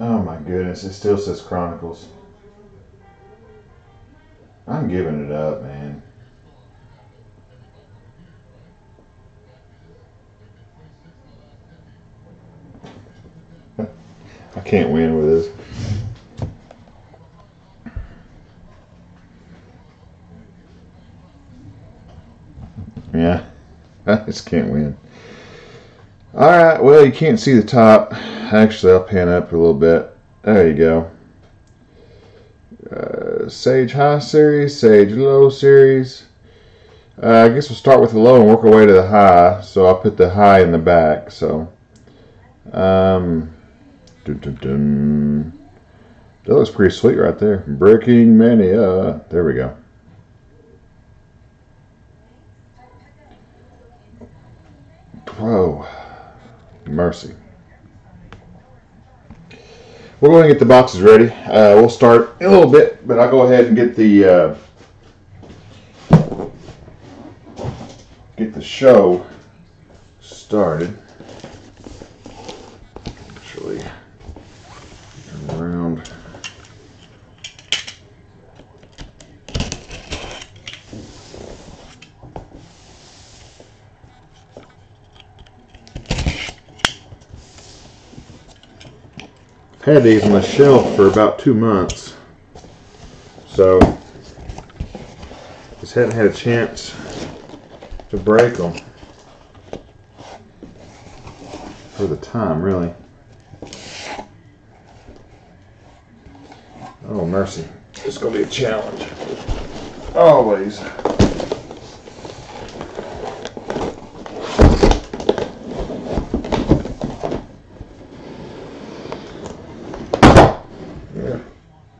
Oh my goodness, it still says Chronicles. I'm giving it up, man. I can't win with this. Yeah, I just can't win. Alright, well, you can't see the top. Actually, I'll pan up a little bit. There you go. Sage High Series, Sage Low Series. I guess we'll start with the low and work our way to the high. So I'll put the high in the back. So, dun, dun, dun. That looks pretty sweet right there. Breaking Mania. There we go. Whoa. Mercy. We're going to get the boxes ready. We'll start in a little bit, but I'll go ahead and get the show started. Actually, turn around. Had these on the shelf for about 2 months, so just hadn't had a chance to break them for the time, really. Oh mercy, it's gonna be a challenge always.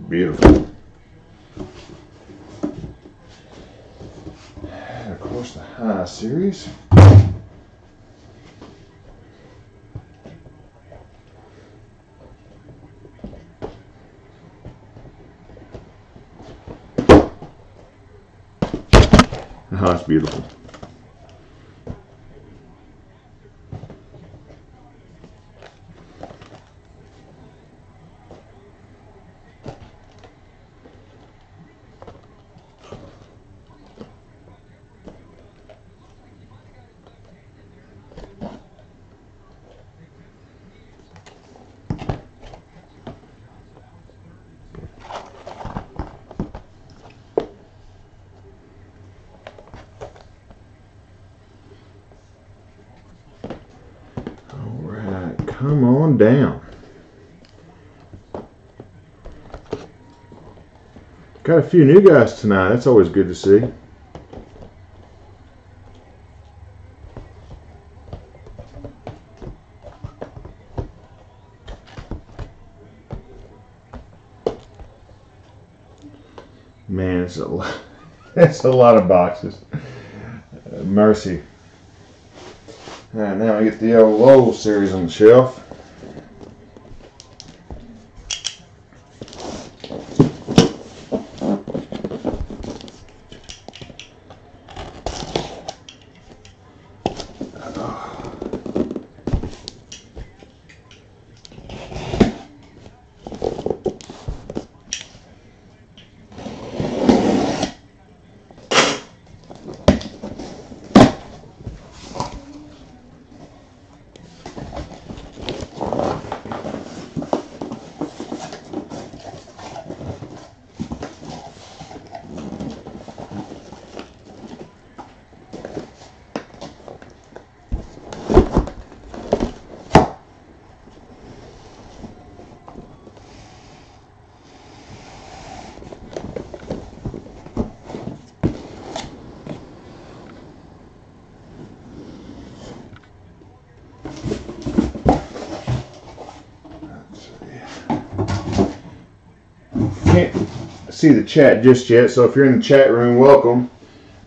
Beautiful. And of course the High Series. Oh, that's beautiful. Come on down. Got a few new guys tonight. That's always good to see. Man, it's a lot. It's a lot of boxes. Mercy. And now I get the old Lowell series on the shelf. Can't see the chat just yet, so if you're in the chat room, welcome.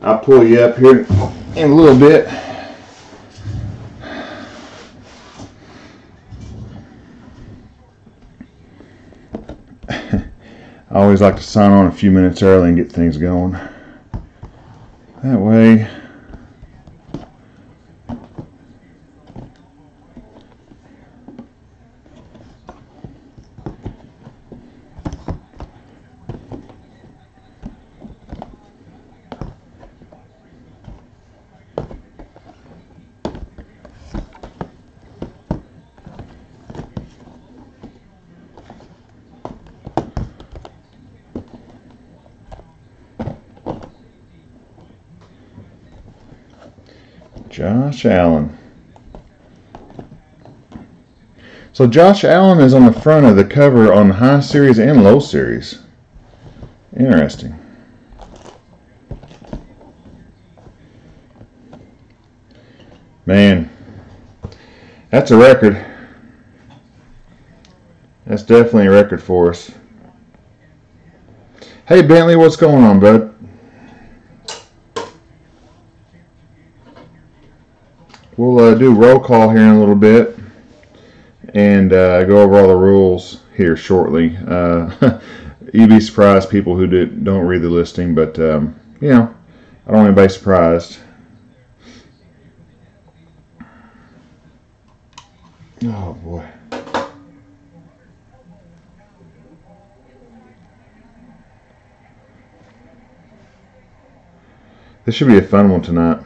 I'll pull you up here in a little bit. I always like to sign on a few minutes early and get things going. That way, Josh Allen. So Josh Allen is on the front of the cover on high series and low series. Interesting. Man, that's a record. That's definitely a record for us. Hey Bentley, what's going on, bud? We'll do roll call here in a little bit and go over all the rules here shortly. You'd be surprised, people who don't read the listing, but I don't want anybody surprised. Oh boy. This should be a fun one tonight.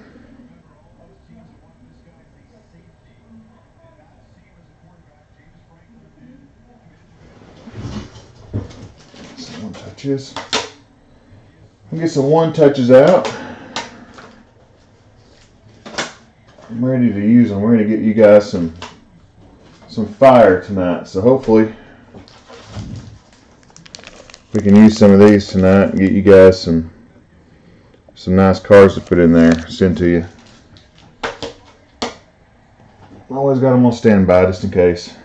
Some one touches. We'll get some one touches out. I'm ready to use them. We're going to get you guys some fire tonight. So hopefully we can use some of these tonight and get you guys some nice cards to put in there, send to you. Always got them on standby just in case.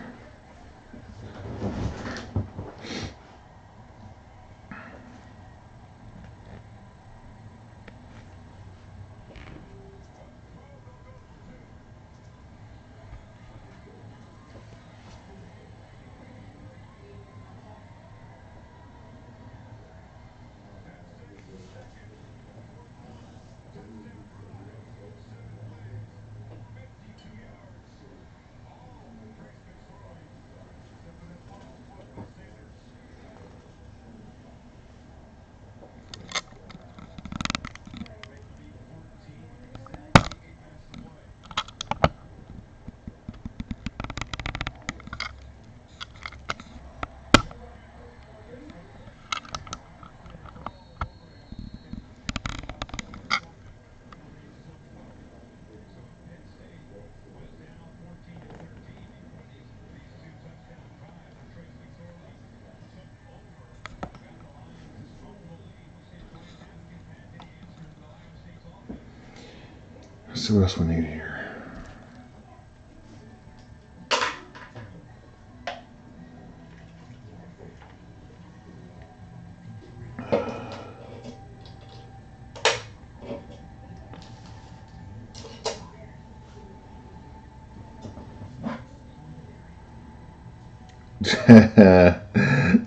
Let's see what else we need here.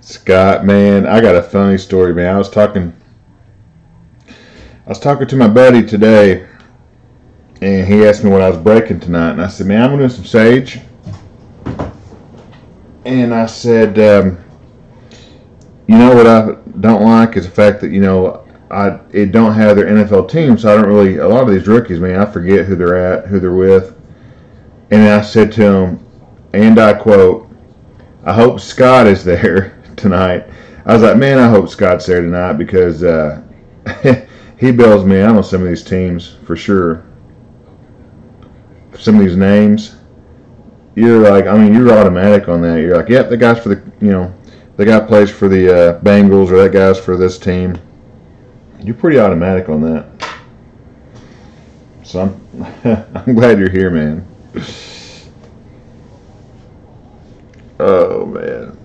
Scott, man, I got a funny story, man. I was talking to my buddy today, and he asked me what I was breaking tonight, and I said, man, I'm doing some sage. And I said, you know what I don't like is the fact that, it don't have their NFL team, so I don't really, a lot of these rookies, man, I forget who they're at, who they're with. And I said to him, and I quote, I hope Scott is there tonight. I was like, man, I hope Scott's there tonight because he bails me out on some of these teams for sure. Some of these names, you're like, you're automatic on that. You're like, yep, the guy's for the guy plays for the Bengals, or that guy's for this team. You're pretty automatic on that. So I'm glad you're here, man. Oh, man.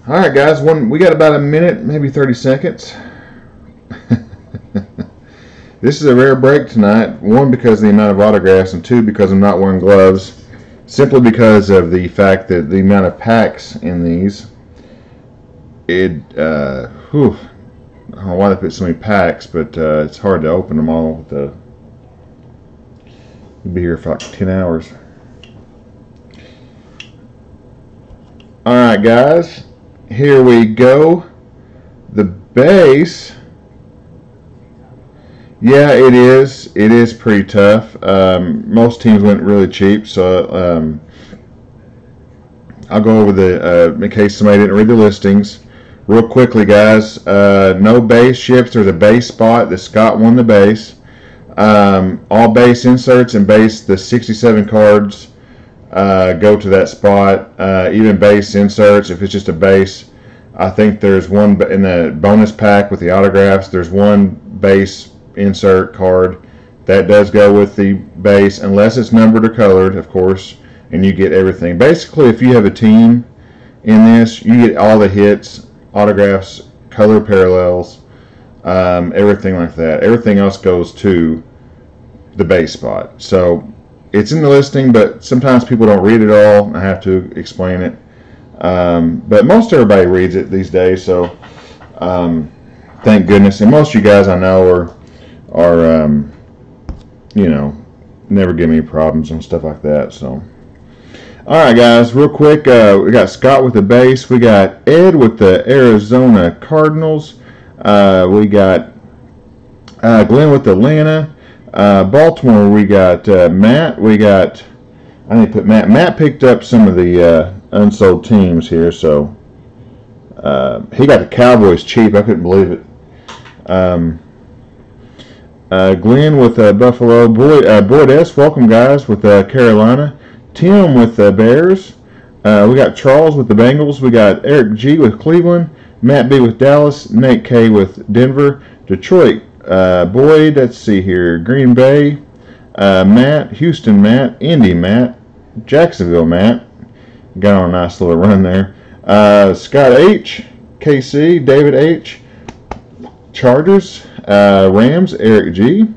All right, guys. We got about a minute, maybe 30 seconds. This is a rare break tonight. One, because of the amount of autographs, and two, because I'm not wearing gloves. Simply because of the fact that the amount of packs in these. I don't know why they put so many packs, but it's hard to open them all. We'll be here for like 10 hours. All right, guys. Here we go. The base. Yeah, it is. It is pretty tough. Most teams went really cheap, so I'll go over in case somebody didn't read the listings. Real quickly, guys, no base ships. There's a base spot that Scott won the base. All base inserts and the 67 cards go to that spot. Even base inserts, if it's just a base, I think there's one in the bonus pack with the autographs. There's one base insert card that does go with the base, unless it's numbered or colored, of course, and you get everything. Basically, if you have a team in this, you get all the hits, autographs, color parallels, everything like that. Everything else goes to the base spot. So it's in the listing, but sometimes people don't read it all. I have to explain it. But most everybody reads it these days, so thank goodness. And most of you guys I know are you know, never give me problems and stuff like that. So, all right, guys, real quick, we got Scott with the base. We got Ed with the Arizona Cardinals. We got Glenn with Atlanta. Baltimore, we got Matt. I need to put Matt. Matt picked up some of the unsold teams here, so he got the Cowboys cheap. I couldn't believe it. Glenn with Buffalo. Boyd S. Welcome, guys, with Carolina. Tim with Bears. We got Charles with the Bengals. We got Eric G with Cleveland. Matt B with Dallas. Nate K with Denver. Detroit. Boyd. Let's see here. Green Bay. Matt. Houston Matt. Indy Matt. Jacksonville Matt. Got on a nice little run there. Scott H. KC. David H. Chargers. Rams, Eric G.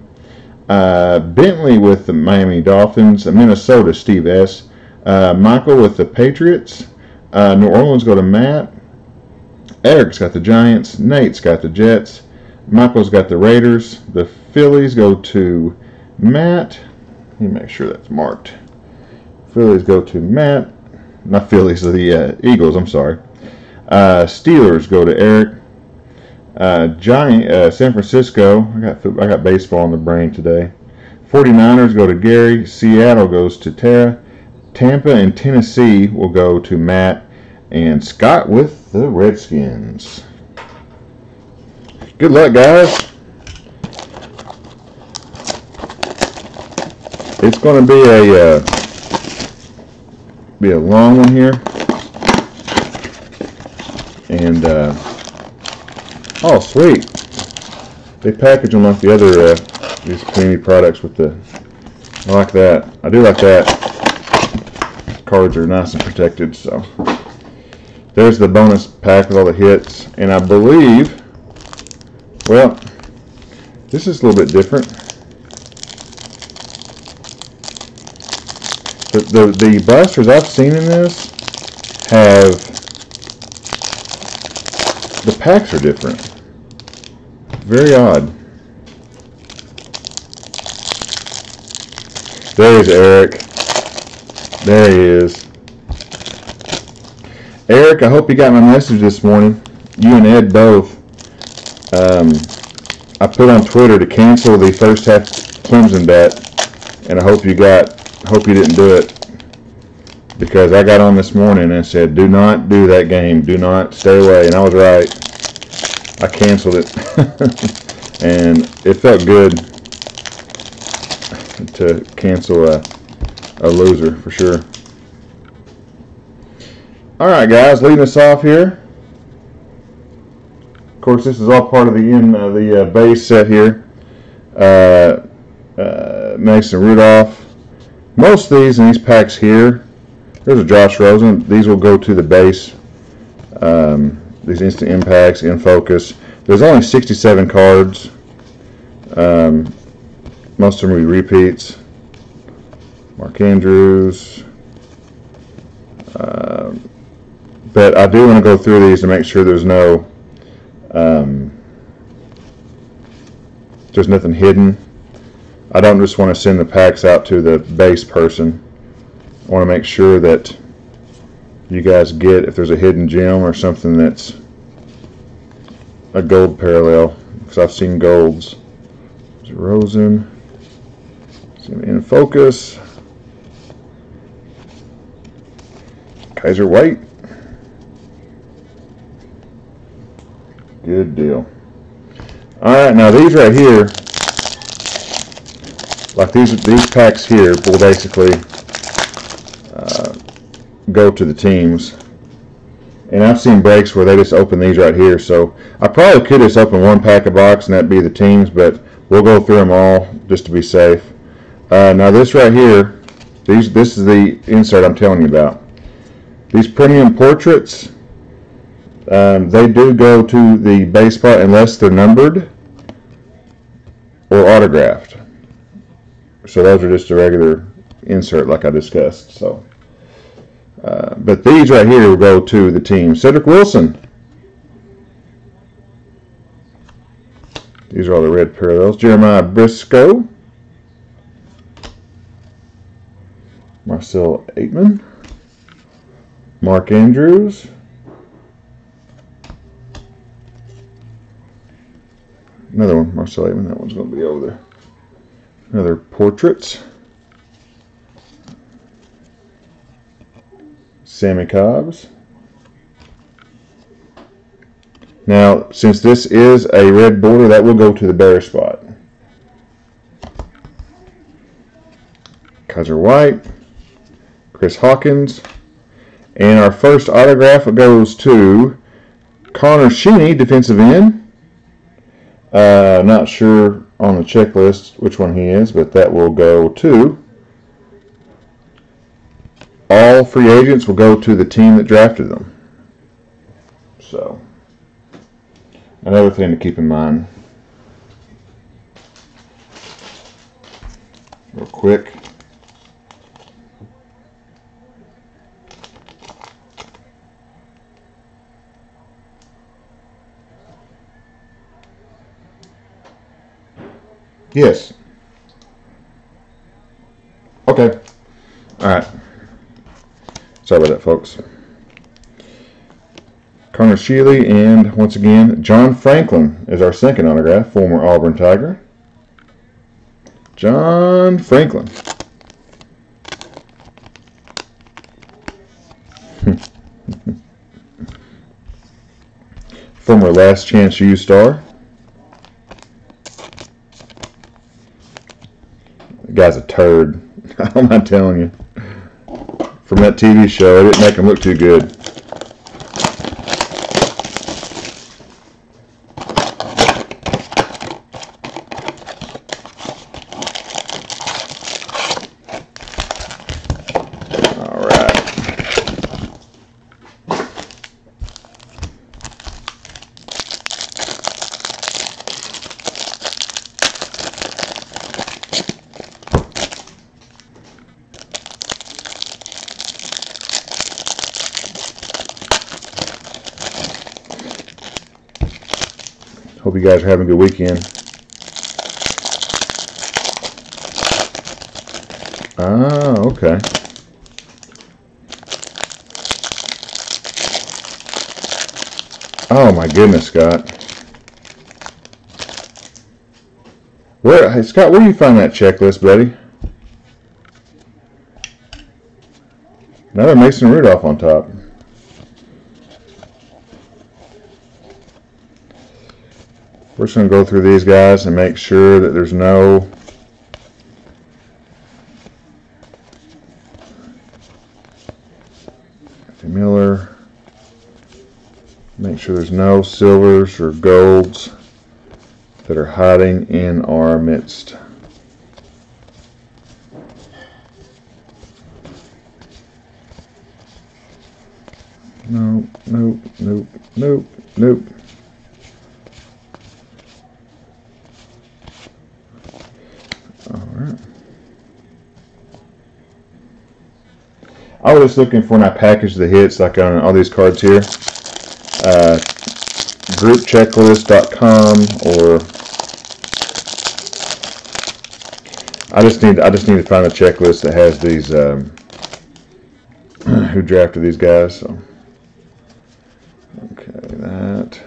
Bentley with the Miami Dolphins. Minnesota, Steve S. Michael with the Patriots. New Orleans go to Matt. Eric's got the Giants. Nate's got the Jets. Michael's got the Raiders. The Phillies go to Matt. Let me make sure that's marked. Phillies go to Matt. Not Phillies, the Eagles, I'm sorry. Steelers go to Eric. San Francisco, I got baseball on the brain today. 49ers go to Gary. Seattle goes to Tara. Tampa and Tennessee will go to Matt. And Scott with the Redskins. Good luck, guys. It's going to be a long one here. And oh, sweet. They package them like the other these Panini products with the. I like that. I do like that. Cards are nice and protected. So there's the bonus pack with all the hits, and I believe. Well, this is a little bit different. The blasters I've seen in this have. The packs are different. Very odd. There's Eric. There he is. Eric, I hope you got my message this morning. You and Ed both. I put on Twitter to cancel the first half Clemson bet, and I hope you didn't do it, because I got on this morning and said, do not do that game. Do not, stay away. And I was right. I canceled it. And it felt good to cancel a loser for sure. All right, guys, leading us off here. Of course, this is all part of the base set here. Mason Rudolph. Most of these in these packs here. There's a Josh Rosen. These will go to the base. These instant impacts, in focus. There's only 67 cards. Most of them will be repeats. Mark Andrews. But I do want to go through these to make sure there's nothing hidden. I don't just want to send the packs out to the base person. I want to make sure that you guys get if there's a hidden gem or something that's a gold parallel, because I've seen golds. There's Rosen. In focus. Kaiser White. Good deal. All right, now these right here, like these packs here, will basically go to the teams. And I've seen breaks where they just open these right here. So I probably could just open one pack a box and that'd be the teams, but we'll go through them all just to be safe. Now this right here, this is the insert I'm telling you about. These premium portraits, they do go to the base spot unless they're numbered or autographed. So those are just a regular insert like I discussed. So, but these right here will go to the team. Cedric Wilson. These are all the red parallels. Jeremiah Briscoe. Marcel Aitman. Mark Andrews. Another one, Marcel Aitman. That one's going to be over there. Another portraits. Sammy Cobbs. Now, since this is a red border, that will go to the bare spot. Kaiser White. Chris Hawkins. And our first autograph goes to Connor Sheeny, defensive end. Not sure on the checklist which one he is, but that will go to all free agents will go to the team that drafted them. So, another thing to keep in mind. Real quick. Yes. Okay. All right. Sorry about that, folks. Connor Sheely, and once again, John Franklin is our second autograph, former Auburn Tiger. John Franklin. Former Last Chance U star. The guy's a turd. I'm not telling you. From that TV show, it didn't make him look too good. All right. Hope you guys are having a good weekend. Ah, okay. Oh my goodness, Scott. Hey, Scott, where do you find that checklist, buddy? Another Mason Rudolph on top. We're just going to go through these guys and make sure that there's no Miller. Make sure there's no silvers or golds that are hiding in our midst. Nope, nope, nope, nope, nope. Alright. I was just looking for when I package the hits, like on all these cards here. Groupchecklist.com, or I just need to find a checklist that has these who drafted these guys. So okay, that.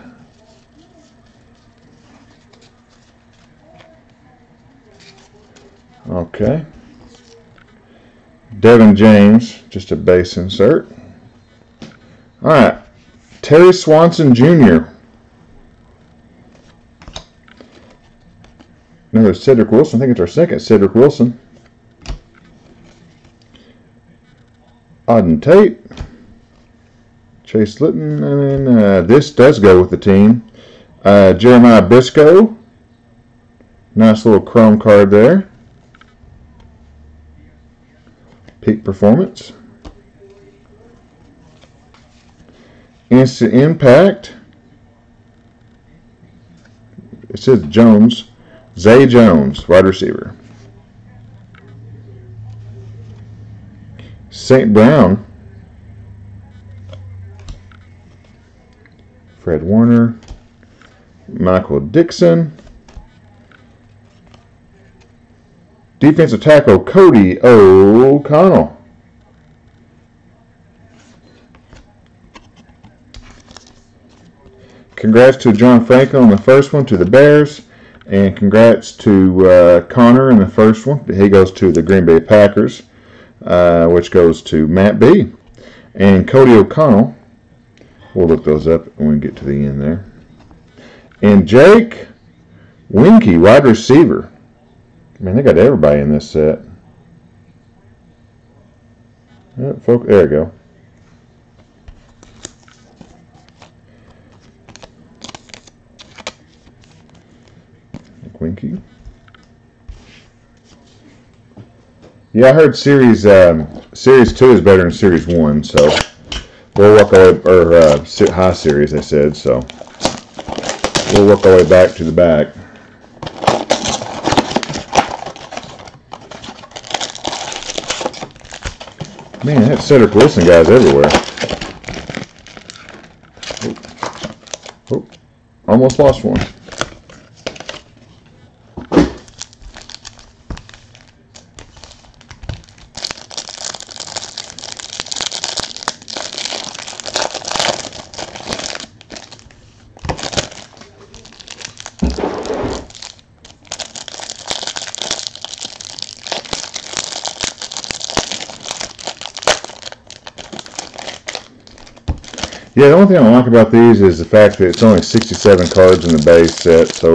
Okay. Devin James, just a base insert. All right. Terry Swanson Jr. Another Cedric Wilson. I think it's our second Cedric Wilson. Auden Tate. Chase Litton. And then this does go with the team. Jeremiah Briscoe. Nice little chrome card there. Peak Performance. Instant Impact. It says Jones. Zay Jones, wide receiver. St. Brown. Fred Warner. Michael Dixon. Defensive tackle Cody O'Connell. Congrats to John Franklin on the first one to the Bears. And congrats to Connor in the first one. He goes to the Green Bay Packers, which goes to Matt B. And Cody O'Connell, we'll look those up when we get to the end there. And Jake Winky, wide receiver. Man, they got everybody in this set. There we go. Winky. Yeah, I heard Series 2 is better than Series 1, so we'll work our way, or high series, they said, so we'll work our way back to the back. Man, that Cedric Wilson guy's everywhere. Oh, almost lost one. Yeah, the only thing I like about these is the fact that it's only 67 cards in the base set, so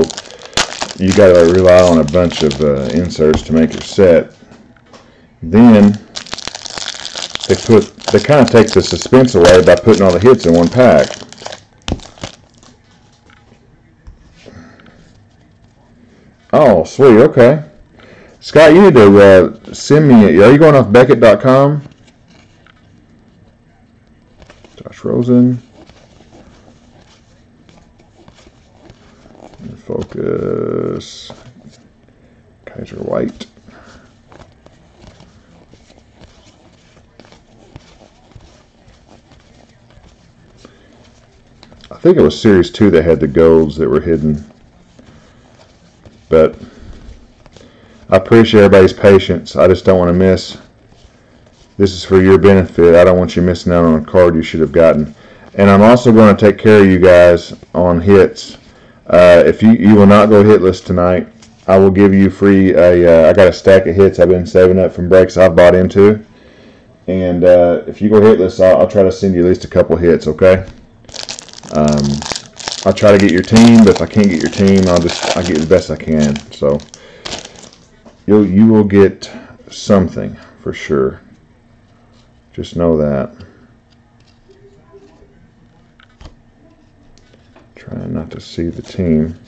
you got to rely on a bunch of inserts to make your set. Then they kind of take the suspense away by putting all the hits in one pack. Oh, sweet, okay. Scott, you need to send me. Are you going off Beckett.com? Josh Rosen. Focus. Kaiser White. I think it was Series 2 that had the golds that were hidden. But I appreciate everybody's patience. I just don't want to miss. This is for your benefit. I don't want you missing out on a card you should have gotten. And I'm also going to take care of you guys on hits. If you will not go hitless tonight, I will give you free. I got a stack of hits I've been saving up from breaks I've bought into. And if you go hitless, I'll try to send you at least a couple hits, okay? I'll try to get your team, but if I can't get your team, I'll get the best I can. So you will get something for sure. Just know that. Trying not to see the team.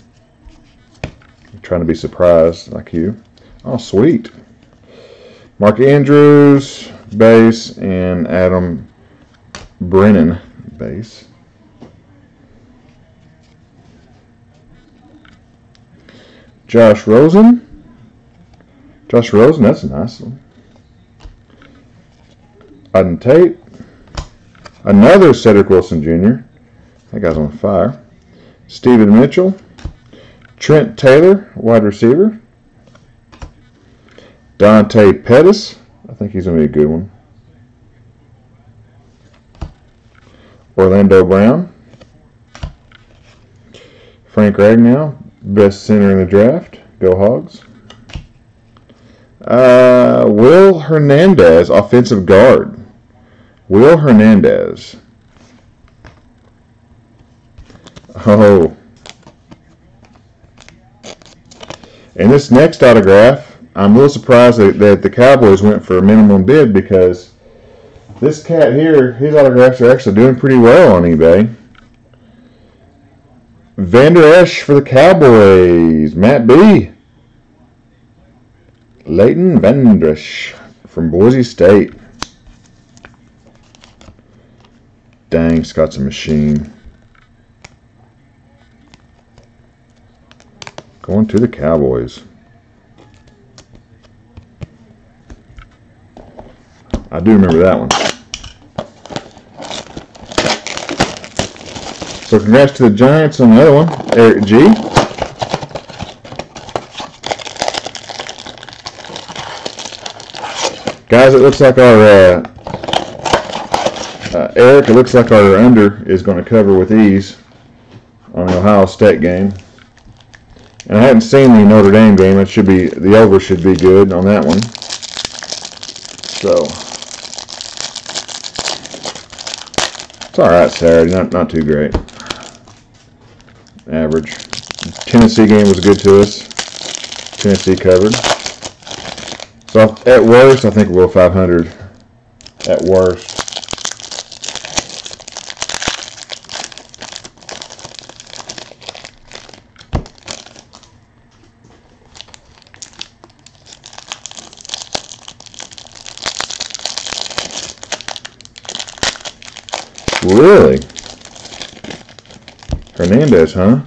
I'm trying to be surprised like you. Oh, sweet. Mark Andrews, base, and Adam Brennan, base. Josh Rosen. Josh Rosen, that's a nice one. Auden Tate. Another Cedric Wilson Jr. That guy's on fire. Stephen Mitchell. Trent Taylor, wide receiver. Dante Pettis. I think he's going to be a good one. Orlando Brown. Frank Ragnow, best center in the draft. Go Hogs. Will Hernandez, offensive guard. Will Hernandez. Oh. And this next autograph, I'm a little surprised that the Cowboys went for a minimum bid, because this cat here, his autographs are actually doing pretty well on eBay. Vander Esch for the Cowboys. Matt B. Leighton Vander Esch from Boise State. Dang, Scott's a machine. Going to the Cowboys. I do remember that one. So congrats to the Giants on the other one, Eric G. Guys, it looks like our Eric, it looks like our under is going to cover with ease on the Ohio State game. And I haven't seen the Notre Dame game. It should be, the over should be good on that one. So it's all right Saturday, not too great. Average. Tennessee game was good to us. Tennessee covered. So at worst, I think we'll go 500. At worst. Really? Hernandez, huh?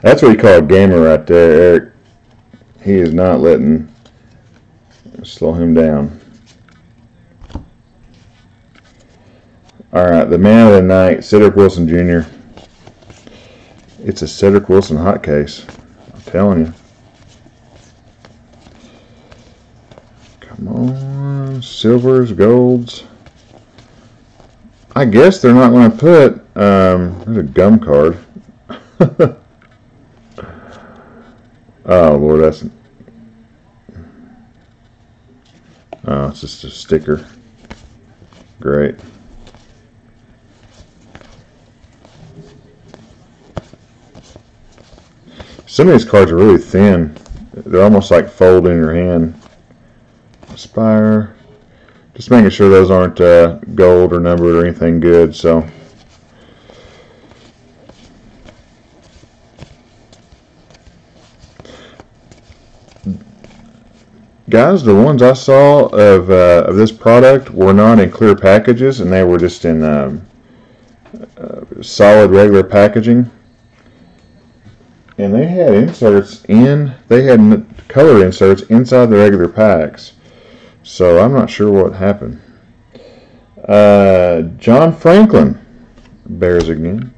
That's what you call a gamer right there, Eric. He is not letting slow him down. All right, the man of the night, Cedric Wilson Jr. It's a Cedric Wilson hot case. I'm telling you. Come on, silvers, golds. I guess they're not going to put. There's a gum card. Oh Lord, that's. Oh, it's just a sticker. Great. Some of these cards are really thin. They're almost like fold in your hand. Aspire. Just making sure those aren't gold or numbered or anything good. So. Guys, the ones I saw of this product were not in clear packages, and they were just in solid regular packaging. And they had inserts in, they had color inserts inside the regular packs. So I'm not sure what happened. John Franklin, Bears again.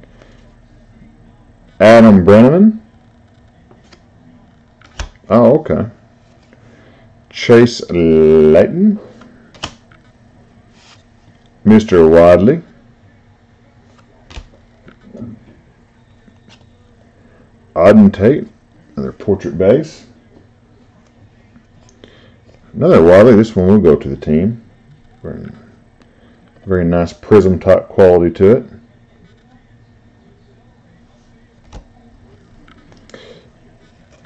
Adam Brenneman. Oh, okay. Chase Layton. Mr. Wadley. Auden Tate, another portrait base. Another Wadley. This one will go to the team. Very nice prism type quality to it.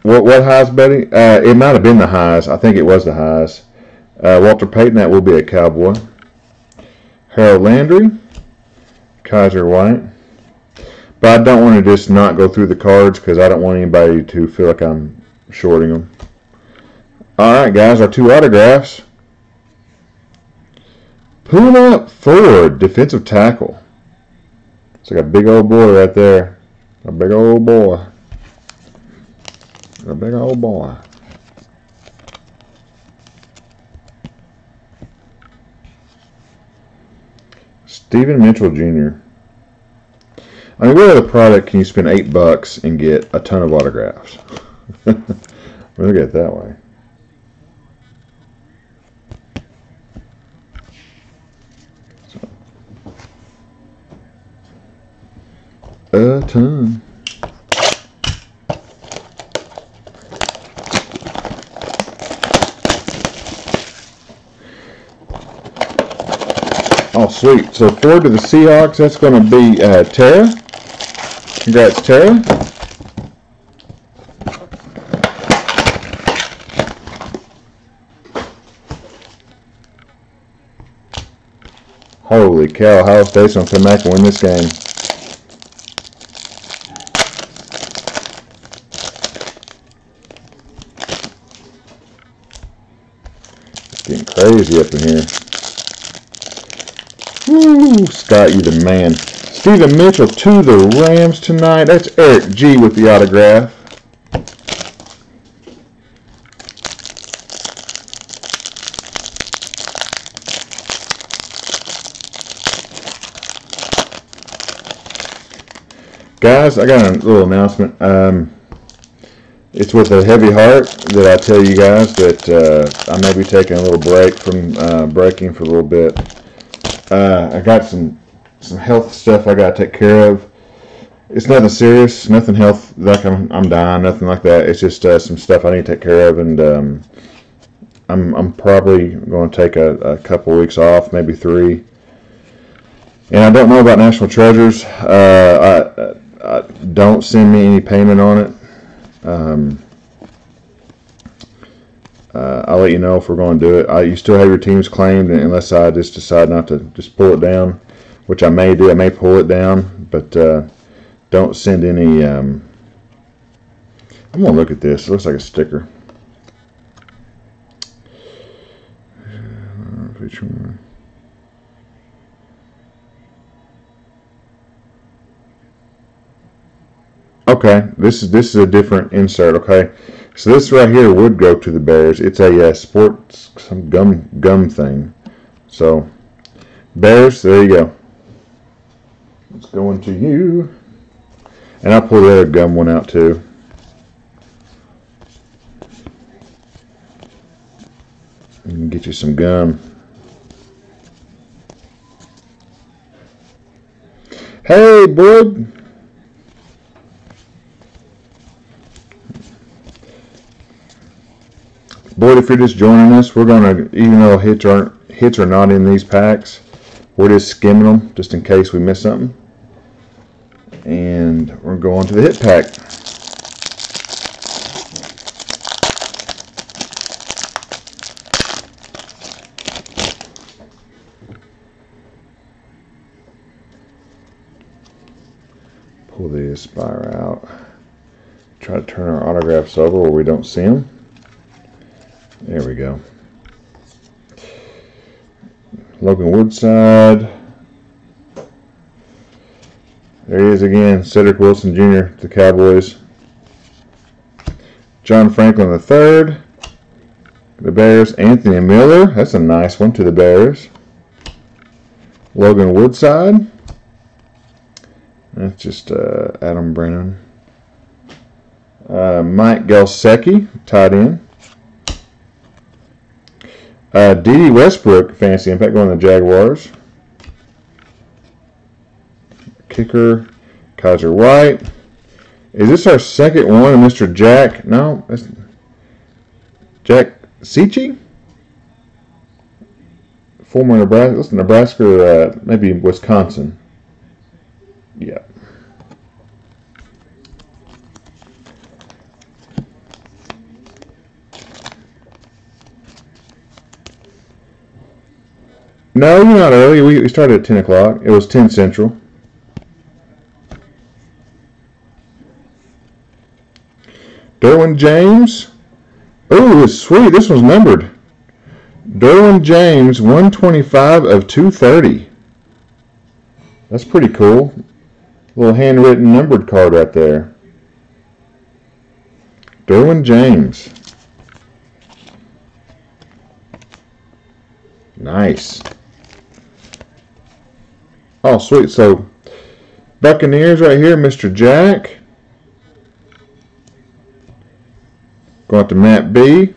What highs, Betty? It might have been the highs. I think it was the highs. Walter Payton, that will be a Cowboy. Harold Landry. Kaiser White. But I don't want to just not go through the cards because I don't want anybody to feel like I'm shorting them. Alright, guys, our two autographs. Pulling up Ford, defensive tackle. It's like a big old boy right there. A big old boy. A big old boy. Stephen Mitchell Jr. I mean, what other product can you spend $8 and get a ton of autographs? Look at it that way. A ton. Oh, sweet. So forward to the Seahawks, that's going to be Tara. Congrats, Tara. Holy cow, Ohio State's going to come back and win this game. It's getting crazy up in here. Woo, Scott, you the man. Stephen Mitchell to the Rams tonight. That's Eric G with the autograph. Guys, I got a little announcement. It's with a heavy heart that I tell you guys that I may be taking a little break from breaking for a little bit. I got some health stuff I got to take care of. It's nothing serious, nothing health like I'm dying, nothing like that. It's just some stuff I need to take care of, and I'm probably going to take a couple weeks off, maybe 3. And I don't know about National Treasures. I don't send me any payment on it. I'll let you know if we're going to do it. You still have your teams claimed unless I just decide not to just pull it down, which I may do. I may pull it down, but don't send any. I'm going to look at this. It looks like a sticker. Okay, this is a different insert. Okay, so this right here would go to the Bears. It's a sports some gum thing. So Bears, there you go. It's going to you, and I'll pull the other gum one out too. And get you some gum. Hey, bud. Boyd, if you're just joining us, we're going to, even though hits are not in these packs, we're just skimming them just in case we miss something. And we're going to the hit pack. Pull the Aspire out. Try to turn our autographs over where we don't see them. There we go. Logan Woodside. There he is again. Cedric Wilson Jr. to the Cowboys. John Franklin III. The Bears. Anthony Miller. That's a nice one to the Bears. Logan Woodside. That's just Adam Brennan. Mike Gesicki, tight end. D.D. Westbrook, fantasy impact, going to the Jaguars. Kicker, Kaiser White. Is this our second one of Mr. Jack? No, that's Jack Cichy? Former Nebraska. Listen, Nebraska, maybe Wisconsin. Yeah. No, you're not early. We started at 10 o'clock. It was 10 Central. Derwin James. Oh, it's sweet. This one's numbered. Derwin James, 125 of 230. That's pretty cool. Little handwritten numbered card right there. Derwin James. Nice. Oh, sweet. So, Buccaneers right here, Mr. Jack. Going to Matt B.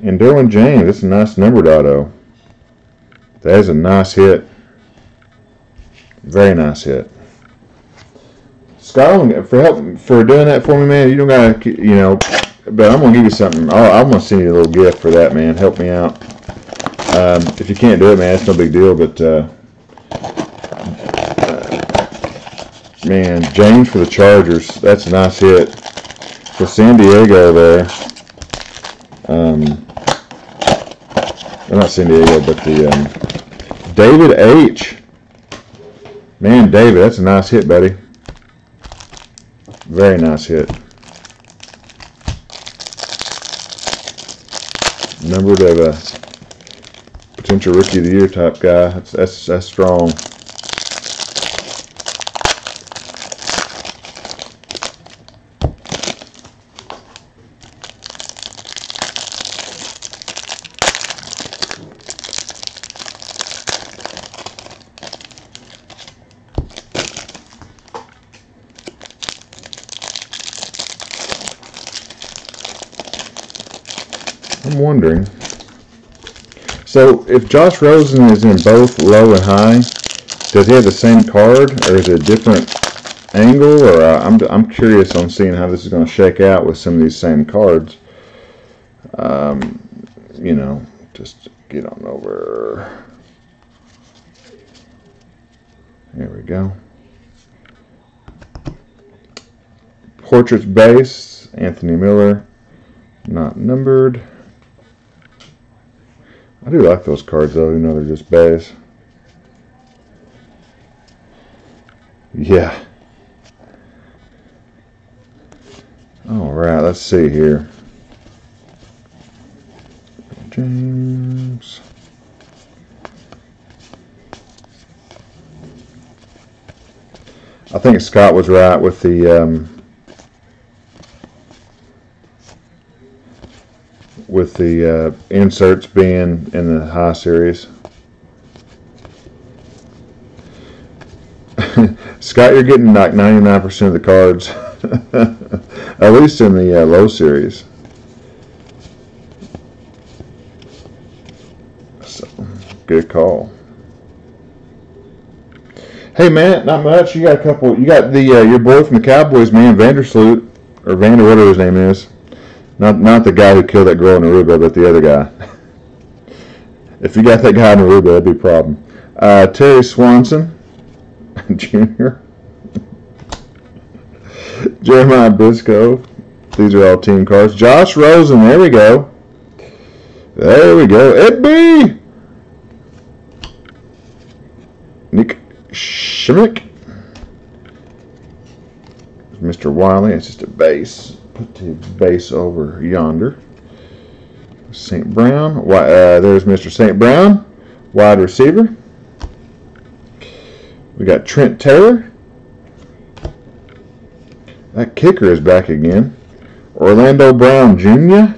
And Derwin James. That's a nice numbered auto. That is a nice hit. Very nice hit. Scotland, for doing that for me, man. You don't gotta, you know. But I'm gonna give you something. I'm gonna send you a little gift for that, man. Help me out. If you can't do it, man, it's no big deal. But Man, James for the Chargers. That's a nice hit. For San Diego there. Not San Diego, but the David H. Man, David, that's a nice hit, buddy. Very nice hit. Numbered of a potential rookie of the year type guy. That's strong. I'm wondering. So, if Josh Rosen is in both low and high, does he have the same card, or is it a different angle? Or I'm curious on seeing how this is going to shake out with some of these same cards. You know, just get on over. There we go. Portraits base, Anthony Miller, not numbered. I do like those cards though, even though they're just base. Yeah. Alright, let's see here. James. I think Scott was right with the inserts being in the high series. Scott, you're getting like 99% of the cards, at least in the low series. So, good call. Hey Matt, not much. You got a couple. You got the your boy from the Cowboys, man, Vandersloot or Vander, whatever his name is. Not the guy who killed that girl in Aruba, but the other guy. If you got that guy in Aruba, that'd be a problem. Terry Swanson, Jr. Jeremiah Briscoe. These are all team cards. Josh Rosen, there we go. There we go. Ed B. Nick Shimmick. Mr. Wiley, it's just a base. Put the base over yonder. St. Brown. There's Mr. St. Brown, wide receiver. We got Trent Taylor. That kicker is back again. Orlando Brown Jr.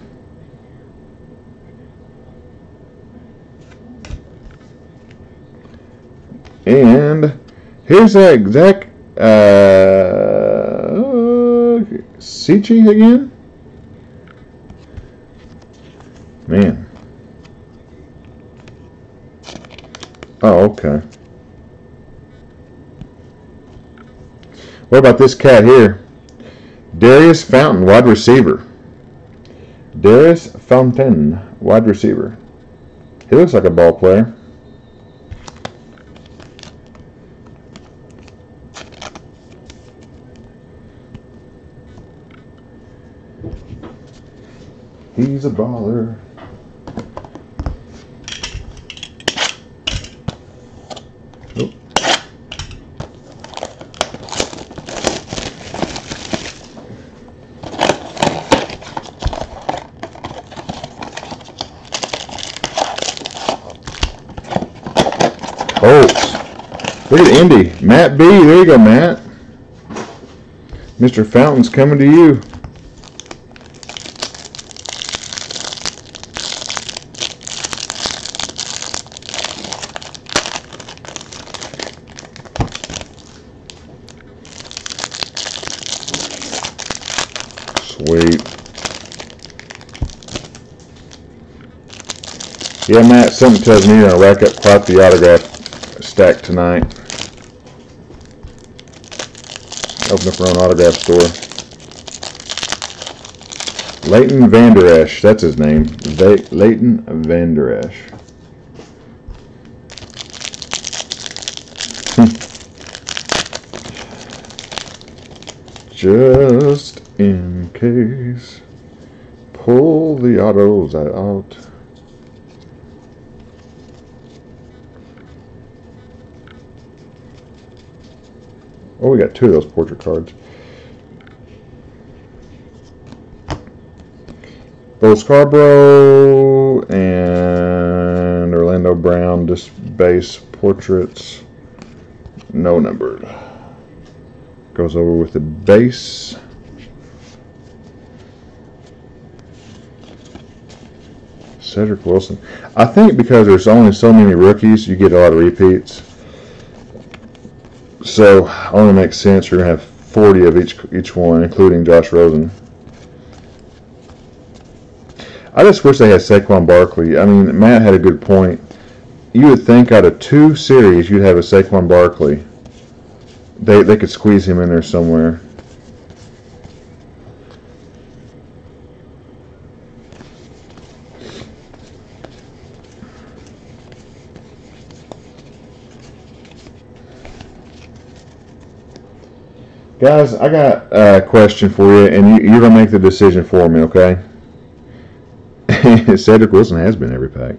And here's that Zach Sichi again. Man. Oh, okay. What about this cat here? Darius Fountain, wide receiver. Darius Fountain, wide receiver. He looks like a ball player. He's a baller. Oh. Look at Indy. Matt B. There you go, Matt. Mr. Fountain's coming to you. Sweet. Yeah, Matt, something tells me you're going to rack up quite the autograph stack tonight. Open up our own autograph store. Leighton Vander Esch, that's his name. Leighton Vander Esch. Just in case. Pull the autos out. Oh, we got 2 of those portrait cards. Bo Scarborough and Orlando Brown, just base portraits. No numbered. Goes over with the base. Cedric Wilson. I think because there's only so many rookies, you get a lot of repeats. So, only makes sense. You're going to have 40 of each one, including Josh Rosen. I just wish they had Saquon Barkley. I mean, Matt had a good point. You would think out of 2 series, you'd have a Saquon Barkley. They could squeeze him in there somewhere. Guys, I got a question for you, and you're going to make the decision for me, okay? Cedric Wilson has been every pack.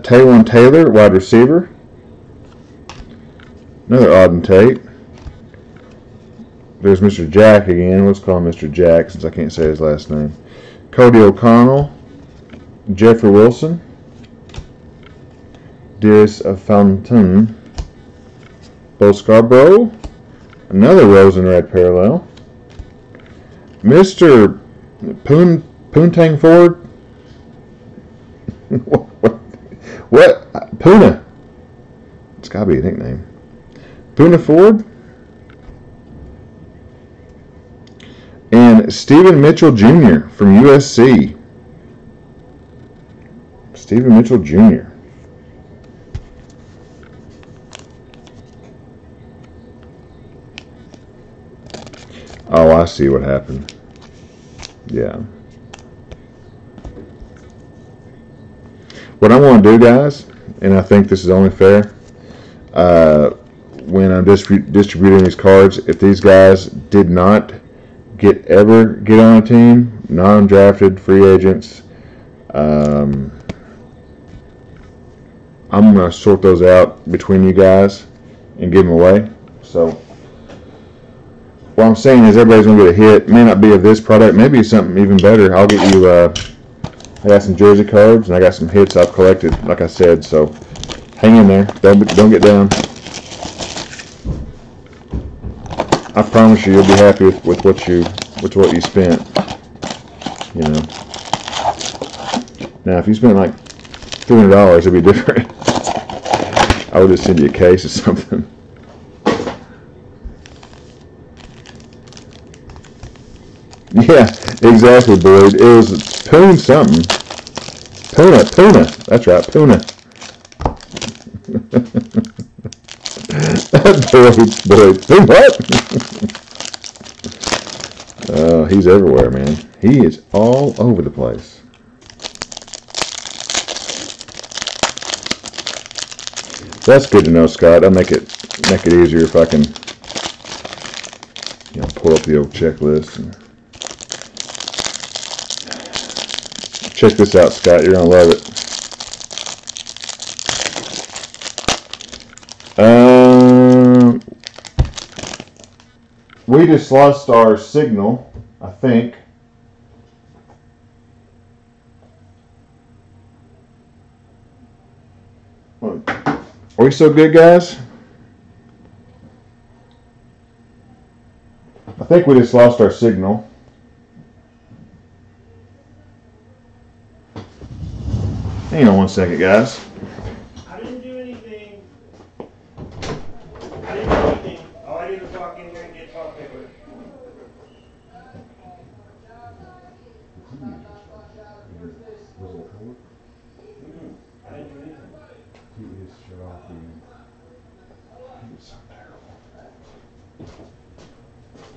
Taylor Taylor, wide receiver. Another Auden Tate. There's Mr. Jack again. Let's call him Mr. Jack since I can't say his last name. Cody O'Connell. Jeffrey Wilson. Darius Fountain. Bo Scarborough. Another Rosen Red parallel. Mr. Poontang Ford? What? Puna. It's got to be a nickname. Puna Ford. And Stephen Mitchell Jr. from USC. Stephen Mitchell Jr. Oh, I see what happened. Yeah. What I want to do, guys, and I think this is only fair, when I'm distributing these cards, if these guys did not ever get on a team, non-drafted, free agents, I'm going to sort those out between you guys and give them away. So what I'm saying is everybody's going to get a hit. It may not be of this product. Maybe something even better. I'll get you, I got some jersey cards, and I got some hits I've collected, like I said. So hang in there. Don't get down. I promise you'll be happy with what you spent. You know. Now, if you spent like $300, it'd be different. I would just send you a case or something. Yeah, exactly, Boyd. It was Poon something. Puna. That's right, Puna. Boyd. What? Oh, he's everywhere, man. He is all over the place. That's good to know, Scott. I'll make it easier if I can, pull up the old checklist and check this out, Scott. You're gonna love it. We just lost our signal, I think. Are we so good, guys? I think we just lost our signal. Hang on one second, guys. I didn't do anything. All I did was walk in here and get toilet paper. I didn't do anything. He is shocking. He is so terrible.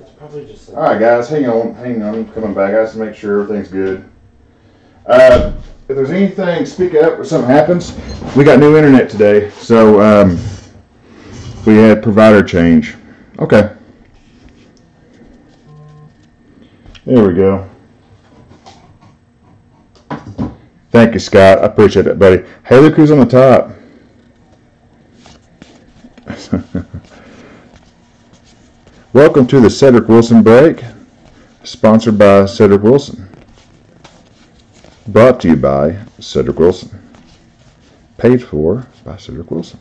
It's probably just like... Alright, guys, hang on. I'm coming back. I have to make sure everything's good. If there's anything, speak up or something happens. We got new internet today, so we had provider change. Okay. There we go. Thank you, Scott. I appreciate that, buddy. Hey, look who's on the top. Welcome to the Cedric Wilson break, sponsored by Cedric Wilson. Brought to you by Cedric Wilson. Paid for by Cedric Wilson.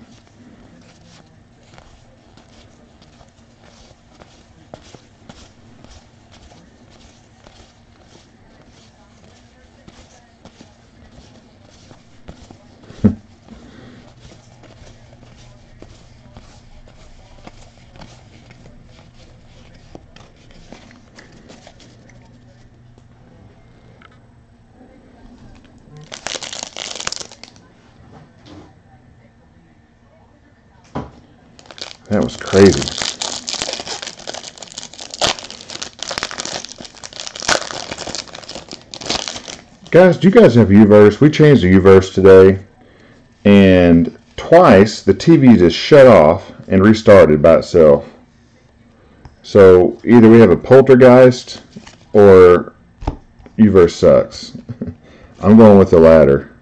That was crazy. Guys, do you guys have UVerse? We changed the UVerse today, and twice the TV just shut off and restarted by itself. So either we have a poltergeist or UVerse sucks. I'm going with the latter.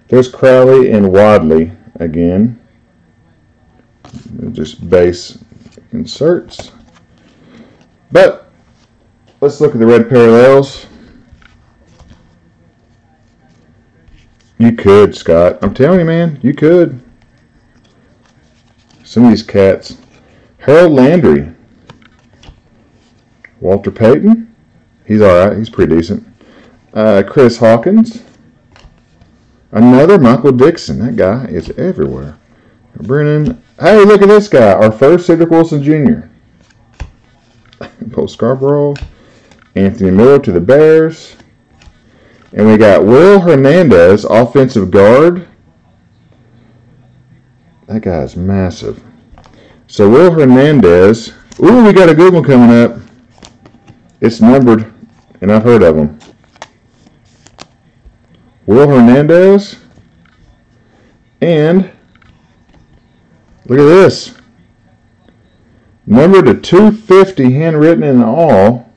There's Crowley and Wadley again. Just base inserts. But let's look at the red parallels. You could, Scott. I'm telling you, man, you could. Some of these cats. Harold Landry. Walter Payton. He's alright. He's pretty decent. Chris Hawkins. Another Michael Dixon. That guy is everywhere. Brennan. Hey, look at this guy. Our first Cedric Wilson Jr. Paul Scarborough. Anthony Miller to the Bears. And we got Will Hernandez, offensive guard. That guy's massive. So Will Hernandez. Ooh, we got a good one coming up. It's numbered, and I've heard of him. Will Hernandez. And look at this. Number to 250, handwritten and all,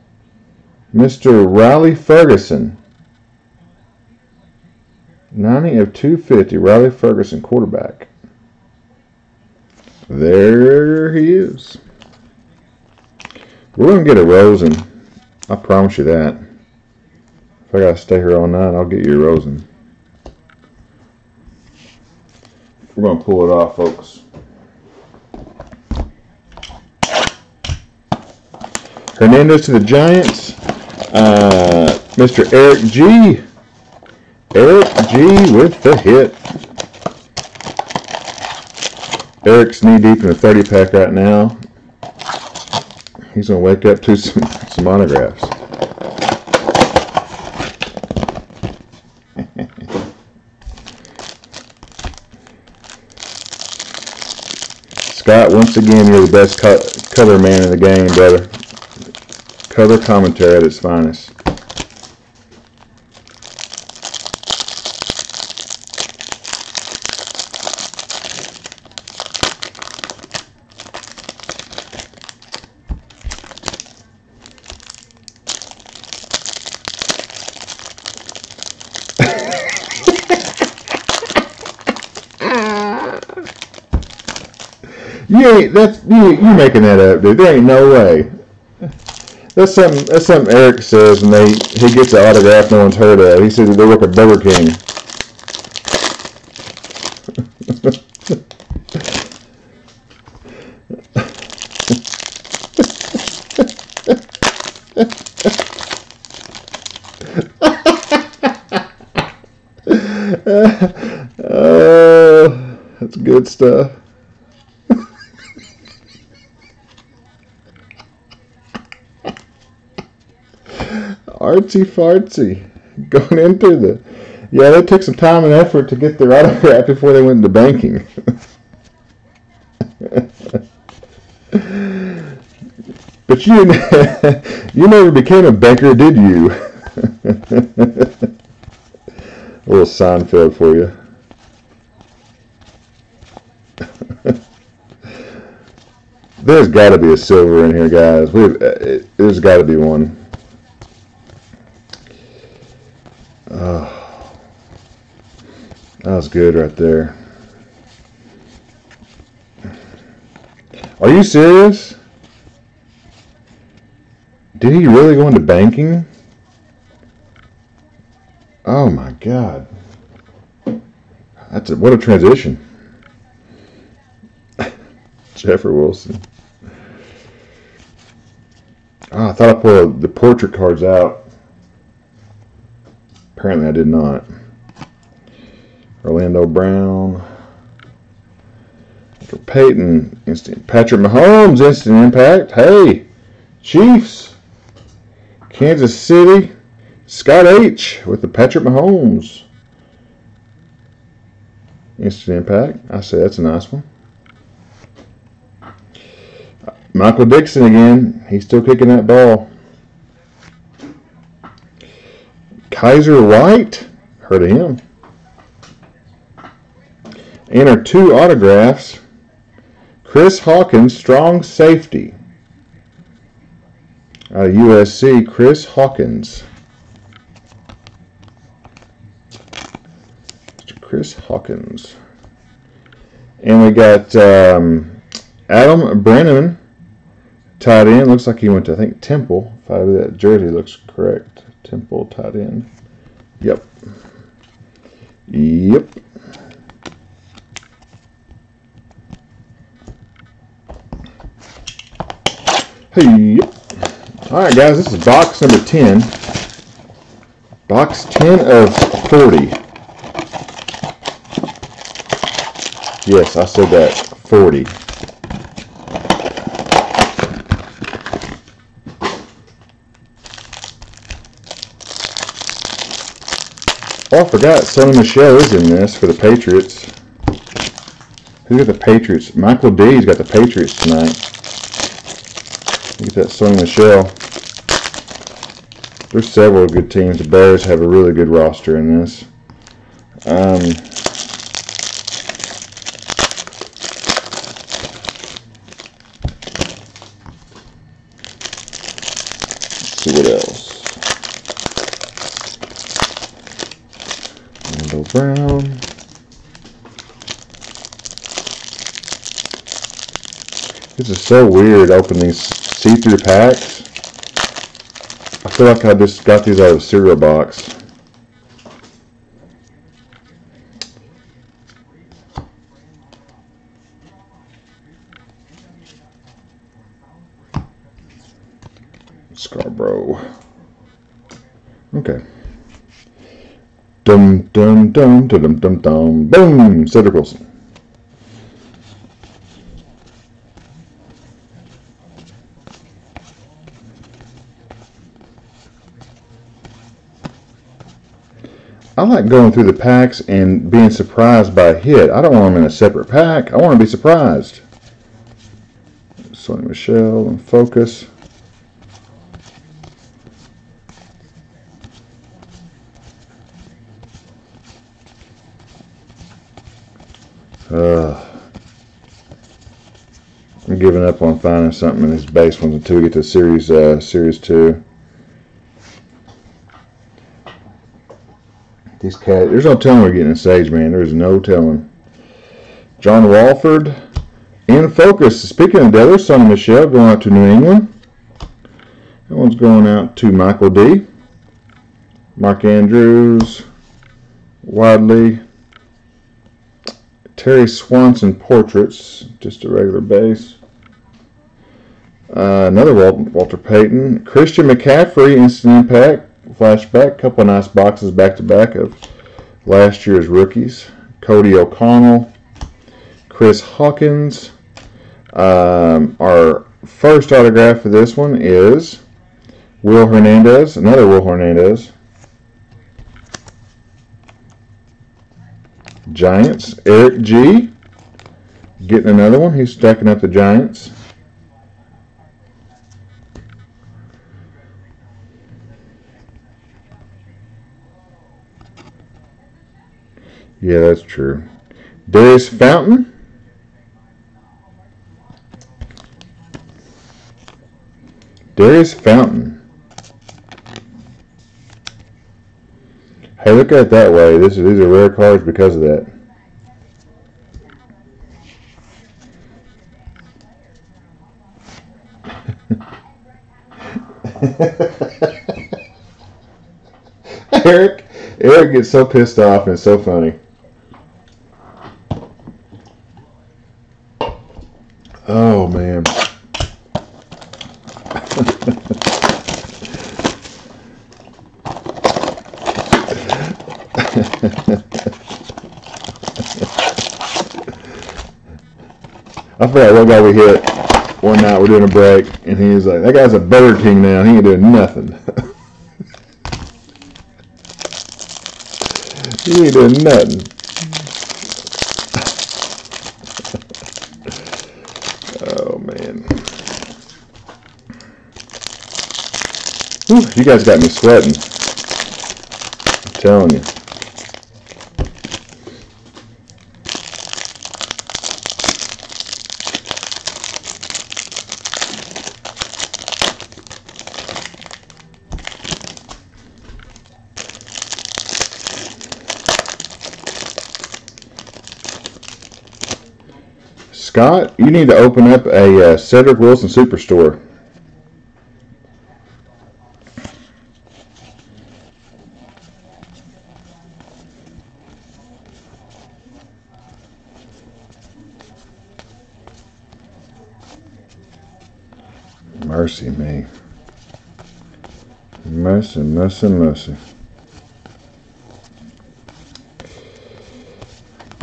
Mr. Riley Ferguson. 90 of 250, Riley Ferguson, quarterback. There he is. We're going to get a Rosen. I promise you that. If I got to stay here all night, I'll get you a Rosen. We're going to pull it off, folks. Hernandez to the Giants. Mr. Eric G. Eric G with the hit. Eric's knee deep in a 30-pack right now. He's going to wake up to some autographs. Scott, once again, you're the best color man in the game, brother. Color commentary at its finest. You're making that up, dude. There ain't no way. That's something Eric says when he gets an autograph no one's heard of. He says they work at Burger King. That's good stuff. Artsy fartsy. Going into the... Yeah, they took some time and effort to get their autograph before they went into banking. But you never became a banker, did you? A little Seinfeld for you. There's got to be a silver in here, guys. There's got to be one. was good right there. Are you serious? Did he really go into banking? Oh my God. What a transition. Jeffrey Wilson. Oh, I thought I pulled the portrait cards out. Apparently I did not. Orlando Brown. Peyton, instant. Patrick Mahomes, instant impact. Hey, Chiefs. Kansas City. Scott H. with the Patrick Mahomes. Instant impact. I say that's a nice one. Michael Dixon again. He's still kicking that ball. Kaiser White. Heard of him. Enter 2 autographs. Chris Hawkins, strong safety. Out of USC, Chris Hawkins. Mr. Chris Hawkins. And we got Adam Brennan, tight end. Looks like he went to, I think, Temple. If that jersey looks correct. Temple, tight end. Yep. Yep. Hey. Alright guys, this is box number 10. Box 10 of 40. Yes, I said that. 40. Oh, I forgot. Sonny Michel is in this for the Patriots. Who got the Patriots? Michael D's got the Patriots tonight. Look at that Sonny Michel. There's several good teams. The Bears have a really good roster in this. Let's see what else. Orlando Brown. This is so weird opening these see-through packs. I feel like I just got these out of a cereal box. Scarborough. Okay. Dum dum dum dum dum dum. Boom. Cedric Wilson. I like going through the packs and being surprised by a hit. I don't want them in a separate pack. I want to be surprised. Sonny Michel and Focus. I'm giving up on finding something in these base ones until we get to series 2. These cats, there's no telling we're getting a Sage, man. There's no telling. John Walford in Focus. Speaking of the other, Sonny Michel going out to New England. That one's going out to Michael D. Mark Andrews. Wadley. Terry Swanson Portraits. Just a regular base. Another Walter Payton. Christian McCaffrey Instant Impact. Flashback. Couple of nice boxes back to back of last year's rookies. Cody O'Connell. Chris Hawkins. Our first autograph for this one is Will Hernandez. Another Will Hernandez. Giants. Eric G. Getting another one. He's stacking up the Giants. Yeah, that's true. Darius Fountain. Hey, look at it that way. These are rare cards because of that. Eric gets so pissed off and it's so funny. Oh man. I forgot what guy we hit one night. We're doing a break, and he was like, "That guy's a Burger King now. He ain't doing nothing. He ain't doing nothing." Oh man. Whew, you guys got me sweating. I'm telling you. Scott, you need to open up a Cedric Wilson Superstore. Mercy me. Mercy, mercy, mercy.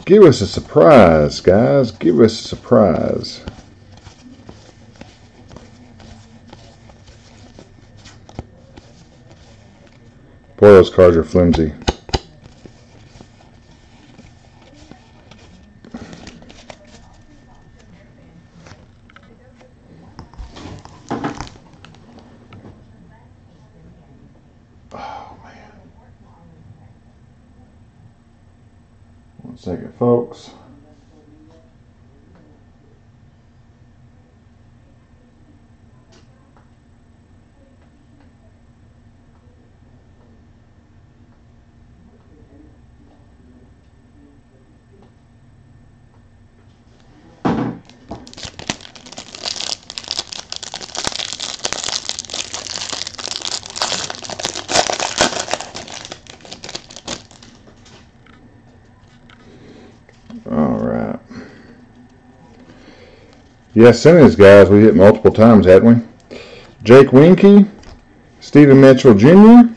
Give us a surprise, guys. Give us a surprise. Boy, those cards are flimsy. Oh, man. 1 second, folks. All right. Yeah, some of these guys we hit multiple times, hadn't we? Jake Wienke, Stephen Mitchell Jr.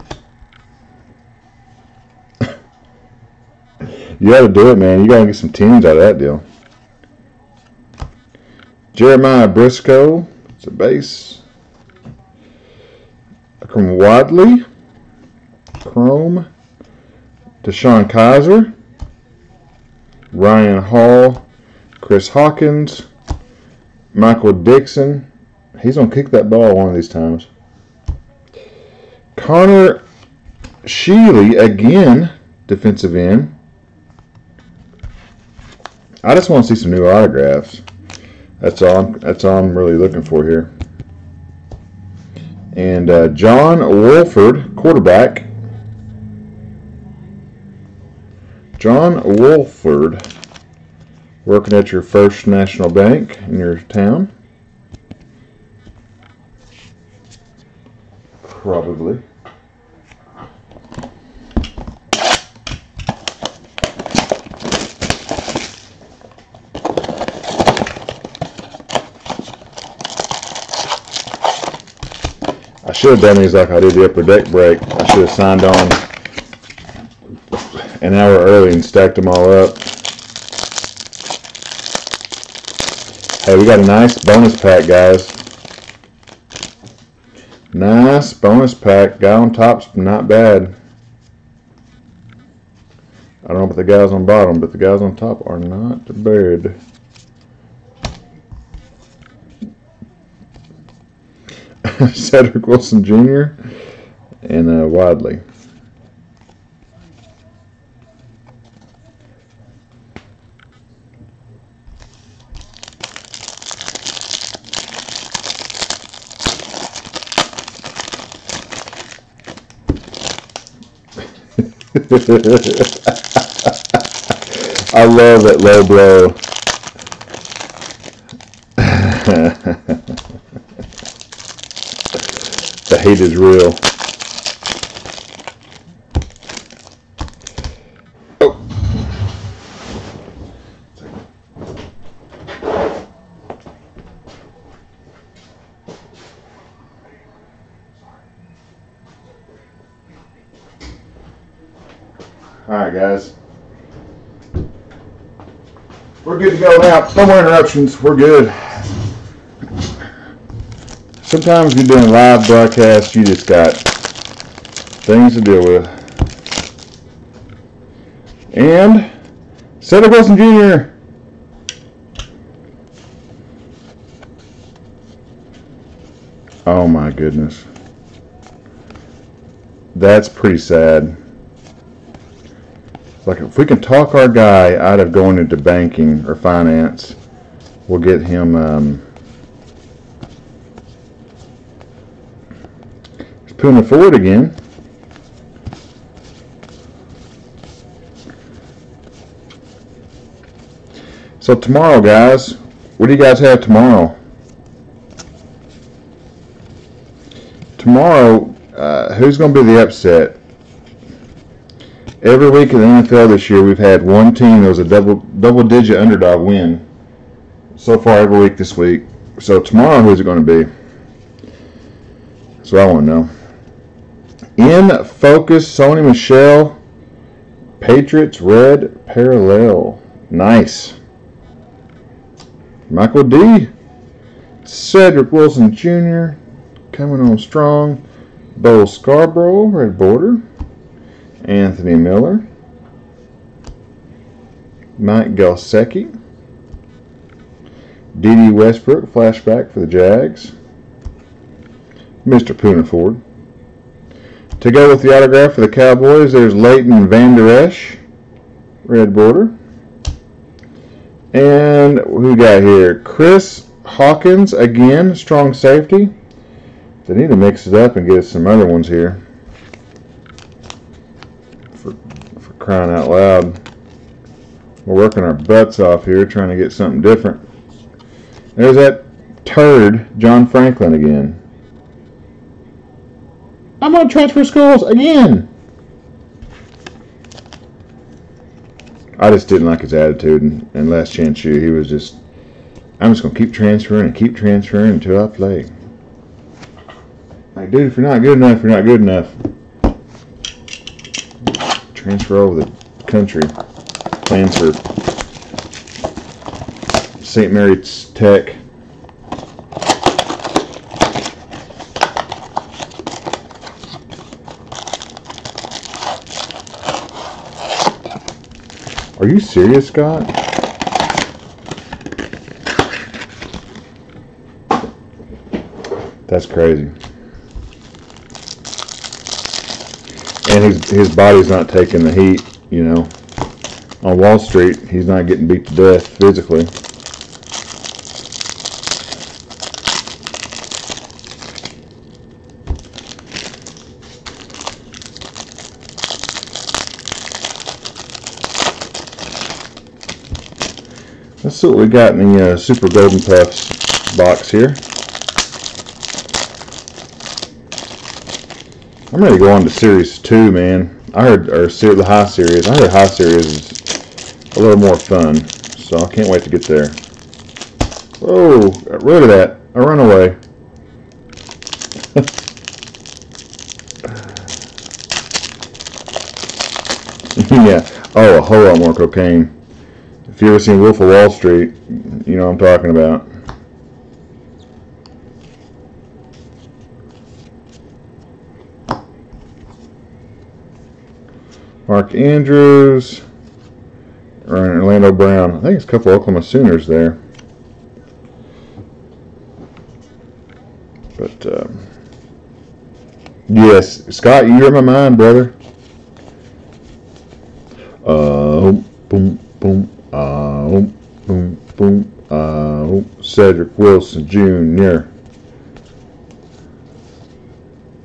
You got to do it, man. You got to get some teams out of that deal. Jeremiah Briscoe, it's a base. Akram Wadley, Chrome. Deshaun Kaiser, Ryan Hall, Chris Hawkins, Michael Dixon. He's going to kick that ball one of these times. Connor Sheely, again, defensive end. I just want to see some new autographs. That's all I'm really looking for here. And John Wolford, quarterback. John Wolford, working at your First National Bank in your town. Probably. I should have done these like I did the upper deck break. I should have signed on an hour early and stacked them all up. Hey, we got a nice bonus pack, guys. Nice bonus pack. Guy on top's not bad. I don't know about the guys on bottom, but the guys on top are not bad. Cedric Wilson Jr. and Wadley. I love that low blow. The hate is real. Oh. Alright guys. We're good to go now. No more interruptions. We're good. Sometimes you're doing live broadcasts, you just got things to deal with. And Cedric Wilson Jr. Oh my goodness. That's pretty sad. Like if we can talk our guy out of going into banking or finance, we'll get him he's putting it forward again. So tomorrow, guys, what do you guys have tomorrow? Tomorrow, who's going to be the upset? Every week in the NFL this year, we've had one team that was a double-digit underdog win so far every week this week. So tomorrow, who's it going to be? That's what I want to know. In focus, Sony Michel, Patriots red parallel. Nice. Michael D. Cedric Wilson Jr. coming on strong. Bo Scarborough, red border. Anthony Miller. Mike Gesicki. D.D. Westbrook, flashback for the Jags. Mr. Poonaford. To go with the autograph for the Cowboys, there's Leighton Vander Esch, red border. And who we got here? Chris Hawkins, again, strong safety. They need to mix it up and get us some other ones here. For crying out loud. We're working our butts off here trying to get something different. There's that turd, John Franklin again. I'm going to transfer schools again. I just didn't like his attitude. And last chance you, he was just, I'm just going to keep transferring until I play. Like, dude, if you're not good enough, you're not good enough. Transfer over the country. Plans for St. Mary's Tech. Are you serious, Scott? That's crazy. And his body's not taking the heat, you know. On Wall Street, he's not getting beat to death physically. Let's see what we got in the Super Golden Puffs box here. I'm ready to go on to Series 2, man. I heard, or the High Series. I heard High Series is a little more fun, so I can't wait to get there. Whoa, got rid of that. I run away. Yeah. Oh, a whole lot more cocaine. If you ever seen Wolf of Wall Street, you know what I'm talking about. Mark Andrews, Orlando Brown. I think it's a couple of Oklahoma Sooners there. But, yes, Scott, you read my mind, brother. Boom, boom, boom, boom, Cedric Wilson Jr.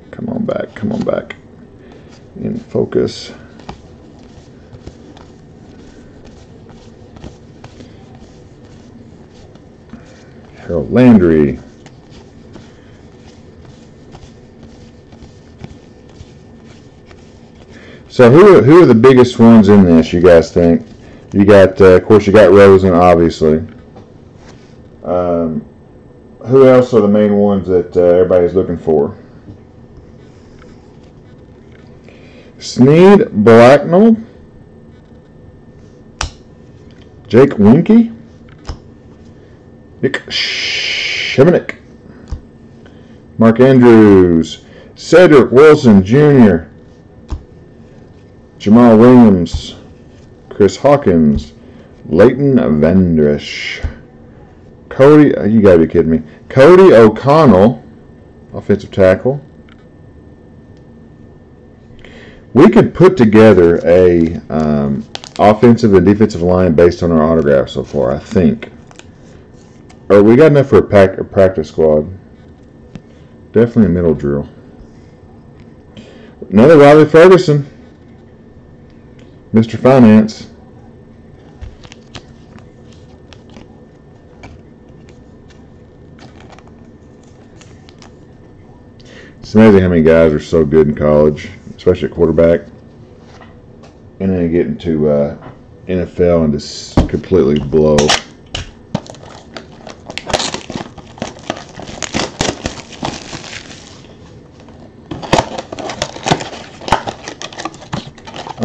Come on back. In focus. Harold Landry. So who are the biggest ones in this, you guys think? You got, of course, you got Rosen, obviously. Who else are the main ones that everybody's looking for? Snead Blacknell, Jake Winky, Nick Shemanek, Mark Andrews, Cedric Wilson Jr., Jamal Williams, Chris Hawkins, Leighton Vandrish, Cody, you gotta be kidding me, Cody O'Connell, offensive tackle. We could put together a offensive and defensive line based on our autographs so far, I think. Or we got enough for a practice squad. Definitely a middle drill. Another Riley Ferguson. Mr. Finance. It's amazing how many guys are so good in college, especially at quarterback, and then get into NFL and just completely blow.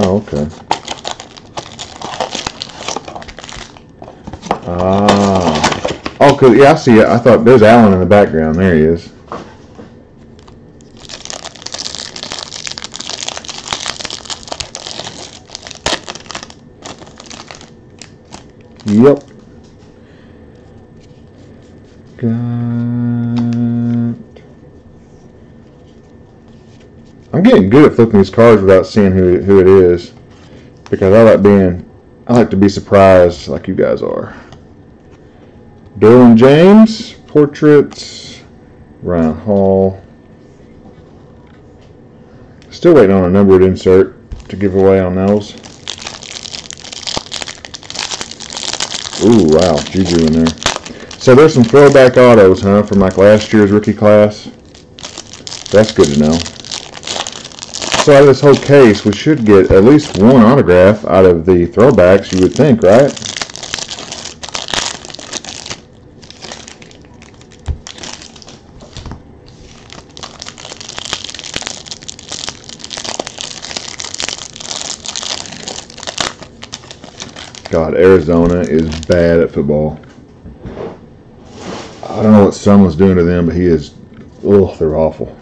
Oh, okay. Oh, cause yeah, I see it. I thought there's Allen in the background. There he is. Yep. I'm getting good at flipping these cards without seeing who it is, because I like to be surprised like you guys are. Derwin James, portraits, Ryan Hall. Still waiting on a numbered insert to give away on those. Ooh, wow, Juju in there. So there's some throwback autos, huh, from like last year's rookie class. That's good to know. So out of this whole case, we should get at least one autograph out of the throwbacks, you would think, right? God, Arizona is bad at football. I don't know what Sumlin's doing to them, but he is, ugh, they're awful.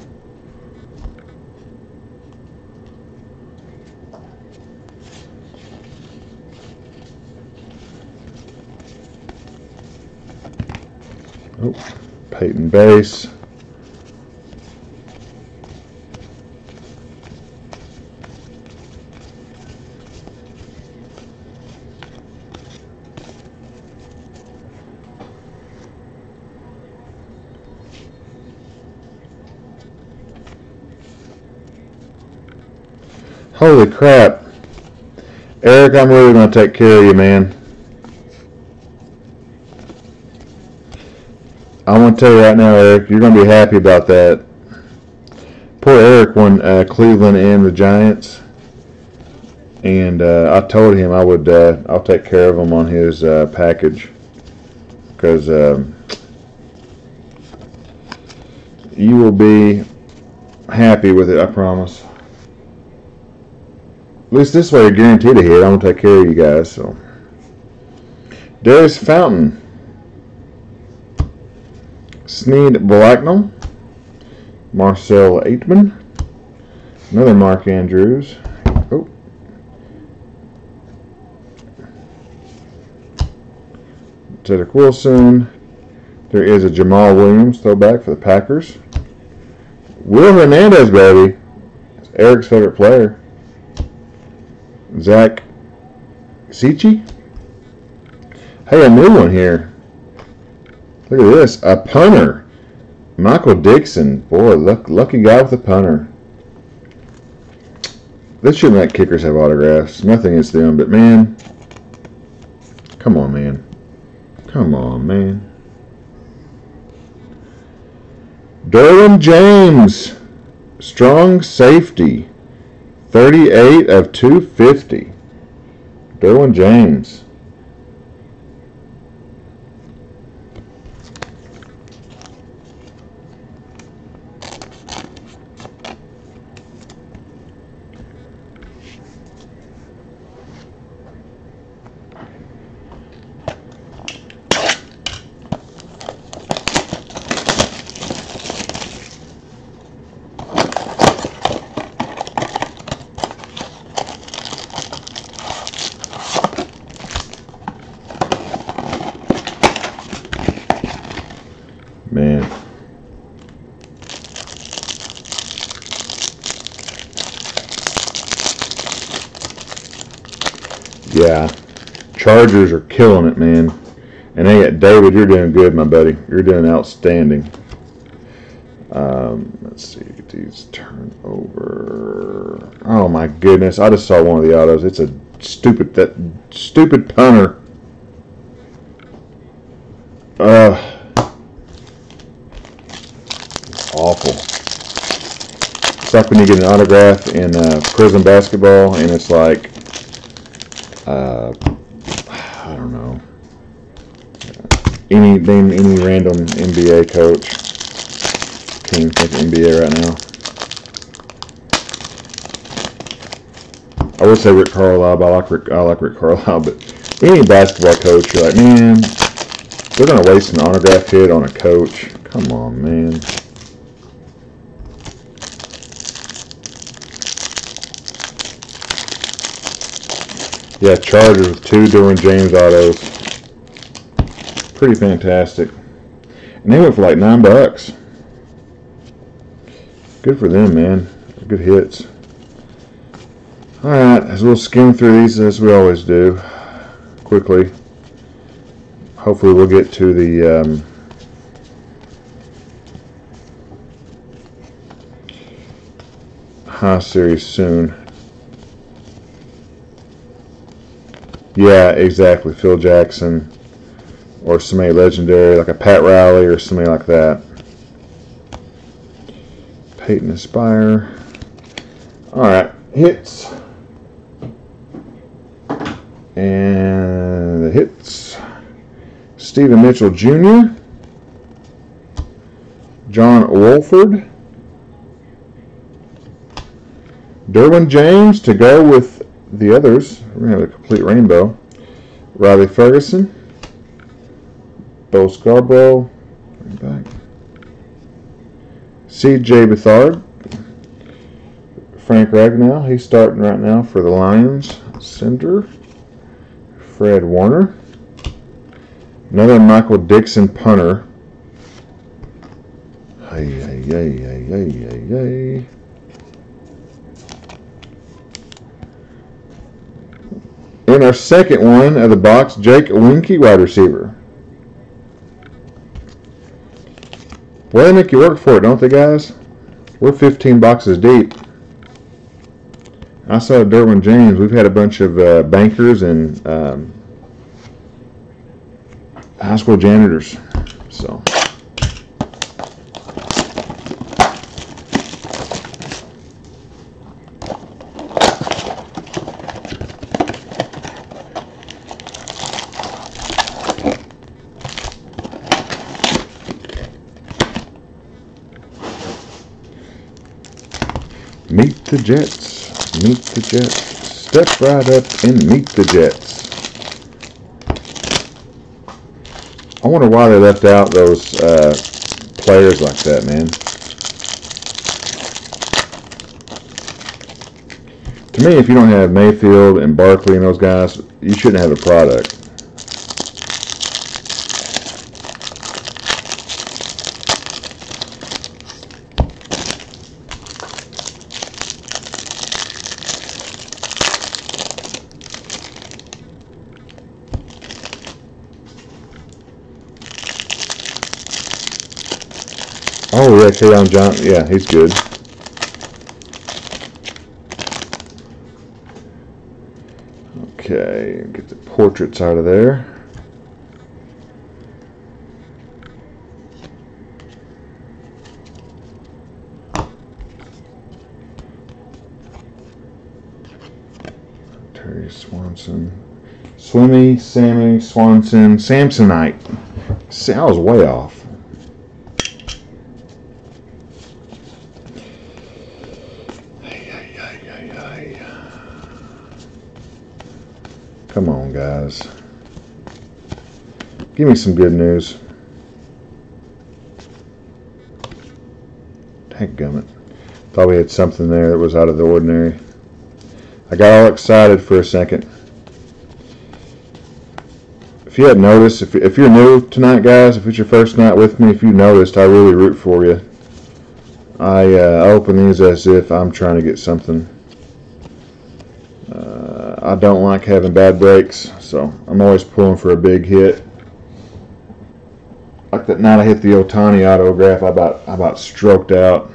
Oh, Peyton base. Holy crap. Eric, I'm really going to take care of you, man. I want to tell you right now, Eric, you're going to be happy about that. Poor Eric won Cleveland and the Giants. And I told him I'll take care of him on his package. Because you will be happy with it, I promise. At least this way you're guaranteed a hit. I'm going to take care of you guys. So, Darius Fountain. Snead Blacknell. Marcel Aitman. Another Mark Andrews. Oh. Cedric Wilson. There is a Jamal Williams throwback for the Packers. Will Hernandez, baby. It's Eric's favorite player. Zach Sichi. Hey, a new one here. Look at this. A punter. Michael Dixon. Boy, lucky guy with a punter. This shouldn't let kickers have autographs. Nothing against them, but man. Come on, man. Come on, man. Derwin James, strong safety, 38 of 250. Derwin James. Man. Yeah. Chargers are killing it, man. And they got David, you're doing good, my buddy. You're doing outstanding. Let's see, get these turned over. Oh my goodness, I just saw one of the autos. It's a stupid punter. Awful. It's like when you get an autograph in prison basketball and it's like, I don't know, any random NBA coach. Can't even think of NBA right now. I would say Rick Carlisle, but I like Rick Carlisle, but any basketball coach, you're like, man, they're gonna waste an autograph hit on a coach. Come on, man. Yeah, Chargers with 2 Derwin James autos. Pretty fantastic. And they went for like $9. Good for them, man. Good hits. Alright, as we'll skim through these as we always do. Quickly. Hopefully we'll get to the high series soon. Yeah, exactly. Phil Jackson or somebody legendary like a Pat Riley or somebody like that. Peyton Aspire. Alright, hits. And the hits. Stephen Mitchell Jr. John Wolford. Derwin James to go with the others. We're going to have a complete rainbow. Riley Ferguson. Bo Scarborough. Back. C.J. Beathard. Frank Ragnow. He's starting right now for the Lions. Center. Fred Warner. Another Michael Dixon punter. Hey. In our second one of the box, Jake Winky, wide receiver. Boy, they make you work for it, don't they, guys? We're 15 boxes deep. I saw Derwin James. We've had a bunch of bankers and high school janitors. So. Meet the Jets. Meet the Jets. Step right up and meet the Jets. I wonder why they left out those players like that, man. To me, if you don't have Mayfield and Barkley and those guys, you shouldn't have a product. Oh, yeah, Keon Johnson. Yeah, he's good. Okay, get the portraits out of there. Terry Swanson. Swimmy, Sammy, Swanson, Samsonite. See, I was way off. Come on, guys. Give me some good news. Dadgummit. Thought we had something there that was out of the ordinary. I got all excited for a second. If you hadn't noticed, if you're new tonight, guys, if it's your first night with me, if you noticed, I really root for you. I open these as if I'm trying to get something. I don't like having bad breaks, so I'm always pulling for a big hit. Like that night I hit the Ohtani autograph, I about stroked out.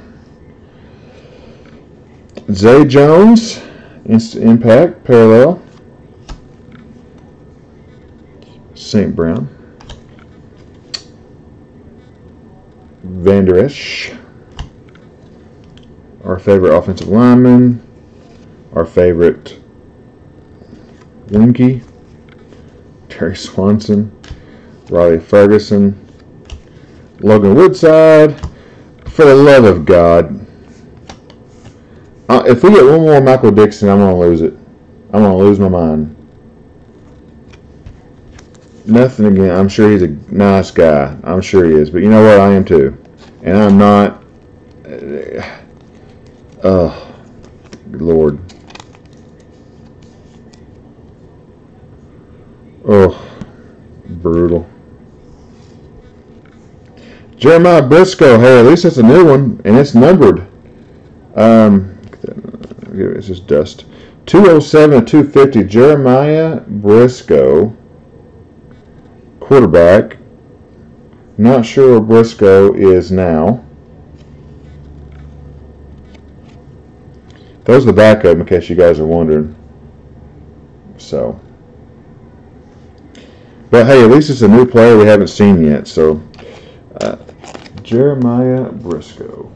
Zay Jones, Instant Impact, parallel. St. Brown. Van Der Esch. Our favorite offensive lineman. Our favorite Winky. Terry Swanson. Riley Ferguson. Logan Woodside. For the love of God. If we get one more Michael Dixon, I'm going to lose it. I'm going to lose my mind. Nothing again. I'm sure he's a nice guy. I'm sure he is. But you know what? I am too. And I'm not. Oh, good Lord. Oh, brutal. Jeremiah Briscoe. Hey, at least it's a new one. And it's numbered. It's just dust. 207 to 250. Jeremiah Briscoe. Quarterback. Not sure where Briscoe is now. Those are the backup in case you guys are wondering. So. But hey, at least it's a new player we haven't seen yet. So, Jeremiah Briscoe.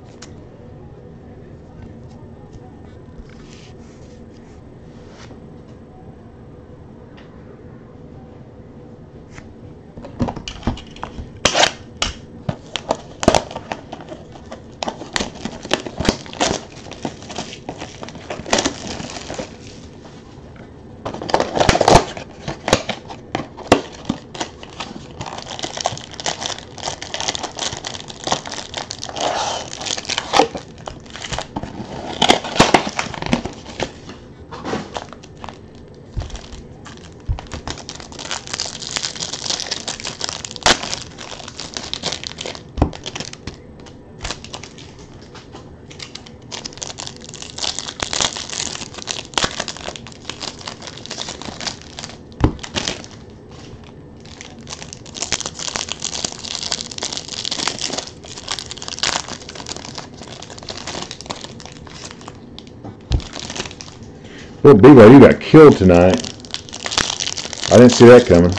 Well, Bebo, you got killed tonight. I didn't see that coming.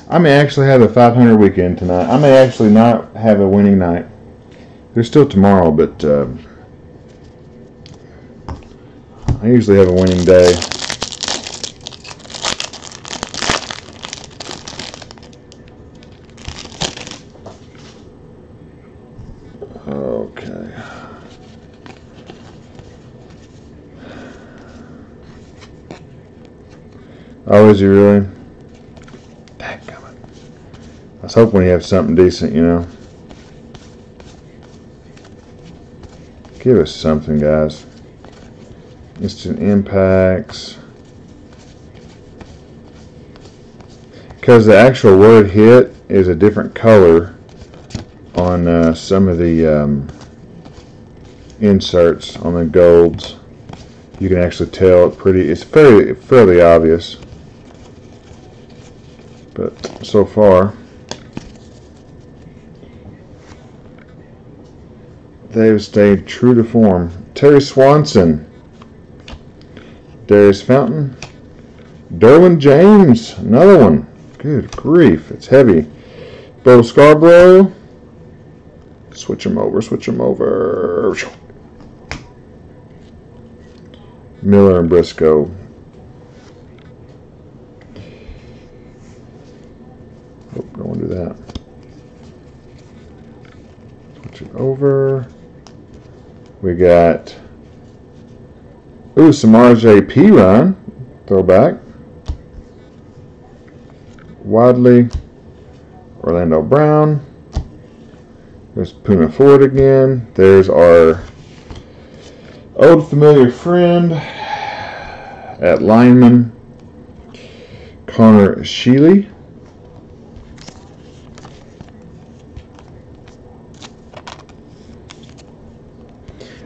I may actually have a 500 weekend tonight. I may actually not have a winning night. There's still tomorrow, but I usually have a winning day. Okay. Oh, is he really? Dadgummit. I was hoping we have something decent, you know. Give us something, guys. Instant impacts. Because the actual word hit is a different color on some of the inserts on the golds. You can actually tell it's fairly obvious. But so far, they've stayed true to form. Terry Swanson, Darius Fountain, Derwin James, another one. Good grief, it's heavy. Bo Scarborough. Switch them over. Miller and Briscoe. Oh, don't want to do that. Switch it over. We got some RJP run. Throwback. Wadley. Orlando Brown. There's Puna Ford again. There's our old familiar friend at lineman, Connor Sheely.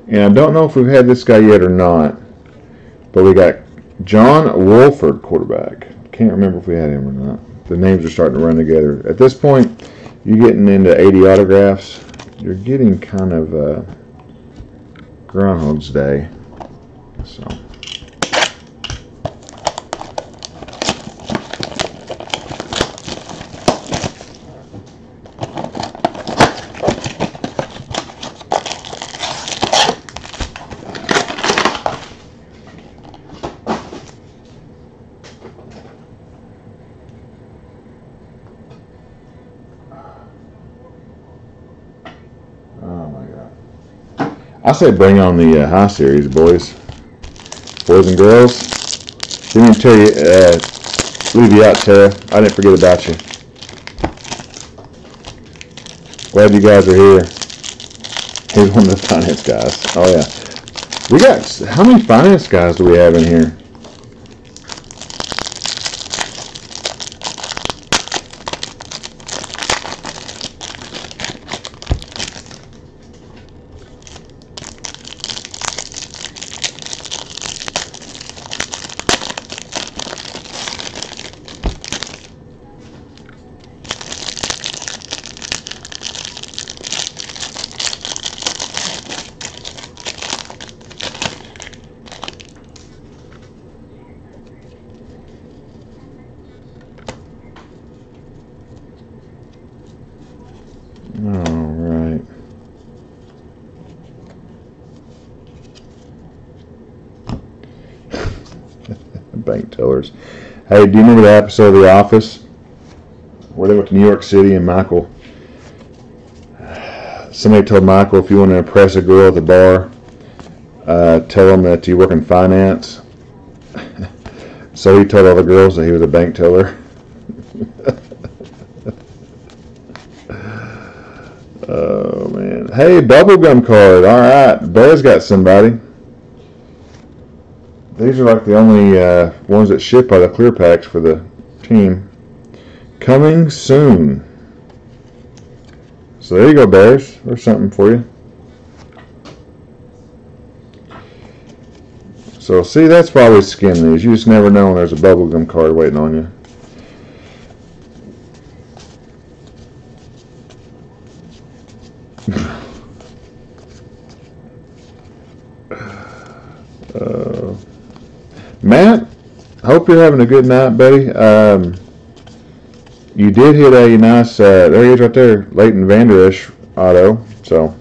And I don't know if we've had this guy yet or not, but we got John Wolford, quarterback. Can't remember if we had him or not. The names are starting to run together. At this point, you're getting into 80 autographs. You're getting kind of Groundhog's Day. So. I say bring on the high series, boys and girls. Didn't even tell you, leave you out, Tara. I didn't forget about you. Glad you guys are here. Here's one of the finance guys. Oh yeah, we got, how many finance guys do we have in here? Alright. Bank tellers. Hey, do you remember the episode of The Office where they went to New York City and somebody told Michael, if you want to impress a girl at the bar, tell them that you work in finance. So he told all the girls that he was a bank teller. Oh man. Hey, bubblegum card. Alright. Bear's got somebody. These are like the only ones that ship by the clear packs for the team. Coming soon. So there you go, Bears. There's something for you. So see, that's why we skim these. You just never know when there's a bubblegum card waiting on you. Matt, hope you're having a good night, buddy. You did hit a nice, there he is right there, Leighton Vander Esch auto. So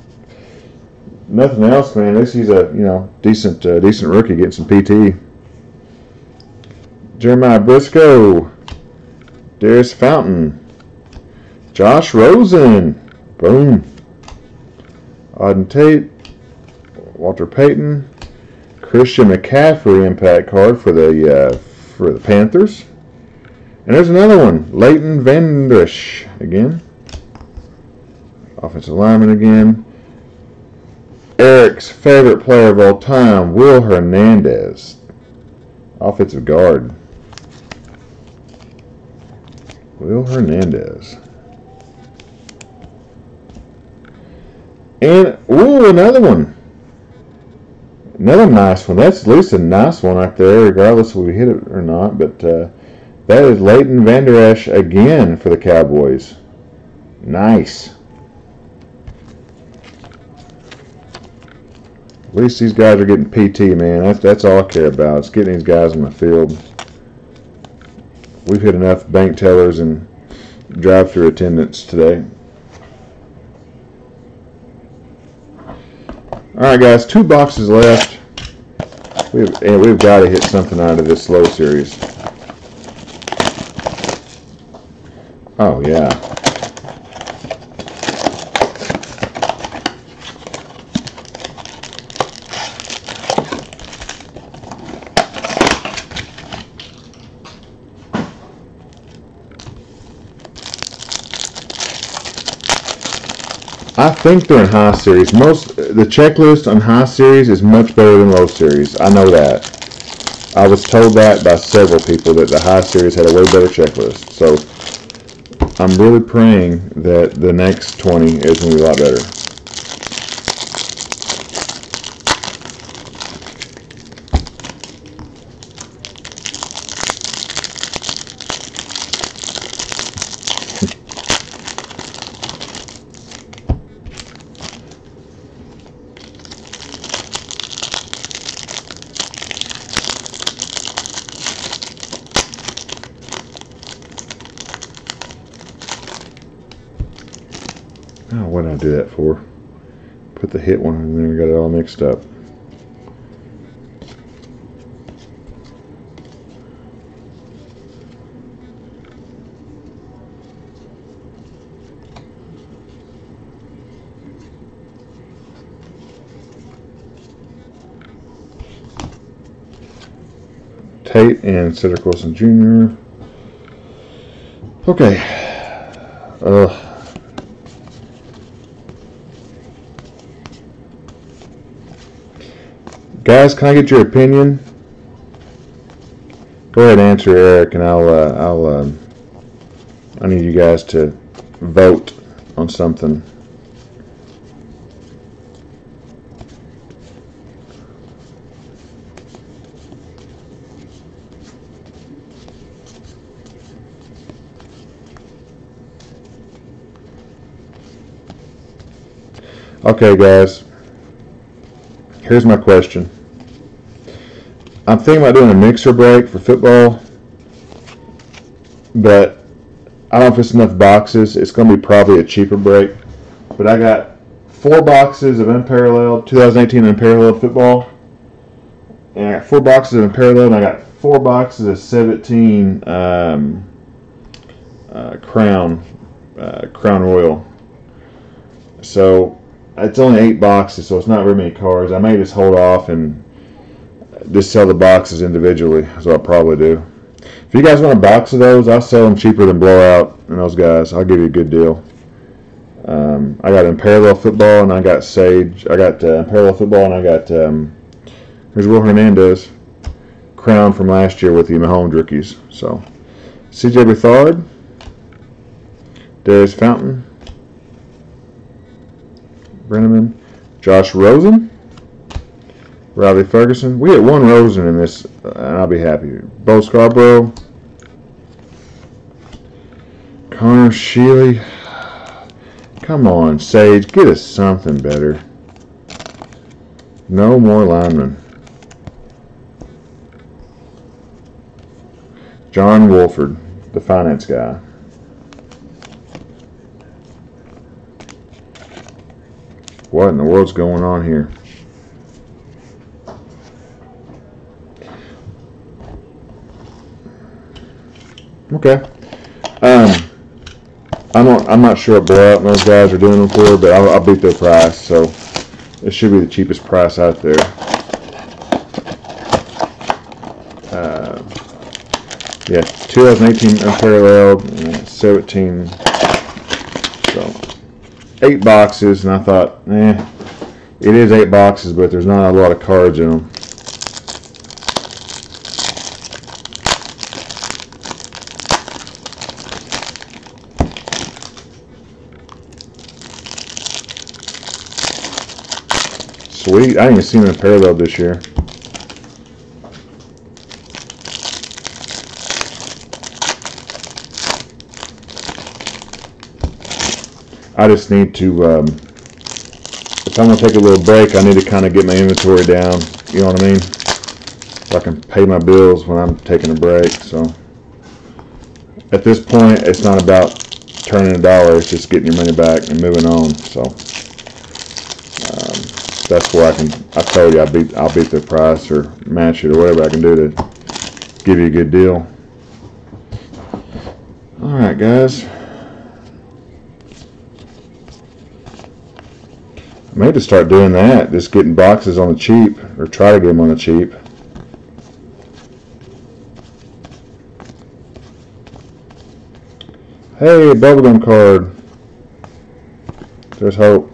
nothing else, man. At least he's a decent rookie, getting some PT. Jeremiah Briscoe, Darius Fountain, Josh Rosen, boom. Auden Tate, Walter Payton, Christian McCaffrey impact card for the Panthers. And there's another one, Leighton Vander Esch again. Offensive lineman again. Eric's favorite player of all time, Will Hernandez. Offensive guard. Will Hernandez. And, another one. Another nice one. That's at least a nice one right there, regardless if we hit it or not. But that is Leighton Vander Esch again for the Cowboys. Nice. At least these guys are getting PT, man. That's all I care about. It's getting these guys in the field. We've hit enough bank tellers and drive-through attendants today. All right, guys, 2 boxes left. We've got to hit something out of this slow series. Oh yeah. I think they're in high series. The checklist on high series is much better than low series. I know that. I was told that by several people that the high series had a way better checklist. So I'm really praying that the next 20 is going to be a lot better. Oh, what did I do that for? Put the hit one in there, got it all mixed up. Tate and Cedric Wilson Jr. Okay. Guys, can I get your opinion? Go ahead and answer, Eric, and I need you guys to vote on something. Okay, guys. Here's my question. I'm thinking about doing a mixer break for football, but I don't know if it's enough boxes. It's going to be probably a cheaper break. But I got 4 boxes of Unparalleled, 2018 Unparalleled football. And I got 4 boxes of Unparalleled, and I got 4 boxes of 17 Crown Royal. So it's only 8 boxes, so it's not very many cards. I may just hold off and just sell the boxes individually. That's what I'll probably do. If you guys want a box of those, I'll sell them cheaper than Blowout and those guys. I'll give you a good deal. I got Unparalleled football, and I got Sage. I got Unparalleled football, and I got here's Will Hernandez, Crown from last year with the Mahomes rookies. So C.J. Beathard, Darius Fountain, Brenneman, Josh Rosen, Riley Ferguson. We had 1 Rosen in this, and I'll be happy. Bo Scarborough, Connor Sheely. Come on, Sage, get us something better. No more linemen. John Wolford, the finance guy. What in the world's going on here? Okay. I'm not sure what Blowout and those guys are doing them for, but I'll beat their price. So it should be the cheapest price out there. Yeah, 2018 Unparalleled, 17. So 8 boxes, and I thought, it is 8 boxes, but there's not a lot of cards in them. Sweet. I ain't even seen them Unparalleled this year. I just need to, if I'm going to take a little break, I need to kind of get my inventory down. You know what I mean? So I can pay my bills when I'm taking a break. So at this point, it's not about turning $1. It's just getting your money back and moving on. So that's where I told you I'll beat the price or match it or whatever I can do to give you a good deal. All right, guys. I may just start doing that, just getting boxes on the cheap, or try to get them on the cheap. Hey, bubblegum card. There's hope.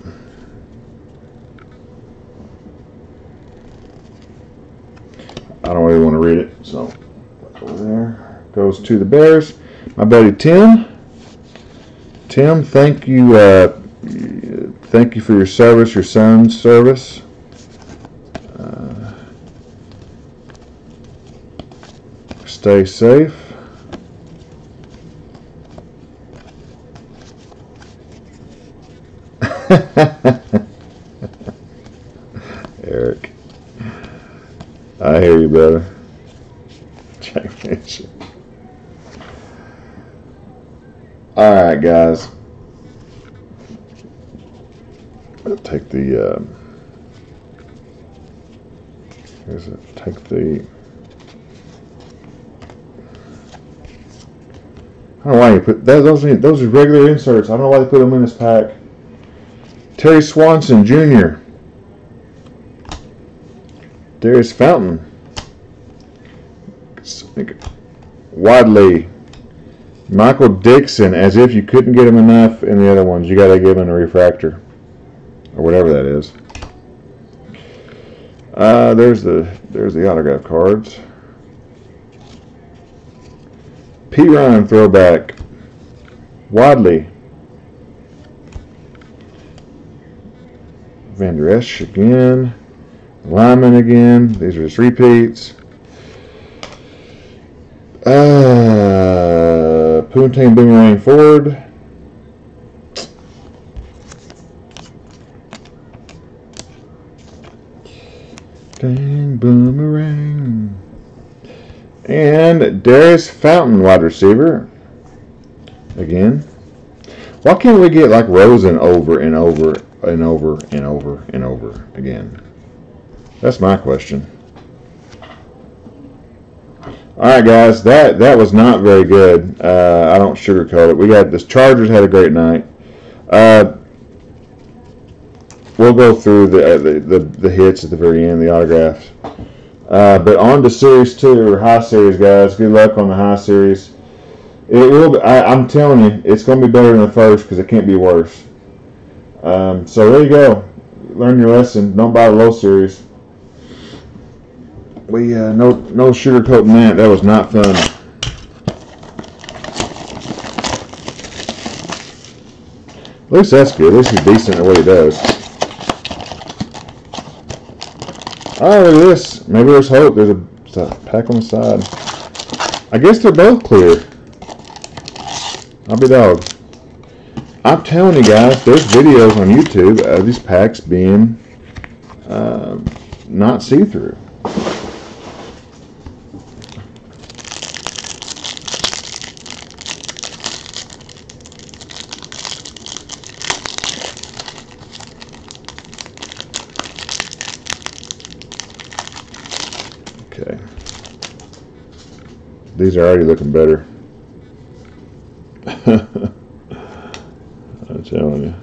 I don't really want to read it, so over there goes to the Bears. My buddy Tim. Tim, thank you. Thank you for your service, your son's service. Stay safe. Eric, I hear you, brother. All right, guys. I'll take the. Here's it. Take the. I don't know why you put that. Those are regular inserts. I don't know why they put them in this pack. Terry Swanson Jr. Darius Fountain. Wadley. Michael Dixon. As if you couldn't get him enough in the other ones, you got to give him a refractor or whatever that is. There's the autograph cards. P. Ryan throwback. Wadley. Van Der Esch again. Lyman again. These are just repeats. Poontang Boomerang Ford. Dang Boomerang. And Darius Fountain, wide receiver. Again. Why can't we get like Rosen over and over and over and over and over again? That's my question. Alright, guys, that was not very good. I don't sugarcoat it. We got this. Chargers had a great night. We'll go through the hits at the very end, the autographs. But on to Series 2, or High Series, guys. Good luck on the High Series. It will be, I'm telling you, it's going to be better than the first because it can't be worse. So there you go. Learn your lesson. Don't buy the low series. We no sugarcoating that. That was not fun. At least that's good. At least he's decent at what he does. Oh, look at this. Maybe there's hope. There's a pack on the side. I guess they're both clear. I'll be dog. I'm telling you guys, there's videos on YouTube of these packs being not see-through. Okay. These are already looking better. I'm telling you.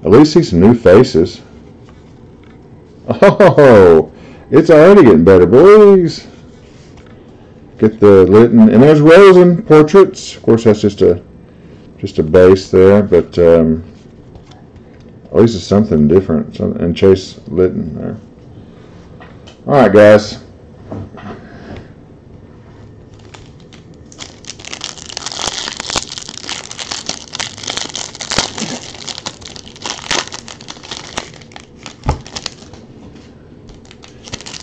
At least see some new faces. Oh, it's already getting better, boys. Get the Litton, and there's Rosen portraits. Of course, that's just a base there, but at least it's something different. And Chase Litton there. All right, guys.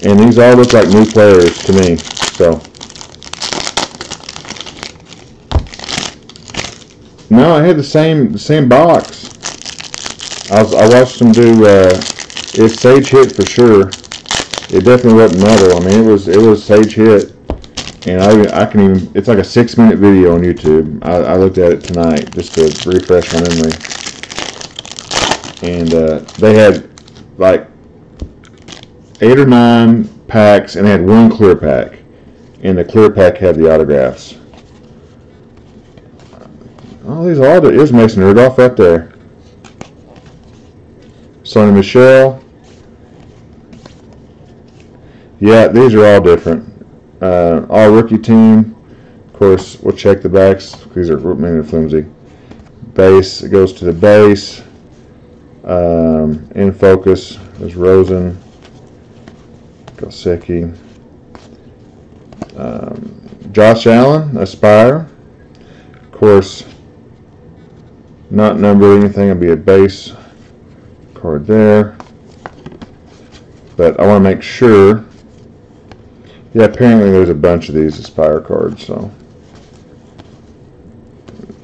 And these all look like new players to me. So no, I had the same box. I watched them do. It's Sage Hit for sure. It definitely wasn't metal. I mean, it was Sage Hit, and I can even. It's like a 6-minute video on YouTube. I looked at it tonight just to refresh my memory, and they had like 8 or 9 packs, and they had one clear pack. And the clear pack had the autographs. Oh, these are all there is Mason Rudolph right there. Sonny Michel. Yeah, these are all different. All rookie team. Of course, we'll check the backs. These are mainly flimsy. Base, it goes to the base. In focus, there's Rosen. Gosecki. Josh Allen, Aspire. Of course, not numbered or anything. It'll be a base card there. But I want to make sure. Yeah, apparently there's a bunch of these Aspire cards, so.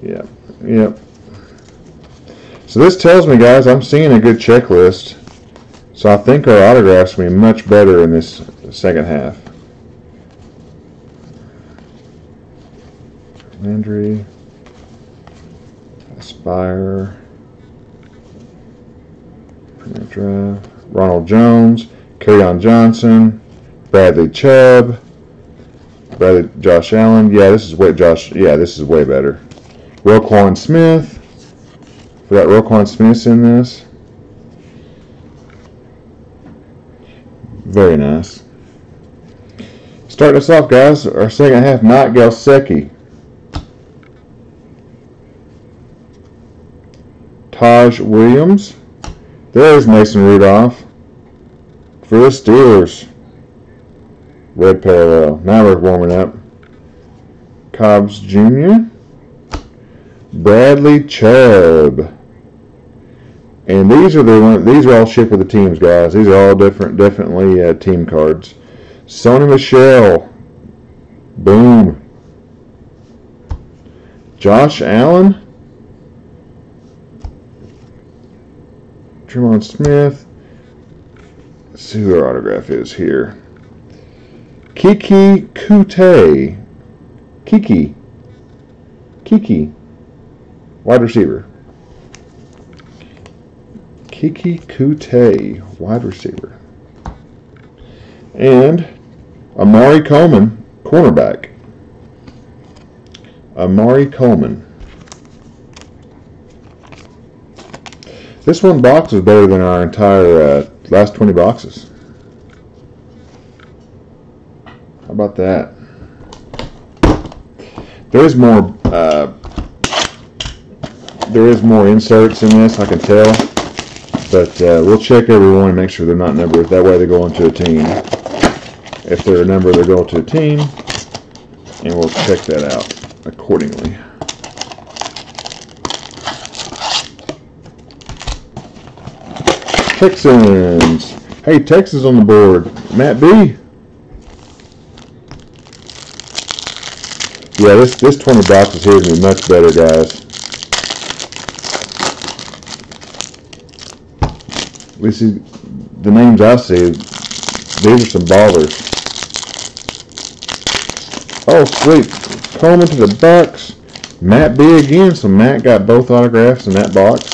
Yep. So this tells me, guys, I'm seeing a good checklist. So I think our autographs will be much better in this second half. Landry, Aspire, Premier Draft, Ronald Jones, Kerryon Johnson, Bradley Chubb, Josh Allen. Yeah, this is way this is way better. Roquan Smith. We got Roquan Smith in this. Very nice. Starting us off, guys, our second half, Matt Gelsecki. Taj Williams. There's Mason Rudolph for the Steelers. Red parallel. Now we're warming up. Cobbs Jr. Bradley Chubb. And these are all shipped with the teams, guys. These are all definitely team cards. Sonny Michel. Boom. Josh Allen. Tremont Smith. Let's see who our autograph is here. Kiki Kute. Kiki. Wide receiver. Kiki Kute, wide receiver. And Amari Coleman, cornerback. Amari Coleman. This one box is better than our entire last 20 boxes. How about that? There is more inserts in this, I can tell. But we'll check every one and make sure they're not numbered. That way they go into a team. If they're a number, they go to a team. And we'll check that out accordingly. Texans. Hey, Texas on the board. Matt B. Yeah, this 20 boxes here is going to be much better, guys. At least the names I see, these are some ballers. Oh, sweet. Coleman to the Bucks. Matt B again. So Matt got both autographs in that box.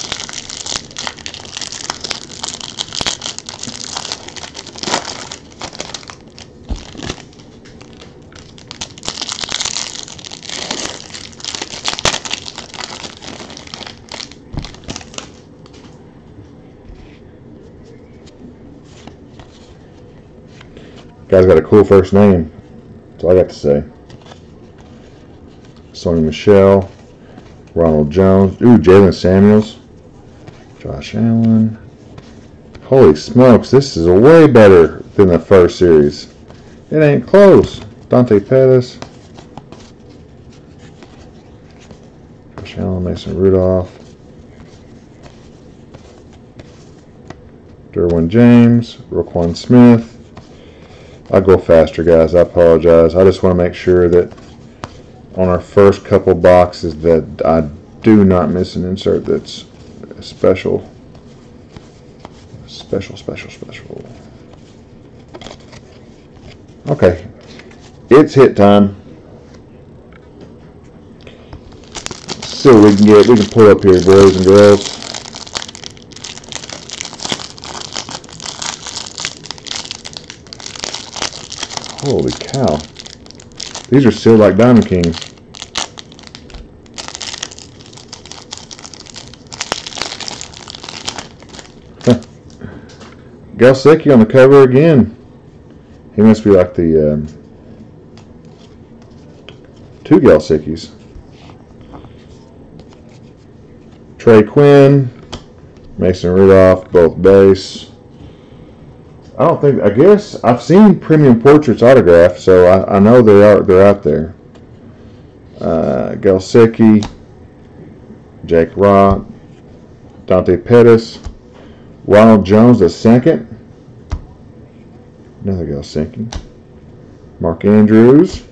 Guy's got a cool first name. That's all I got to say. Sonny Michel, Ronald Jones, Jalen Samuels, Josh Allen. Holy smokes, this is way better than the first series. It ain't close. Dante Pettis, Josh Allen, Mason Rudolph, Derwin James, Roquan Smith. I'll go faster, guys. I apologize. I just want to make sure that on our first couple boxes that I do not miss an insert that's special. Okay. It's hit time. Let's see what we can get. We can pull up here, boys and girls. Holy cow. These are sealed like Diamond Kings. Galsecki on the cover again. He must be like the two Galseckis. Trey Quinn, Mason Rudolph, both base. I guess I've seen Premium Portraits autographed, so I know they're out there. Galsecki, Jake Rock, Dante Pettis, Ronald Jones II, another Galsecki, Mark Andrews,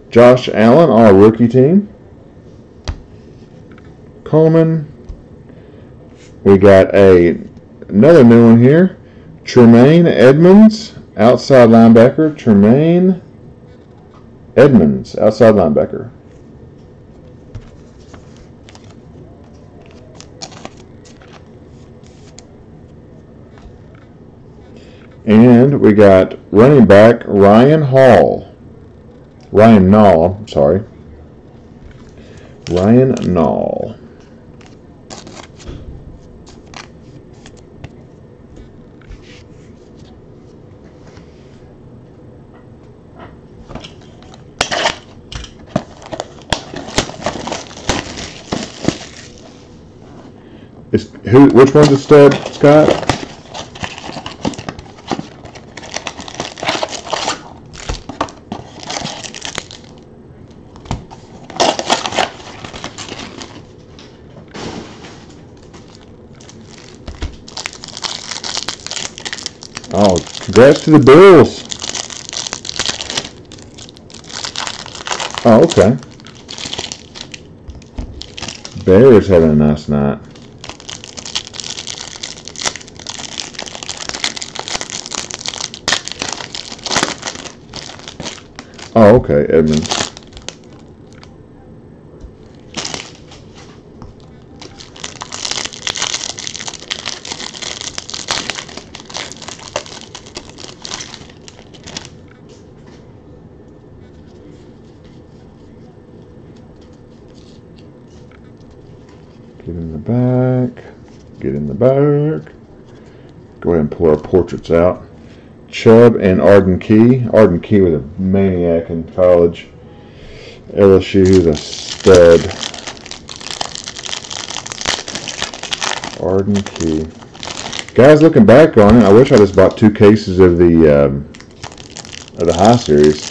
Josh Allen, all rookie team, Coleman. We got another new one here. Tremaine Edmonds, outside linebacker. Tremaine Edmonds, outside linebacker. And we got running back Ryan Nall, sorry. Ryan Nall. Which one's a stud, Scott? Oh, congrats to the Bills. Oh, okay. Bears having a nice night. Oh, okay, Edmonds. Get in the back. Get in the back. Go ahead and pull our portraits out. Chubb and Arden Key. Arden Key was a maniac in college. LSU, he's a stud. Arden Key. Guys, looking back on it, I wish I just bought 2 cases of the high series.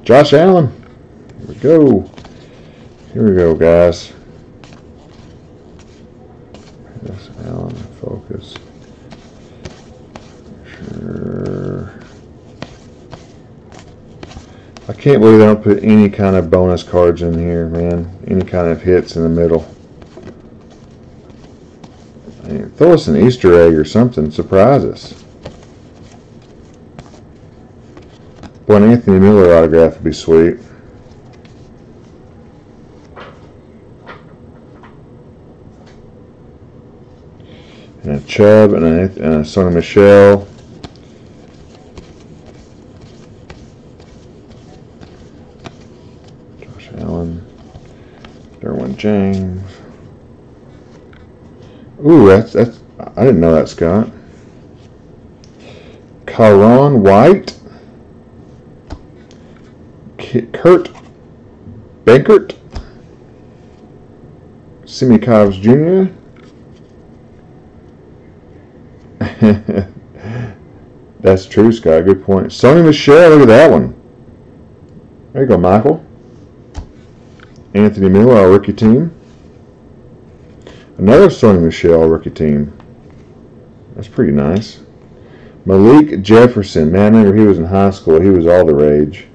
Josh Allen. Here we go. Here we go, guys. Josh Allen, focus. Sure. I can't believe they don't put any kind of bonus cards in here, man. Any kind of hits in the middle. I mean, throw us an Easter egg or something. Surprise us. Boy, an Anthony Miller autograph would be sweet. And a Chubb and a Sony Michel. Josh Allen. Derwin James. Ooh, that's I didn't know that, Scott. Karon White. Kurt Benkert, Simi Cobbs Jr. That's true, Scott. Good point. Sony Michel, look at that one. There you go, Michael. Anthony Miller, our rookie team. Another Sony Michel rookie team. That's pretty nice. Malik Jefferson. Man, I remember he was in high school. He was all the rage.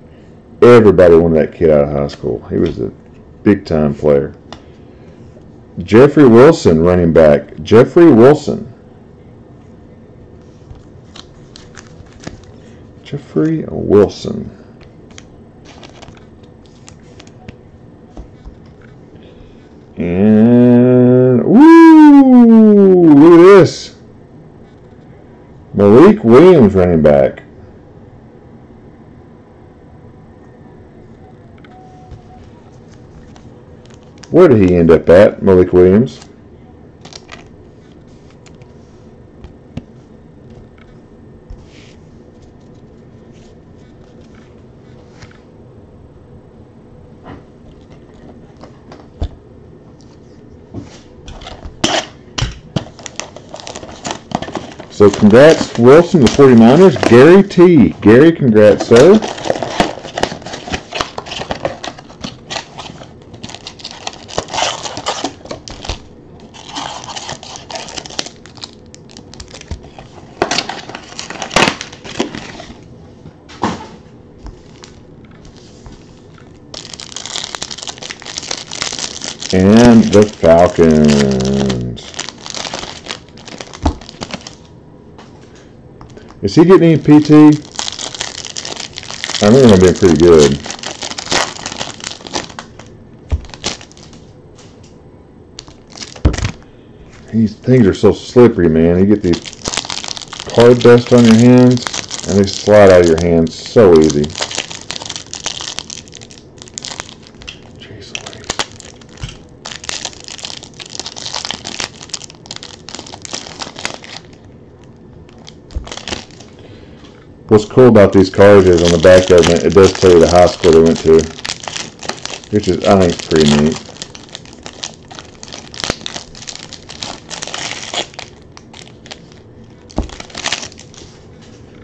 Everybody wanted that kid out of high school. He was a big-time player. Jeffrey Wilson, running back. Jeffrey Wilson. Jeffrey Wilson. And, woo! Look at this. Malik Williams running back. Where did he end up at, Malik Williams? So congrats, Wilson, the 49ers. Gary T. Gary, congrats, sir. And the Falcons. Is he getting any PT? I think I'm being pretty good. These things are so slippery, man. You get these card dust on your hands, and they slide out of your hands so easy. Jeez Louise. What's cool about these cards is on the back of it does tell you the high school they went to, which is, I think, pretty neat.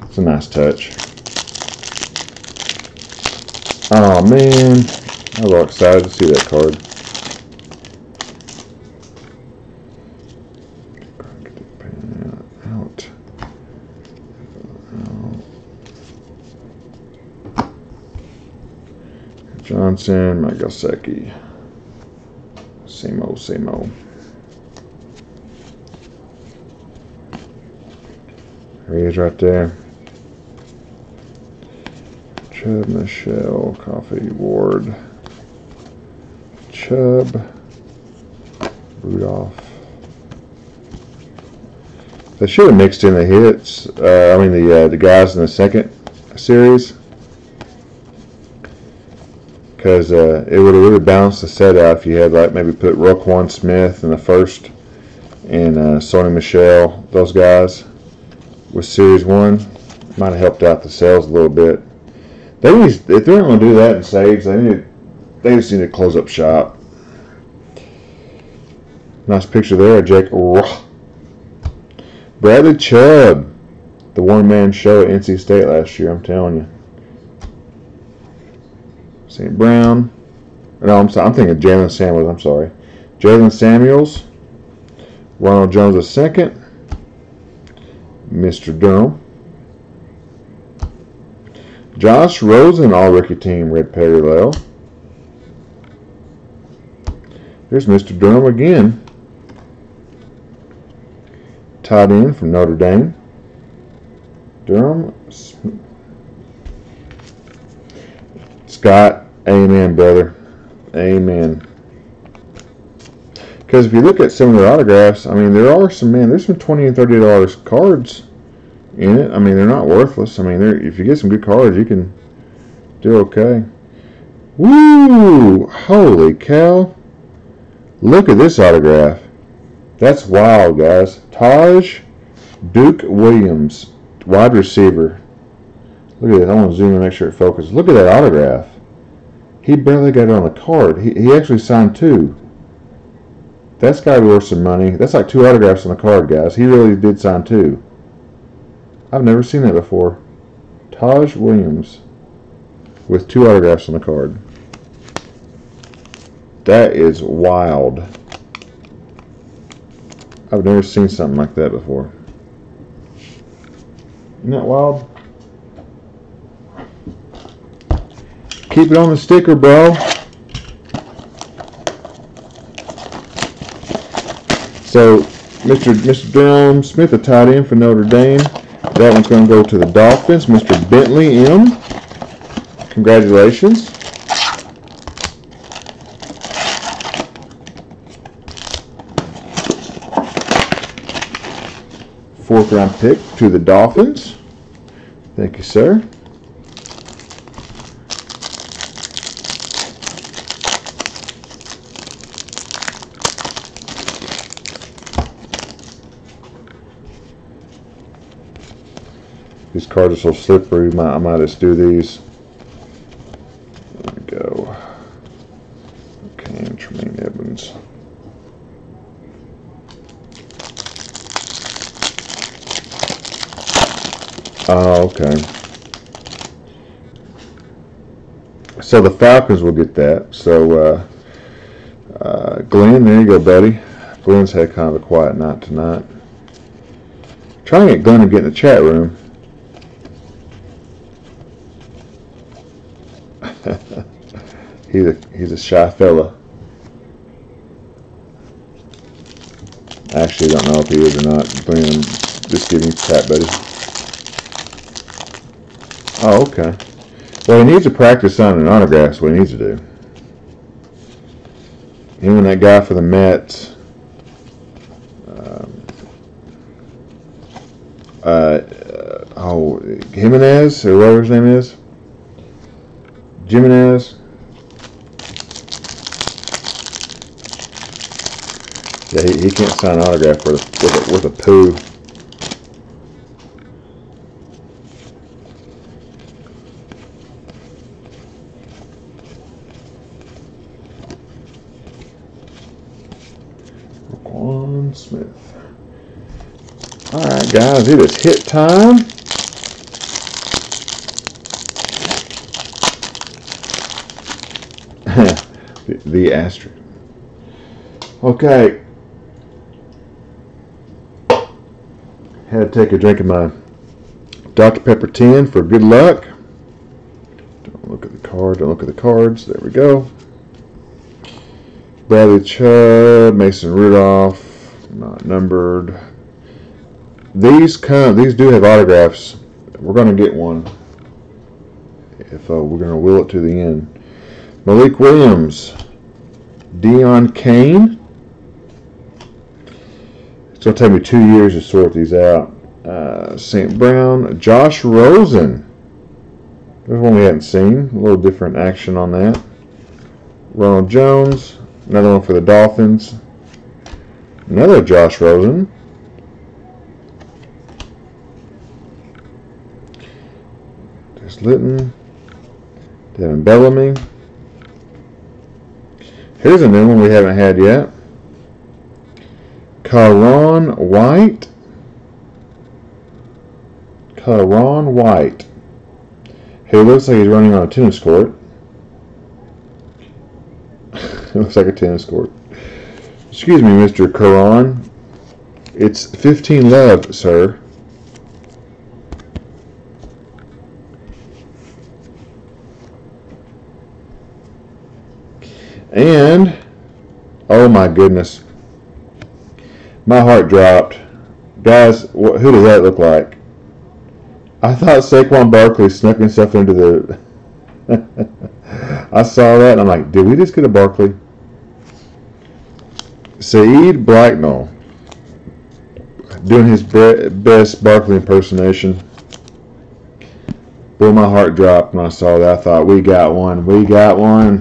It's a nice touch. Oh man, I was all excited to see that card. Get the pen out. Johnson, Mike Gesicki. Same old, same old. There he is right there. Chubb, Michelle, Coffee, Ward, Chubb, Rudolph. They should have mixed in the hits. The guys in the second series, because it would have really balanced the set out if you had like maybe put Roquan Smith in the first and Sony Michel, those guys with Series 1. Might have helped out the sales a little bit. If they're going to do that in Sage, they just need to close up shop. Nice picture there, Jake. Bradley Chubb, the one-man show at NC State last year, I'm telling you. St. Brown. No, I'm thinking Jalen Samuels, I'm sorry. Jalen Samuels. Ronald Jones II. Mr. Durham. Josh Rosen, all-rookie team, red parallel. There's Mr. Durham again. Tight end from Notre Dame. Durham. Scott, amen, brother. Amen. Because if you look at some of their autographs, I mean, there's some $20 and $30 cards in it. I mean, they're not worthless. I mean, if you get some good cards, you can do okay. Woo! Holy cow. Look at this autograph. That's wild, guys. Taj Duke Williams, wide receiver. Look at this. I want to zoom in and make sure it focuses. Look at that autograph. He barely got it on the card. He actually signed 2. That's got to be worth some money. That's like 2 autographs on the card, guys. He really did sign 2. I've never seen that before. Taj Williams with 2 autographs on the card. That is wild. I've never seen something like that before. Isn't that wild? Keep it on the sticker, bro. So, Mr. Durham Smith, a tight end for Notre Dame. That one's going to go to the Dolphins. Mr. Bentley M. Congratulations. 4th round pick to the Dolphins. Thank you, sir. These cards are so slippery, I might just do these. There we go. Okay, Tremaine Edmonds. Oh, okay. So the Falcons will get that. So, Glenn, there you go, buddy. Glenn's had kind of a quiet night tonight. Trying to get Glenn to get in the chat room. He's a shy fella. I actually don't know if he is or not. Glenn, just give me chat, buddy. Oh, okay. Well, he needs to practice signing autographs. What he needs to do. Him and that guy for the Mets. Jimenez, or whatever his name is. Jimenez. Yeah, he can't sign an autograph with a poo. Roquan Smith. Alright, guys, it is hit time. the asterisk. Okay. Had to take a drink of my Dr. Pepper 10 for good luck. Don't look at the card. Don't look at the cards. There we go. Bradley Chubb, Mason Rudolph, not numbered. These do have autographs. We're going to get one. If we're going to will it to the end. Malik Williams, Deion Kane. It's going to take me 2 years to sort these out. St. Brown, Josh Rosen. There's one we hadn't seen. A little different action on that. Ronald Jones, another one for the Dolphins. Another Josh Rosen. There's Litton. Devin Bellamy. Here's a new one we haven't had yet. Karan White. Karan White. He looks like he's running on a tennis court. It looks like a tennis court. Excuse me, Mr. Karan. It's 15 love, sir. And, oh my goodness. My heart dropped. Guys, who does that look like? I thought Saquon Barkley snuck himself into the... I saw that and I'm like, did we just get a Barkley? Saeed Blacknall. Doing his best Barkley impersonation. Boy, my heart dropped when I saw that. I thought, we got one. We got one.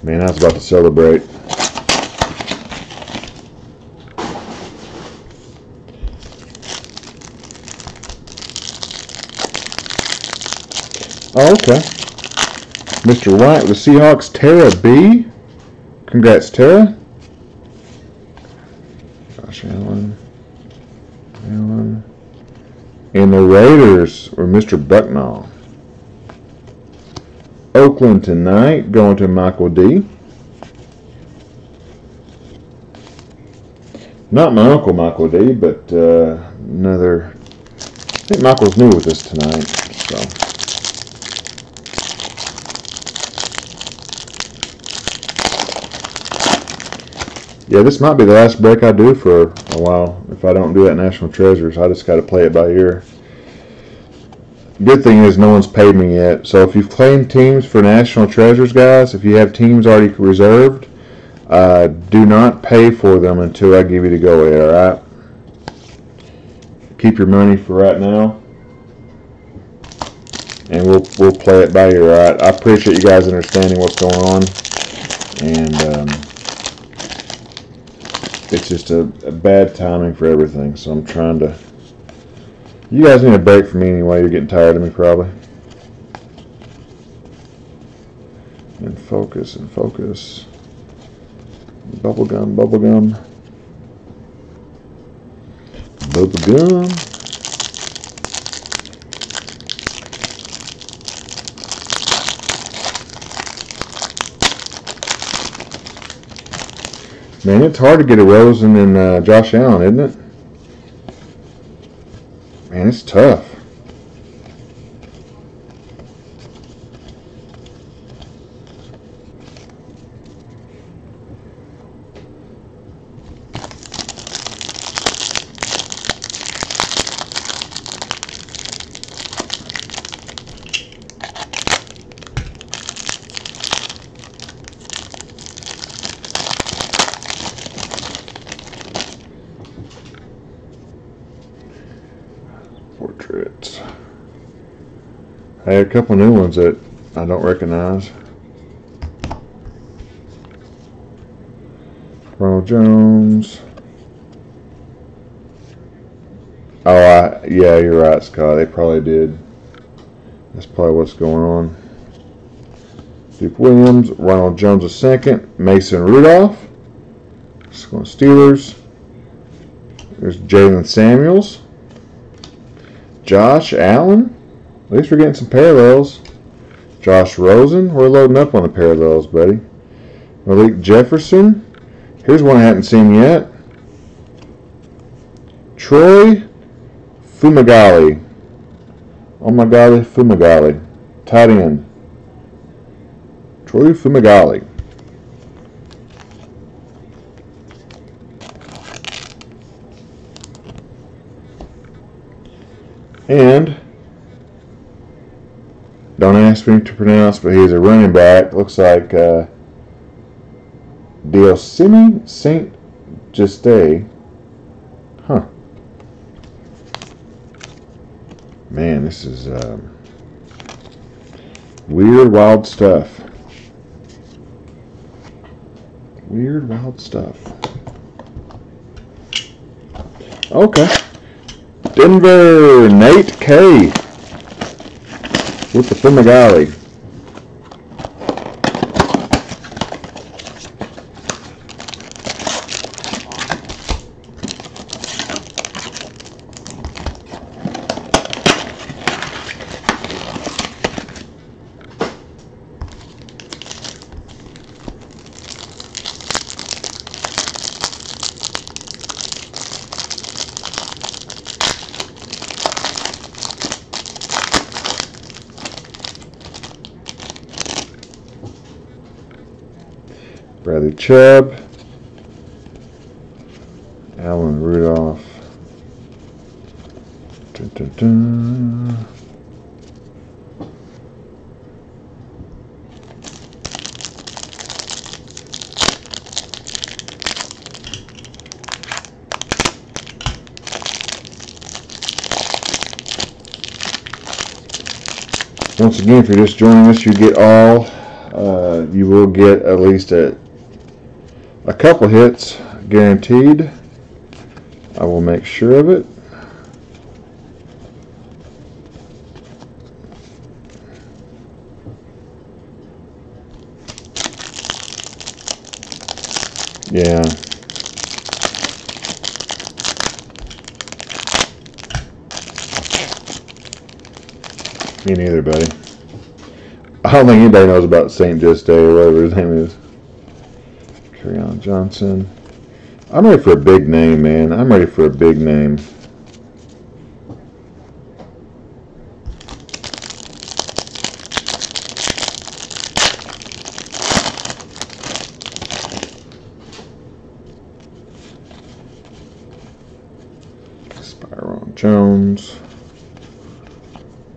Man, I was about to celebrate. Oh, okay. Mr. White with the Seahawks, Tara B. Congrats, Tara. Josh Allen. And the Raiders were Mr. Bucknall. Oakland tonight, going to Michael D. Not my uncle Michael D, but another. I think Michael's new with us tonight. So. Yeah, this might be the last break I do for a while. If I don't do that National Treasures, I just got to play it by ear. Good thing is no one's paid me yet. So if you've claimed teams for National Treasures, guys, if you have teams already reserved, do not pay for them until I give you the go ahead, alright? Keep your money for right now. And we'll play it by ear, alright? I appreciate you guys understanding what's going on. And it's just a bad timing for everything. So I'm trying to... You guys need a break from me anyway. You're getting tired of me probably. And focus and focus. Bubblegum, bubblegum. Bubblegum. Man, it's hard to get a Rosen and Josh Allen, isn't it? Man, it's tough. Portraits. I had a couple new ones that I don't recognize. Ronald Jones. Oh, yeah, you're right, Scott. They probably did. That's probably what's going on. Duke Williams, Ronald Jones II, Mason Rudolph. Steelers. There's Jalen Samuels. Josh Allen. At least we're getting some parallels. Josh Rosen. We're loading up on the parallels, buddy. Malik Jefferson. Here's one I haven't seen yet. Troy Fumagalli. Oh my golly, Fumagalli. Tight end. Troy Fumagalli. And don't ask me to pronounce, but he's a running back. Looks like Diosimi Saint Juste. Huh. Man, this is weird, wild stuff. Weird, wild stuff. Okay. Denver, Nate K. with the Fumagalli. Bradley Chubb, Alan Rudolph. Dun, dun, dun. Once again, if you're just joining us, you get all. You will get at least a couple hits guaranteed. I will make sure of it. Yeah. Me neither, buddy. I don't think anybody knows about Saint Juste or whatever his name is. Kerryon Johnson. I'm ready for a big name, man. I'm ready for a big name. Byron Jones.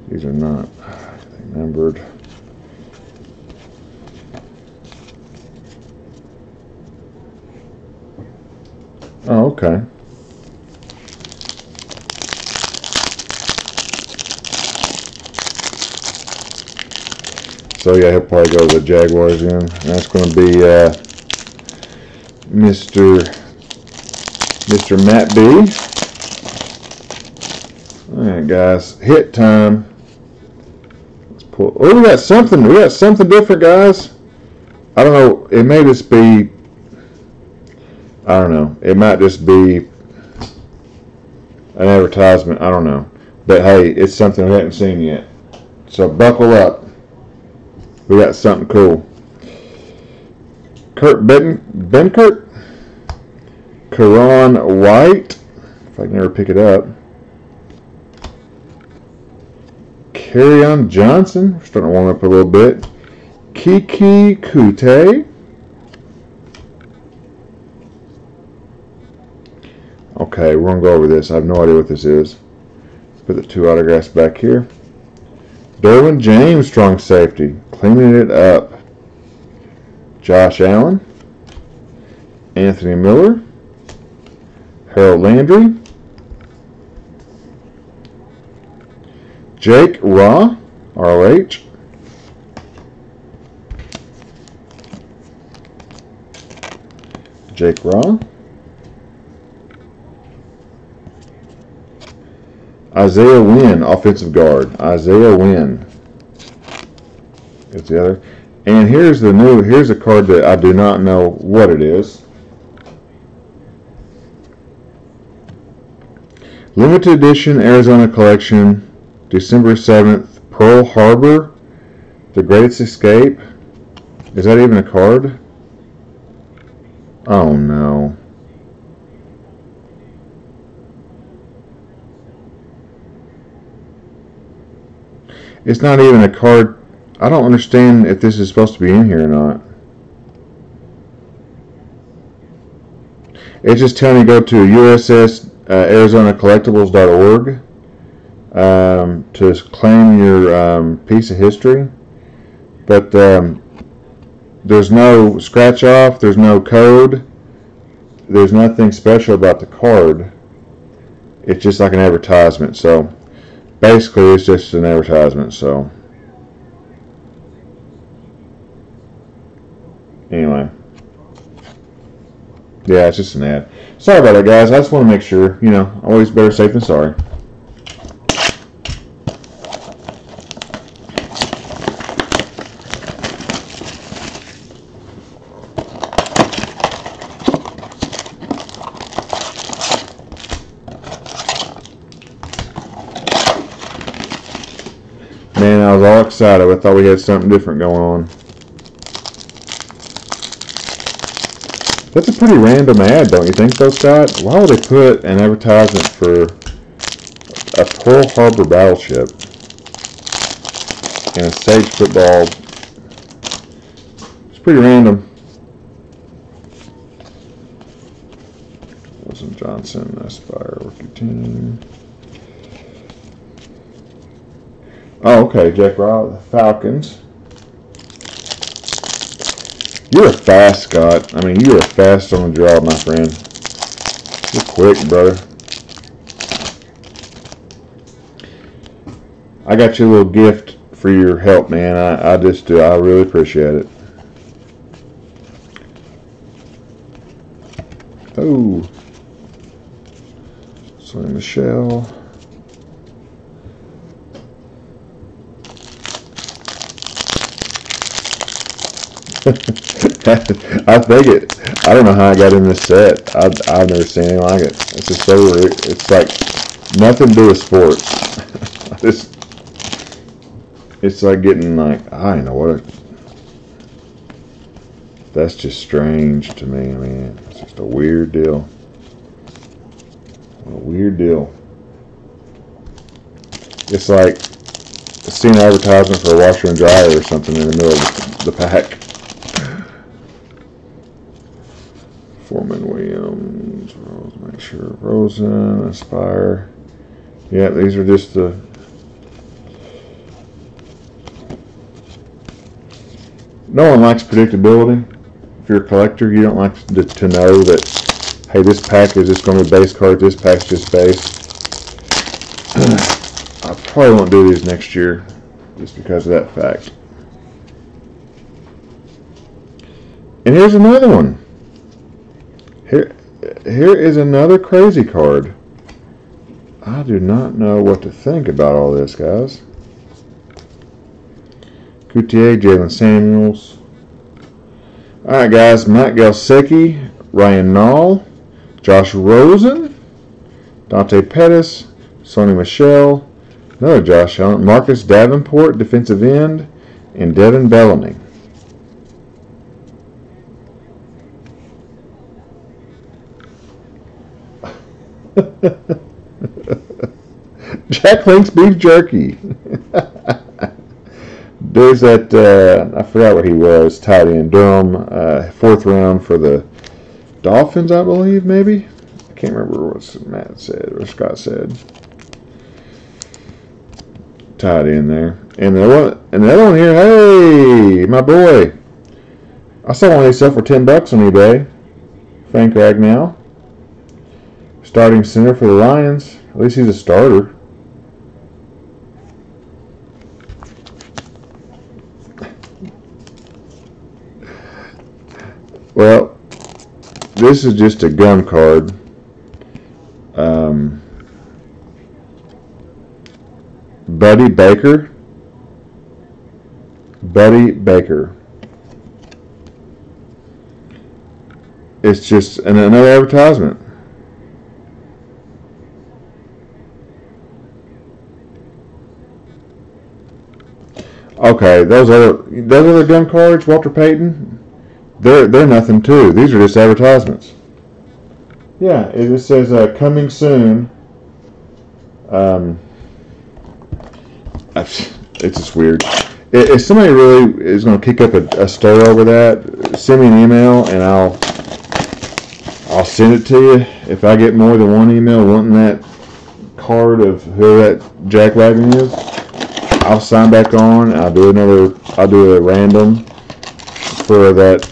These are not numbered. Oh, okay. So yeah, he'll probably go to the Jaguars in. And that's going to be Mr. Matt B. Alright guys, hit time. Let's pull. Oh, we got something different, guys. I don't know, it may just be, I don't know, it might just be an advertisement, I don't know. But hey, it's something we haven't seen yet. So buckle up. We got something cool. Kurt Benkert, Karan White, if I can ever pick it up. Kerryon Johnson, we're starting to warm up a little bit. Kiki Kute. Okay, we're going to go over this. I have no idea what this is. Put the 2 autographs back here. Derwin James, strong safety, cleaning it up. Josh Allen. Anthony Miller. Harold Landry. Jake Raw, ROH. Jake Raw. Isaiah Wynn, offensive guard. Isaiah Wynn. It's the other. And here's a card that I do not know what it is. Limited edition Arizona collection, December 7th, Pearl Harbor, The Greatest Escape. Is that even a card? Oh no. It's not even a card. I don't understand if this is supposed to be in here or not. It's just telling you to go to USS ArizonaCollectibles.org to claim your piece of history. But there's no scratch off, there's no code, there's nothing special about the card. It's just like an advertisement. So basically it's just an advertisement. So anyway, yeah, it's just an ad. Sorry about that, guys. I just want to make sure, always better safe than sorry. Man, I was all excited. I thought we had something different going on. That's a pretty random ad, don't you think, though, Scott? Why would they put an advertisement for a Pearl Harbor battleship in a Sage football? It's pretty random. Wilson Johnson, Aspire, rookie team. Oh, okay, Jack Raw, the Falcons. You're fast, Scott. I mean, you are fast on the draw, my friend. You're quick, brother. I got you a little gift for your help, man. I just do. I really appreciate it. Oh. Sonny Michel. I think it. I don't know how I got in this set. I've never seen anything like it. It's just so. It's like nothing to do with sports. It's like getting like I don't know what. That's just strange to me. I mean, it's just a weird deal. A weird deal. It's like seeing an advertisement for a washer and dryer or something in the middle of the pack. Foreman Williams, make sure Rosen, Aspire. Yeah, these are just the no one likes predictability. If you're a collector, you don't like to know that, hey, this pack is just going to be base cards, this pack's just base. I probably won't do these next year just because of that fact. And here's another one. Here is another crazy card. I do not know what to think about all this, guys. Coutier, Jalen Samuels. Alright, guys. Mike Gesicki, Ryan Nall, Josh Rosen, Dante Pettis, Sony Michel, another Josh Allen, Marcus Davenport, defensive end, and Devin Bellamy. Jack Link's beef jerky. There's that, I forgot what he was, tight end, Durham, 4th round for the Dolphins, I believe, maybe? I can't remember what Matt said or Scott said. Tight end there. And the other one here, hey, my boy. I saw one of these sell for $10 on eBay. Frank Ragnow. Starting center for the Lions. At least he's a starter. Well, this is just a gum card. Buddy Baker. Buddy Baker. It's just another advertisement. Okay, those other gun cards, Walter Payton, they're nothing too. These are just advertisements. Yeah, it just says coming soon. It's just weird. If somebody really is going to kick up a stir over that, send me an email and I'll send it to you. If I get more than one email wanting that card of who that Jack Wagon is, I'll sign back on. I'll do a random for that,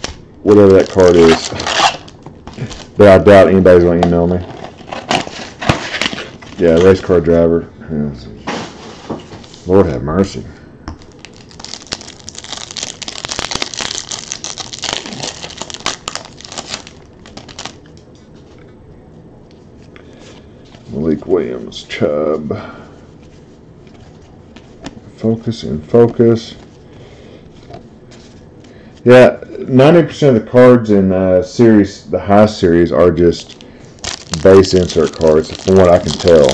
whatever that card is. But I doubt anybody's going to email me. Yeah, race car driver. Yes. Lord have mercy. Malik Williams, Chubb. Focus and focus. Yeah, 90% of the cards in series, the high series, are just base insert cards, from what I can tell.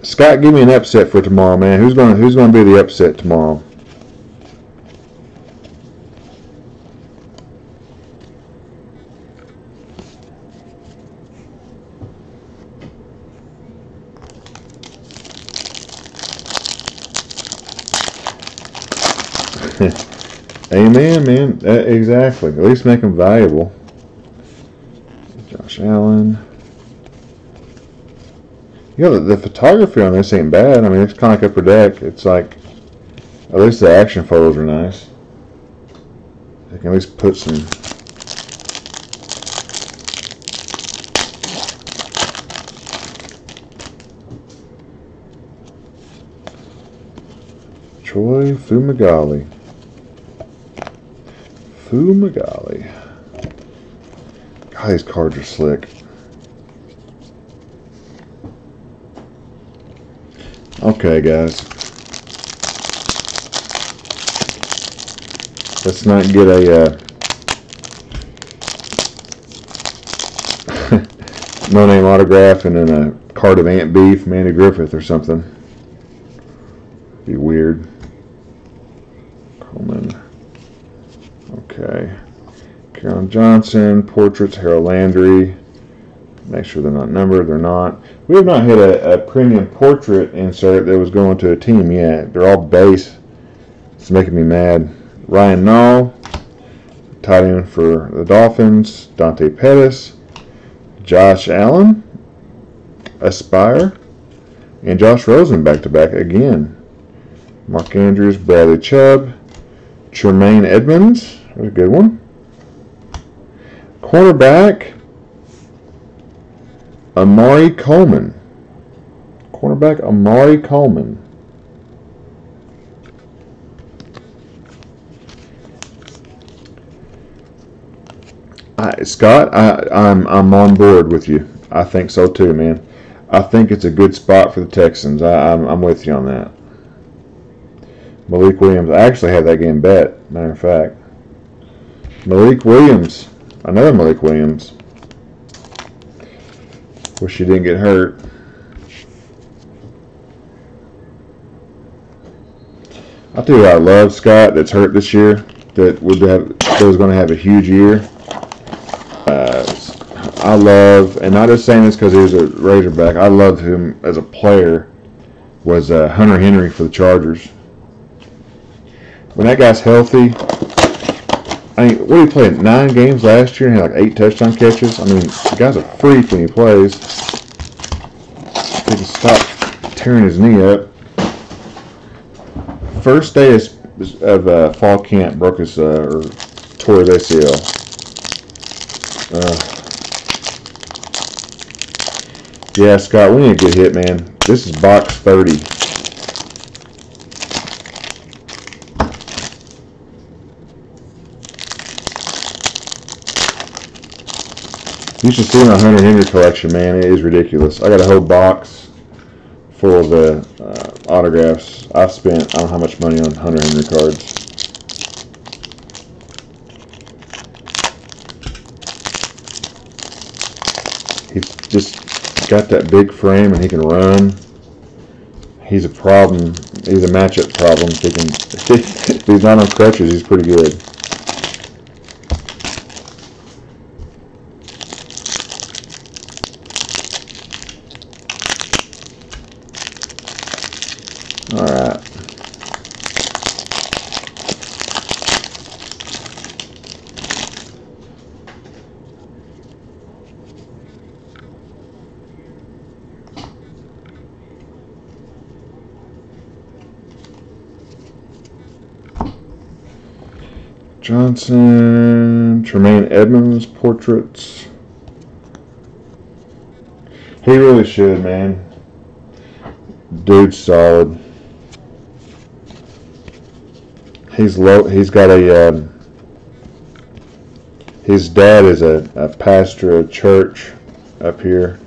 Scott, give me an upset for tomorrow, man. Who's gonna be the upset tomorrow? Amen, man. Exactly. At least make them valuable. Josh Allen. You know, the photography on this ain't bad. I mean, it's kind of like Upper Deck. It's like, at least the action photos are nice. They can at least put some. Troy Fumagalli. God, these cards are slick. Okay, guys. Let's not get a no-name autograph and then a card of Ant Beef, Manny Griffith or something. Be weird. Coleman. Okay. Karen Johnson, portraits, Harold Landry. Make sure they're not numbered. They're not. We have not hit a premium portrait insert that was going to a team yet. They're all base. It's making me mad. Ryan Nall, tight end for the Dolphins, Dante Pettis, Josh Allen, Aspire, and Josh Rosen back-to-back again. Mark Andrews, Bradley Chubb, Tremaine Edmonds, that's a good one. Cornerback, Amari Coleman. Cornerback, Amari Coleman. Scott, I'm on board with you. I think so too, man. I think it's a good spot for the Texans. I'm with you on that. Malik Williams, I actually had that game bet, matter of fact. Malik Williams, another Malik Williams. Wish he didn't get hurt. I'll tell you what I love, Scott, that's hurt this year, that was going to have a huge year. I love, and not just saying this because he was a Razorback, I loved him as a player, was Hunter Henry for the Chargers. When that guy's healthy, I mean, what did he play? 9 games last year and had like 8 touchdown catches? I mean, the guy's a freak when he plays. He can stop tearing his knee up. First day of fall camp, broke his, or tore his ACL. Yeah, Scott, we need a good hit, man. This is box 30. You should see my Hunter Henry collection, man. It is ridiculous. I got a whole box full of the autographs. I've spent, I don't know how much money on Hunter Henry cards. He's just got that big frame and he can run. He's a problem. He's a matchup problem. If he's not on crutches, he's pretty good. All right. Johnson, Tremaine Edmonds portraits. He really should, man. Dude's solid. He's low. He's got a. His dad is a pastor of a church up here.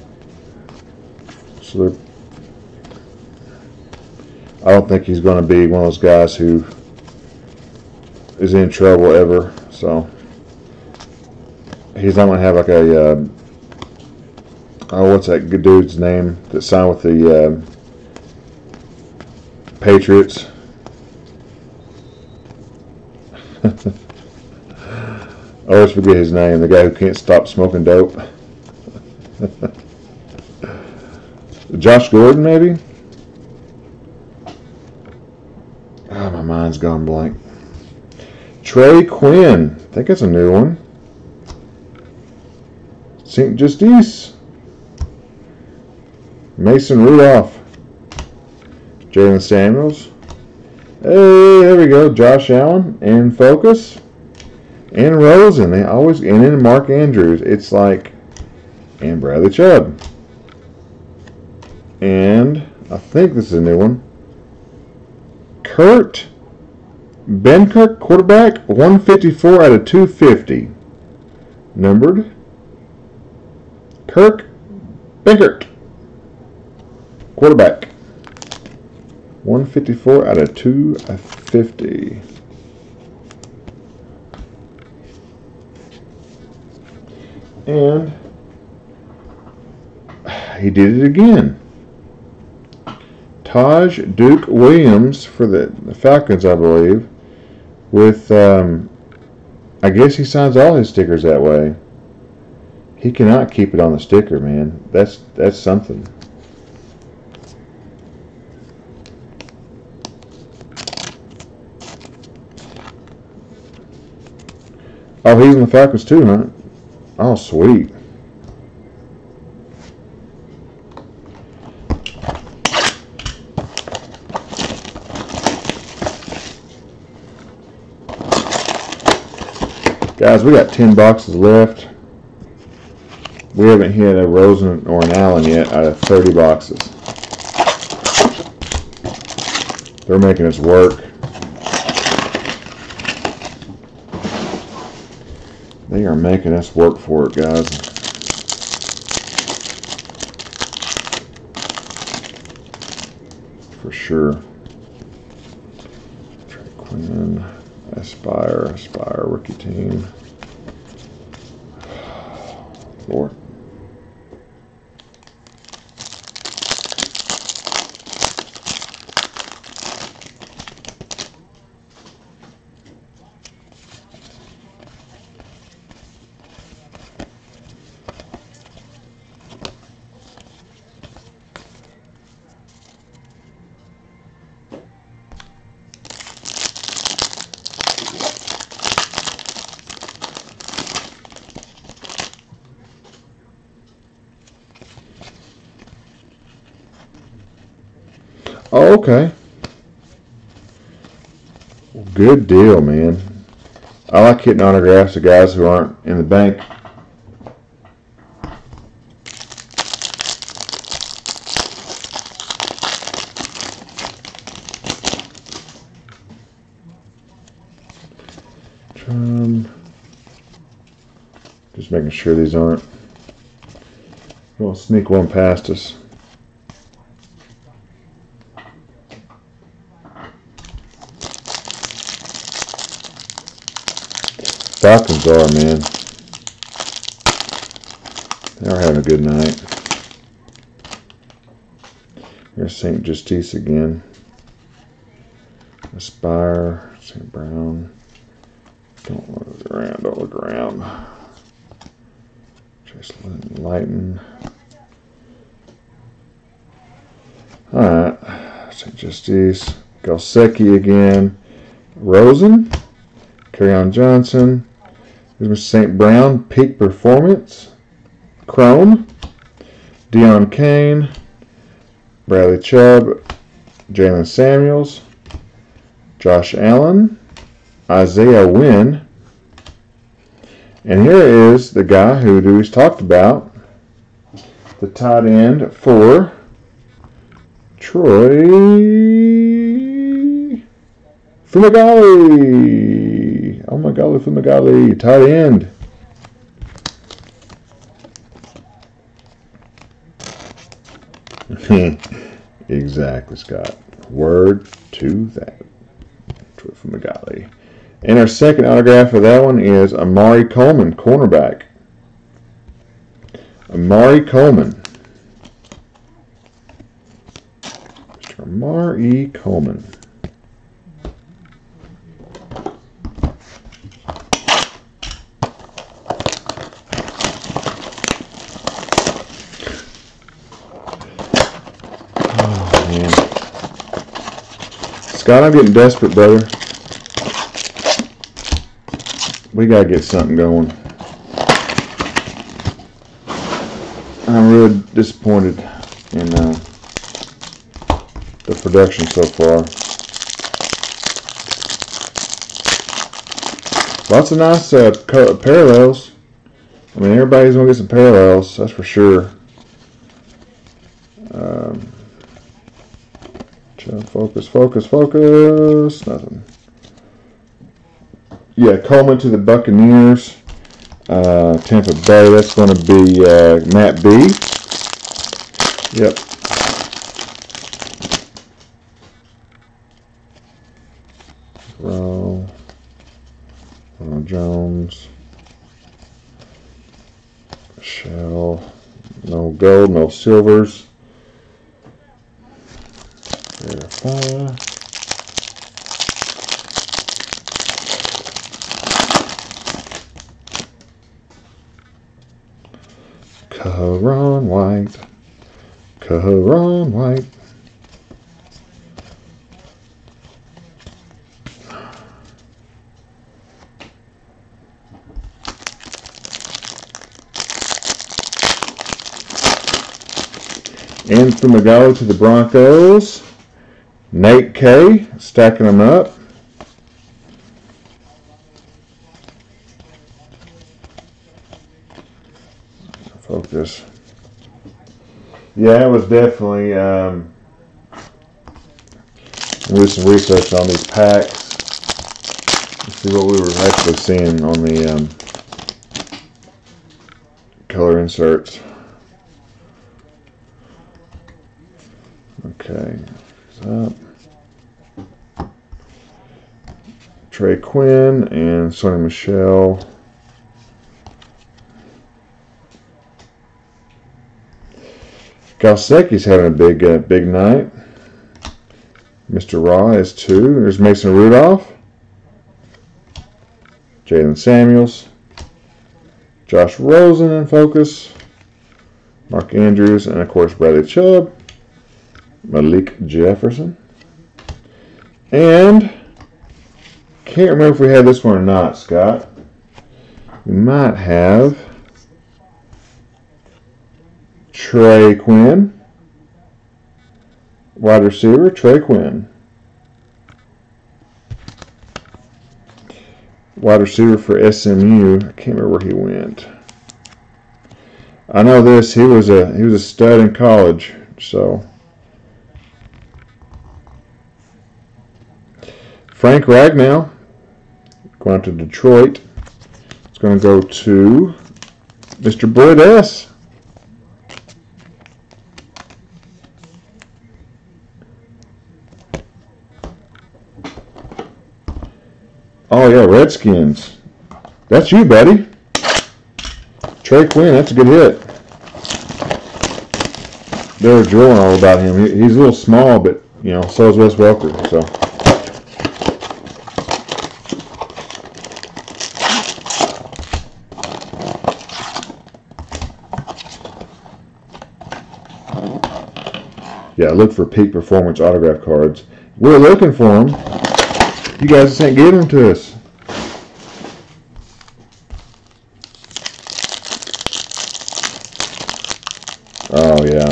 So I don't think he's going to be one of those guys who is in trouble ever. So he's not going to have like a. What's that good dude's name that signed with the Patriots? I always forget his name. The guy who can't stop smoking dope. Josh Gordon, maybe? Oh, my mind's gone blank. Trey Quinn. I think that's a new one. St. Justice. Mason Rudolph. Jalen Samuels. Hey, there we go. Josh Allen in focus. And Rosen. They always, and then Mark Andrews. It's like, and Bradley Chubb. And I think this is a new one. Kurt Benkert, quarterback, 154 out of 250. Numbered. Kirk Benkert, quarterback. 154 out of 250. And he did it again. Taj Duke Williams for the Falcons, I believe. With, I guess he signs all his stickers that way. He cannot keep it on the sticker, man. That's something. Oh, he's in the Falcons too, huh? Oh, sweet. Guys, we got 10 boxes left. We haven't hit a Rosen or an Allen yet out of 30 boxes. They're making us work. They are making us work for it, guys. For sure. Trey Quinn, Aspire, rookie team. Lord. Oh, okay. Good deal, man. I like hitting autographs of guys who aren't in the bank. Just making sure these aren't. We'll sneak one past us. Falcons are, man. They're having a good night. Here's St. Justice again. Aspire, St. Brown. Don't look around, don't look around. Just Lighten. Alright. St. Justice. Galsecki again. Rosen. Kerryon Johnson. Here's Mr. St. Brown. Peak Performance. Chrome. Deion Kane. Bradley Chubb. Jalen Samuels. Josh Allen. Isaiah Wynn. And here is the guy who Dewey's talked about. The tight end for Troy Fumagalli. Oh my golly, Fumagalli. Tight end. Exactly, Scott. Word to that. Troy Fumagalli. And our second autograph for that one is Amari Coleman, cornerback. Amari Coleman. Mr. Amari Coleman. Oh, man. Scott, I'm getting desperate, brother. We gotta get something going. I'm really disappointed in the production so far. Lots of nice parallels. I mean, everybody's gonna get some parallels, that's for sure. Focus. Nothing. Yeah, Coleman to the Buccaneers. Tampa Bay, that's going to be Matt B. Yep. Ronald Jones. Shell. No gold, no silvers. Verify. Caron White. Anthony Magalo to the Broncos. Nate K, stacking them up. Focus. Yeah, it was definitely do some research on these packs. Let's see what we were actually seeing on the color inserts. Okay, up. Trey Quinn and Sonny Michel. Galsecki's having a big night. Mr. Raw is 2. There's Mason Rudolph. Jalen Samuels. Josh Rosen in focus. Mark Andrews, and of course Bradley Chubb. Malik Jefferson. And can't remember if we had this one or not, Scott. We might have Trey Quinn. Wide receiver, Trey Quinn. Wide receiver for SMU. I can't remember where he went. I know this. He was a stud in college. So Frank Ragnow going to Detroit. It's going to go to Mr. Boyd S. Oh, yeah, Redskins. That's you, buddy. Trey Quinn, that's a good hit. They were drilling all about him. He's a little small, but, you know, so is Wes Welker. So. Yeah, look for peak performance autograph cards. We're looking for them. You guys just ain't giving them to us. Oh, yeah.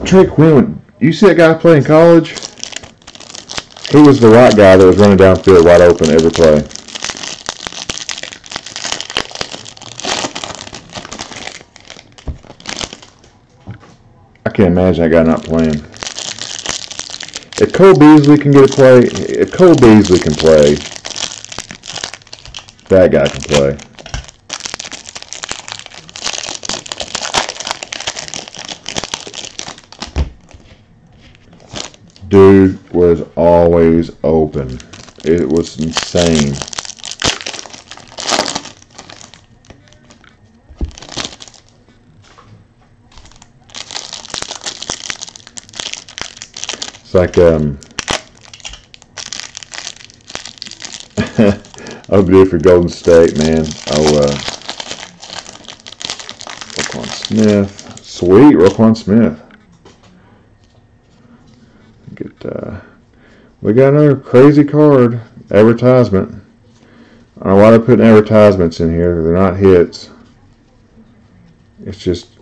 Trey Quinn, you see that guy play in college? He was the right guy that was running downfield wide open every play. I can't imagine that guy not playing. If Cole Beasley can get a play, if Cole Beasley can play, that guy can play. Dude was always open. It was insane. It's like I'll do for Golden State, man. Roquan Smith, sweet Roquan Smith. We got another crazy card advertisement. I don't know why they're putting advertisements in here. They're not hits. It's just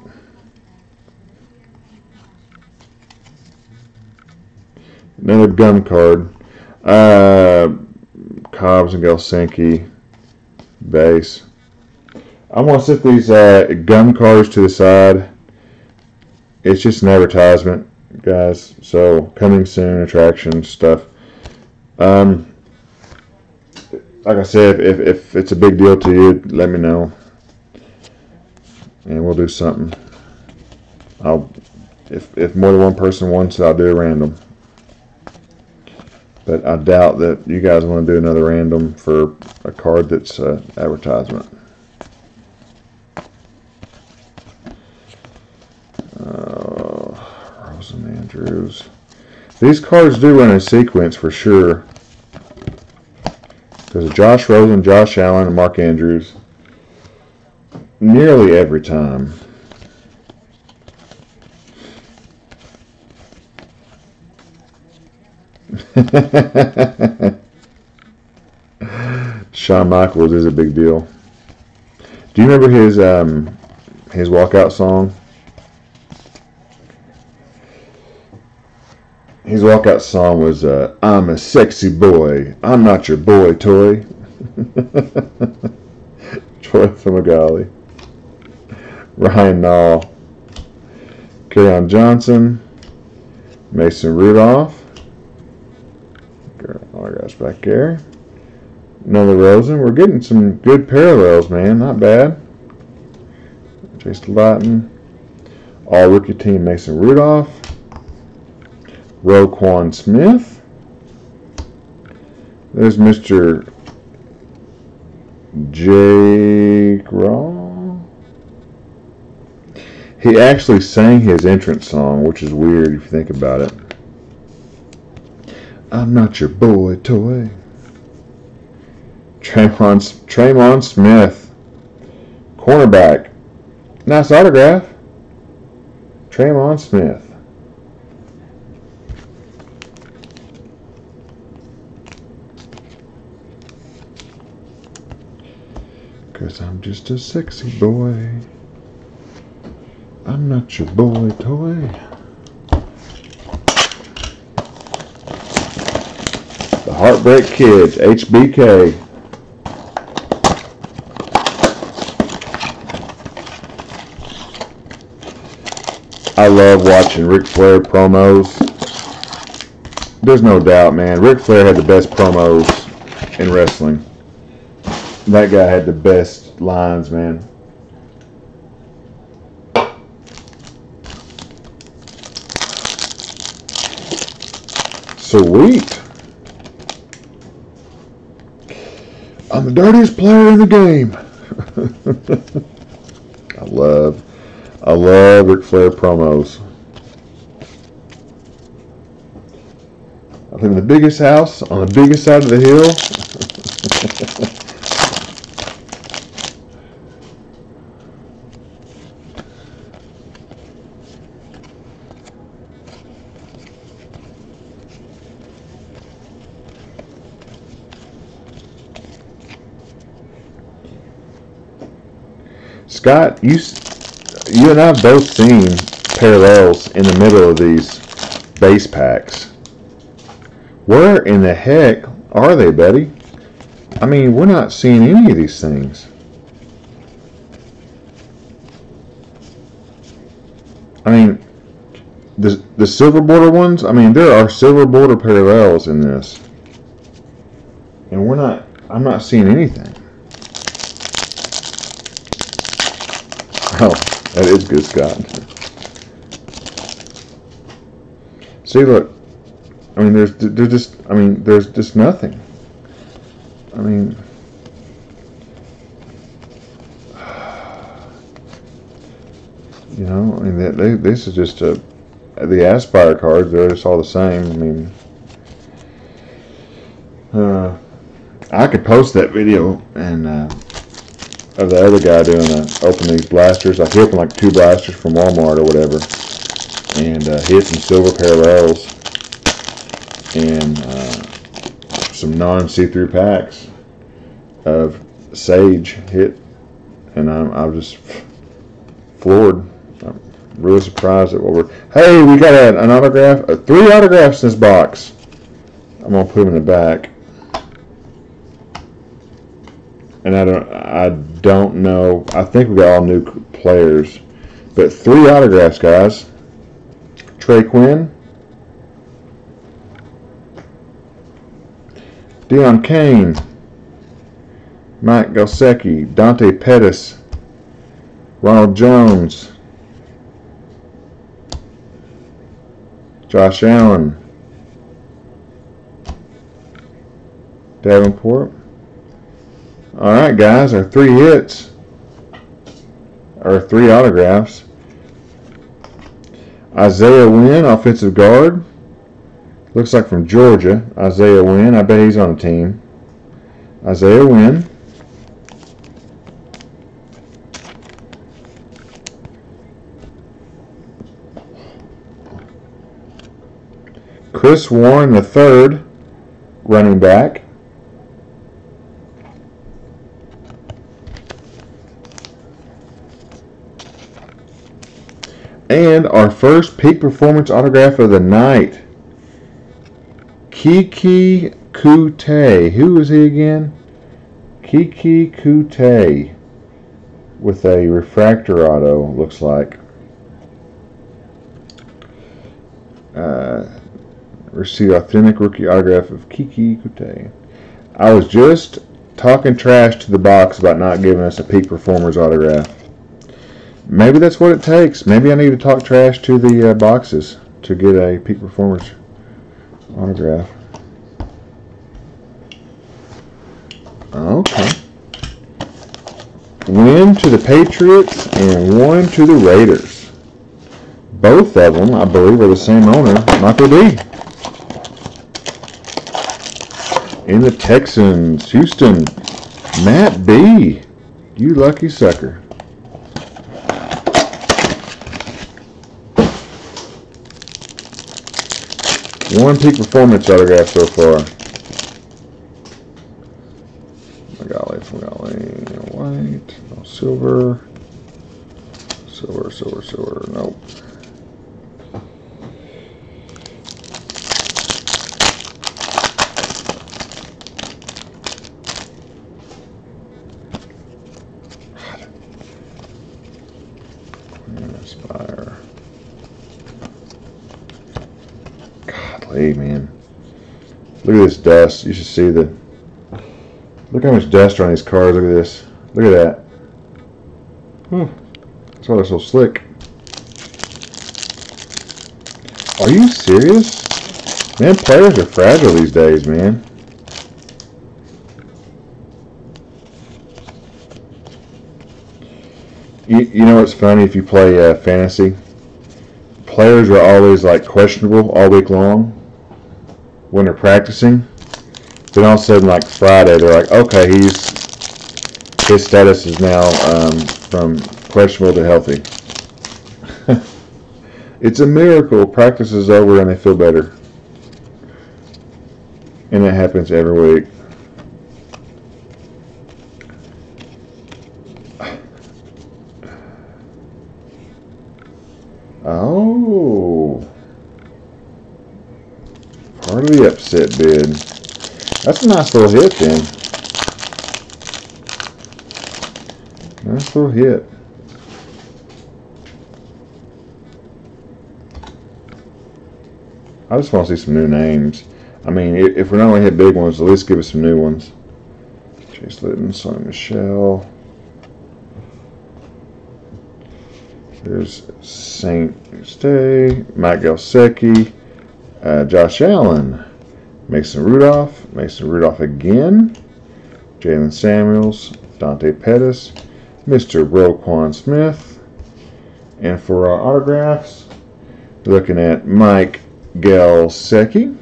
another gum card. Cobbs and Gelsinki base. I'm going to set these gum cards to the side. It's just an advertisement, guys. So coming soon, attraction stuff. Like I said, if it's a big deal to you, let me know, and we'll do something. If more than one person wants it, I'll do a random. But I doubt that you guys want to do another random for a card that's advertisement. Rosen Andrews. These cards do run in sequence for sure. There's Josh Rosen, Josh Allen, and Mark Andrews. Nearly every time. Shawn Michaels is a big deal. Do you remember his walkout song? His walkout song was "I'm a sexy boy. I'm not your boy toy." Troy Fumagalli, Ryan Nall, Kerryon Johnson, Mason Rudolph. Autographs back there. Noah Rosen. We're getting some good parallels, man. Not bad. Chase Lawton. All rookie team Mason Rudolph. Roquan Smith. There's Mr. Jake Raw. He actually sang his entrance song, which is weird if you think about it. I'm not your boy toy. Tremon Smith. Cornerback. Nice autograph. Tremon Smith. Cause I'm just a sexy boy. I'm not your boy toy. The Heartbreak Kids, HBK. I love watching Ric Flair promos. There's no doubt, man. Ric Flair had the best promos in wrestling. That guy had the best lines, man. Sweet. I'm the dirtiest player in the game. I love Ric Flair promos. I live in the biggest house on the biggest side of the hill. Scott, you and I have both seen parallels in the middle of these base packs. Where in the heck are they, buddy? I mean, we're not seeing any of these things. I mean, the silver border ones, I mean, there are silver border parallels in this. And I'm not seeing anything. Oh, that is good, Scott. See, look. I mean, there's just nothing. I mean, you know, I mean, this is just the Aspire cards. They're just all the same. I mean, I could post that video and of the other guy doing open these blasters. Like he opened like 2 blasters from Walmart or whatever, and he had some silver parallels and some non-see-through packs of Sage hit, and I'm just floored. I'm really surprised at what we're. Hey, we got an autograph, 3 autographs in this box. I'm gonna put them in the back, and I don't know. I think we got all new players, but 3 autographs, guys. Trey Quinn. Deion Kane, Mike Gesicki, Dante Pettis, Ronald Jones, Josh Allen, Davenport. All right, guys, our 3 hits, or 3 autographs. Isaiah Wynn, offensive guard. Looks like from Georgia, Isaiah Wynn. I bet he's on the team. Isaiah Wynn. Chris Warren III, running back. And our first peak performance autograph of the night. Kiki Kute. Who is he again? Kiki Kute. With a refractor auto, looks like. Received authentic rookie autograph of Kiki Kute. I was just talking trash to the box about not giving us a peak performers autograph. Maybe that's what it takes. Maybe I need to talk trash to the boxes to get a peak performers autograph. Okay. Win to the Patriots and one to the Raiders. Both of them, I believe, are the same owner, Michael D. In the Texans, Houston, Matt B. You lucky sucker. One peak performance autograph so far. White, no silver. Silver, nope. Inspire. Golly, man. Look at this dust. You should see the... Look how much dust are on these cards. Look at this. Look at that. That's why they're so slick. Are you serious? Man, players are fragile these days, man. You know what's funny if you play fantasy? Players are always like questionable all week long when they're practicing. Then all of a sudden, like Friday, they're like, okay, his status is now from questionable to healthy. It's a miracle. Practice is over and they feel better. And that happens every week. Oh. Part of the upset bid. That's a nice little hit then. Nice little hit. I just want to see some new names. I mean, if we're not going to hit big ones, at least give us some new ones. Chase Litton, Sonny Michelle. There's Saint Stay, Mike Gesicki, Josh Allen, Mason Rudolph again, Jalen Samuels, Dante Pettis, Mr. Roquan Smith, and for our autographs, we're looking at Mike Gesicki,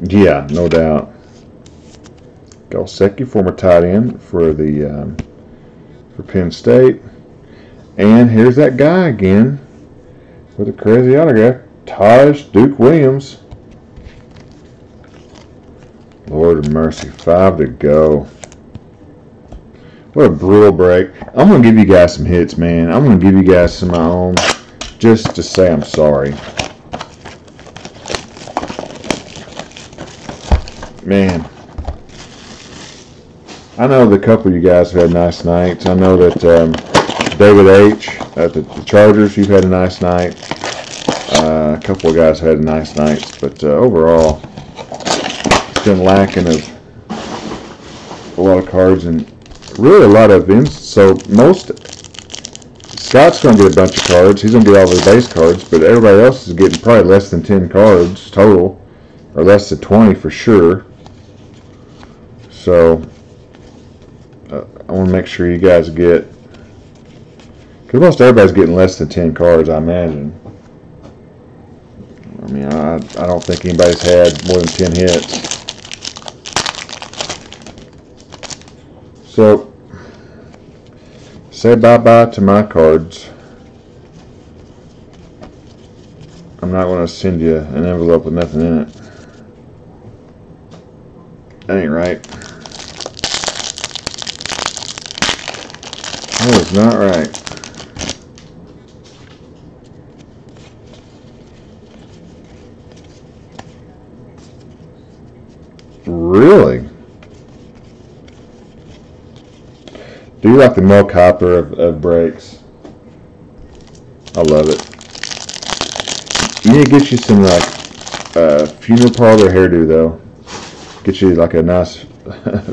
yeah, no doubt. Gesicki, former tight end for the for Penn State, and here's that guy again with a crazy autograph, Taj Duke Williams. Lord of mercy, 5 to go. What a brutal break. I'm going to give you guys some hits, man. I'm going to give you guys some of my own just to say I'm sorry. Man. I know the couple of you guys have had nice nights. I know that David H. at the Chargers, you've had a nice night. A couple of guys had nice nights. But overall, it's been lacking of a lot of cards and really a lot of so Scott's going to get a bunch of cards. He's going to get all the base cards, but everybody else is getting probably less than 10 cards total, or less than 20 for sure. So I want to make sure you guys get, because most everybody's getting less than 10 cards, I imagine. I mean, I don't think anybody's had more than 10 hits. So, say bye-bye to my cards. I'm not going to send you an envelope with nothing in it. That ain't right. That is not right. Really? Do you like the milk hopper of breaks? I love it. You need to get you some like funeral parlor hairdo though. Get you like a nice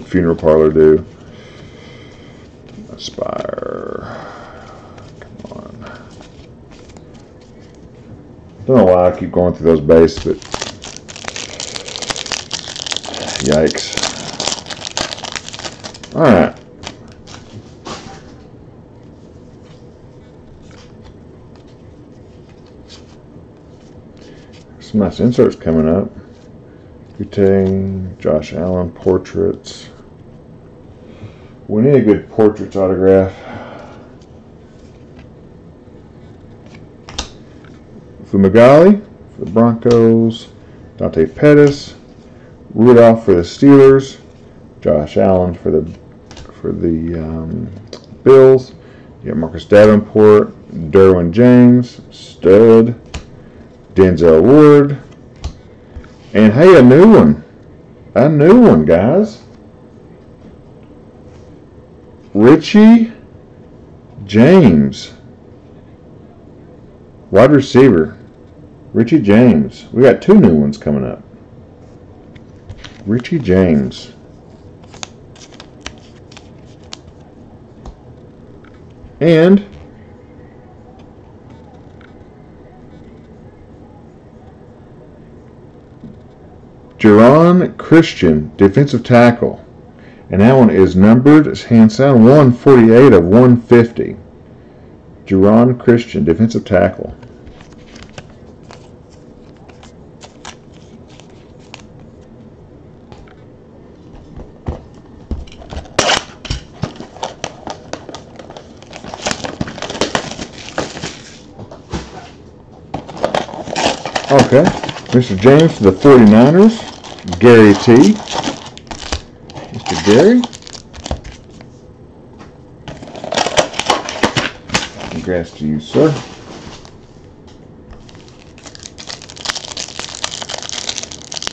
funeral parlor do. Aspire. Come on. Don't know why I keep going through those bases, but yikes. Alright. Some nice inserts coming up. Gute, Josh Allen portraits. We need a good portraits autograph. Fumagalli for the Broncos. Dante Pettis. Rudolph for the Steelers. Josh Allen for the Bills. You got Marcus Davenport. Derwin James. Stud. Denzel Ward. And hey, a new one. A new one, guys. Richie James. Wide receiver. Richie James. We got two new ones coming up. Richie James. And Geron Christian, defensive tackle. And that one is numbered, hand signed, 148 of 150. Geron Christian, defensive tackle. Okay, Mr. James for the 49ers. Gary T. Mr. Gary. Congrats to you, sir.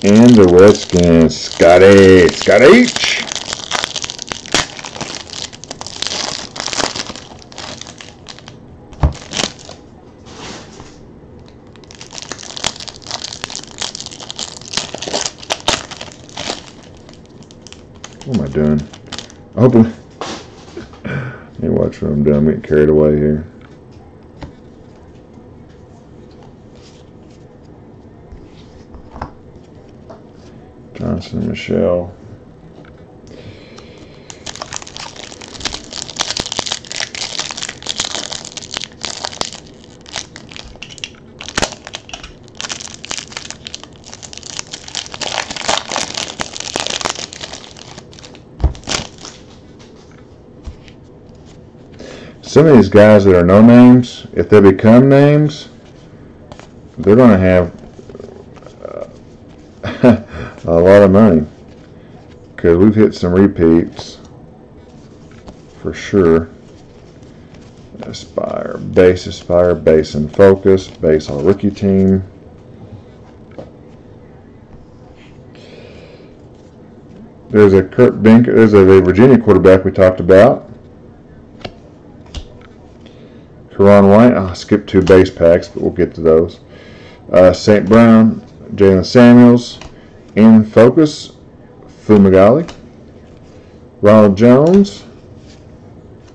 And the Redskins, Scott H. What am I doing? I hope let me watch what I'm doing. I'm getting carried away here. Johnson and Michelle. Some of these guys that are no names, if they become names, they're going to have a lot of money, because we've hit some repeats for sure. Aspire, base and focus, base all rookie team. There's a Kurt Bink, there's a Virginia quarterback we talked about. Karan White, I'll skip 2 base packs, but we'll get to those. St. Brown, Jalen Samuels. In focus, Fumagalli. Ronald Jones,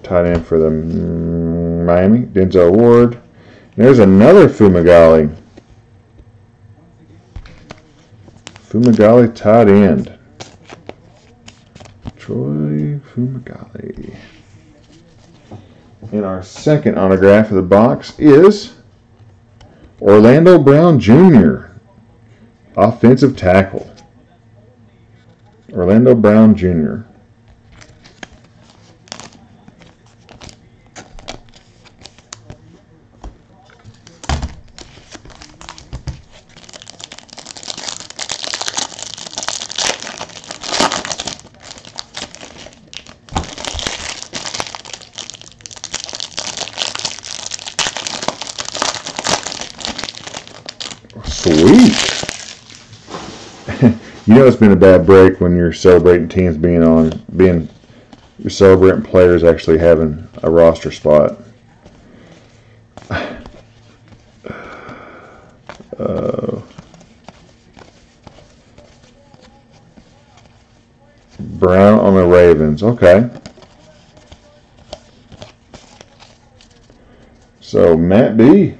tight end for the Miami. Denzel Ward. And there's another Fumagalli. Fumagalli tight end. Troy Fumagalli. And our second autograph of the box is Orlando Brown Jr., offensive tackle. Orlando Brown Jr. Sweet. You know it's been a bad break when you're celebrating teams you're celebrating players actually having a roster spot. Brown on the Ravens. Okay. So Matt B.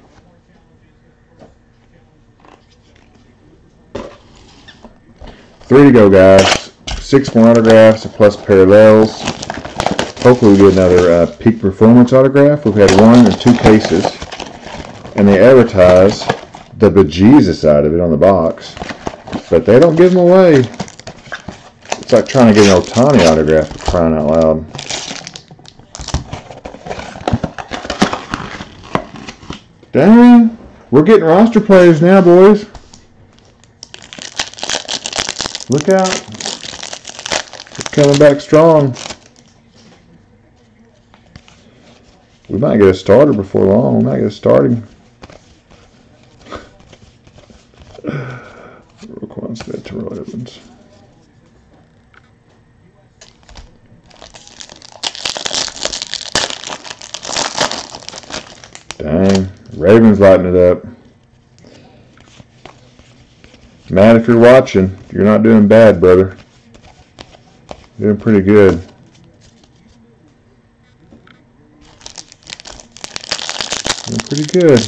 Three to go, guys. 6 more autographs plus parallels. Hopefully we get another peak performance autograph. We've had 1 and 2 cases. And they advertise the bejesus side of it on the box. But they don't give them away. It's like trying to get an Ohtani autograph for crying out loud. Dang. We're getting roster players now, boys. Look out. It's coming back strong. We might get a starter before long. We might get a starting. Roquan Smith, Terrell Evans. Dang. Ravens lighting it up. Matt, if you're watching, you're not doing bad, brother. You're doing pretty good. Doing pretty good.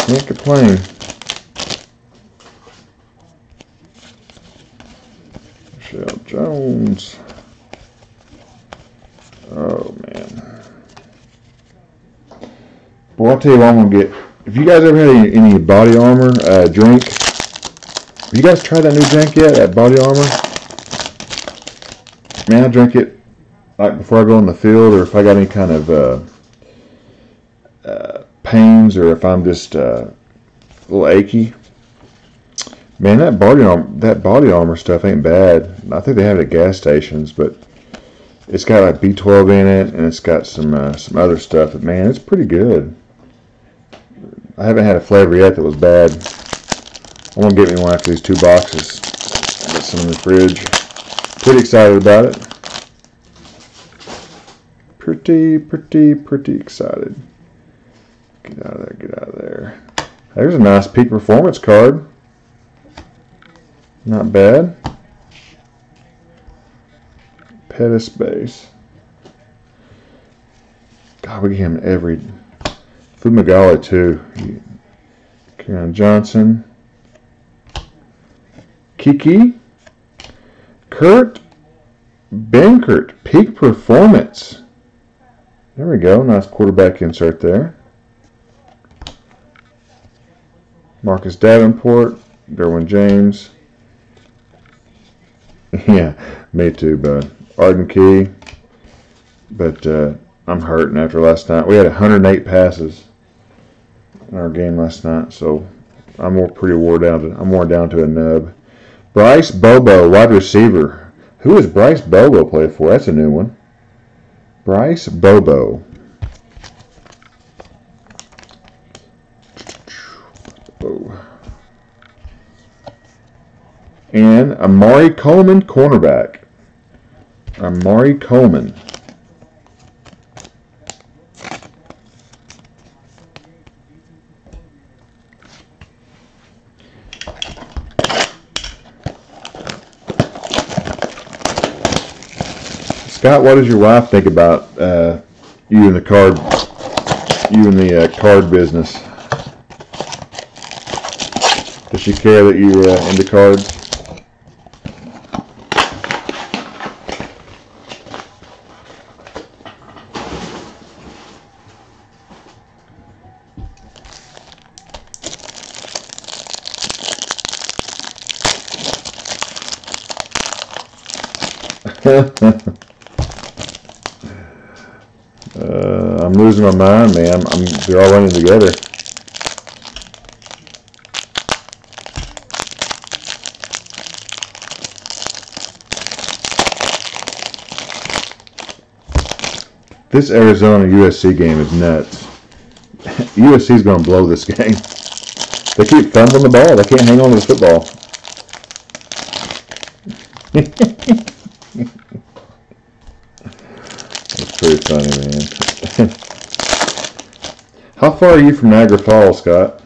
Can't complain. Michelle Jones. Oh, man. Well, I'll tell you what I'm going to get. If you guys ever had any body armor drink, have you guys tried that new drink yet, that body armor? Man, I drink it like before I go in the field, or if I got any kind of pains, or if I'm just a little achy. Man, that body armor stuff ain't bad. I think they have it at gas stations, but it's got like B12 in it, and it's got some other stuff. But man, it's pretty good. I haven't had a flavor yet that was bad. I'm gonna get me one after these 2 boxes. I got some in the fridge. Pretty excited about it. Pretty excited. Get out of there, get out of there. There's a nice peak performance card. Not bad. Pettis base. God, we get him every. Fumagalli too. Karen Johnson. Kiki. Kurt Benkert. Peak performance. There we go. Nice quarterback insert there. Marcus Davenport. Derwin James. Yeah, me too, bud. Arden Key. But I'm hurting after last night. We had 108 passes in our game last night, so I'm worn down to a nub. Bryce Bobo, wide receiver. Who is Bryce Bobo play for? That's a new one. Bryce Bobo. And Amari Coleman, cornerback. Amari Coleman. Scott, what does your wife think about you in the card business? Does she care that you're into cards? I'm losing my mind, man. They're all running together. This Arizona USC game is nuts. USC's going to blow this game. They keep fumbling the ball. They can't hang on to the football. That's pretty funny, man. How far are you from Niagara Falls, Scott?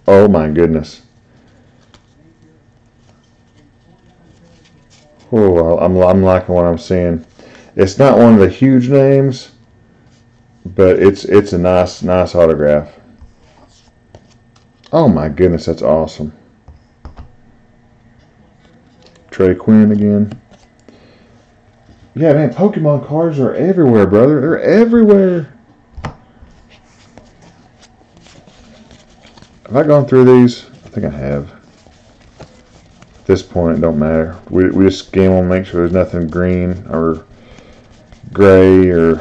Oh my goodness. Oh, I'm liking what I'm seeing. It's not one of the huge names, but it's a nice autograph. Oh my goodness, that's awesome. Trey Quinn again. Yeah, man, Pokemon cards are everywhere, brother. They're everywhere. Have I gone through these? I think I have. At this point, it don't matter. We just scan them, make sure there's nothing green or gray or...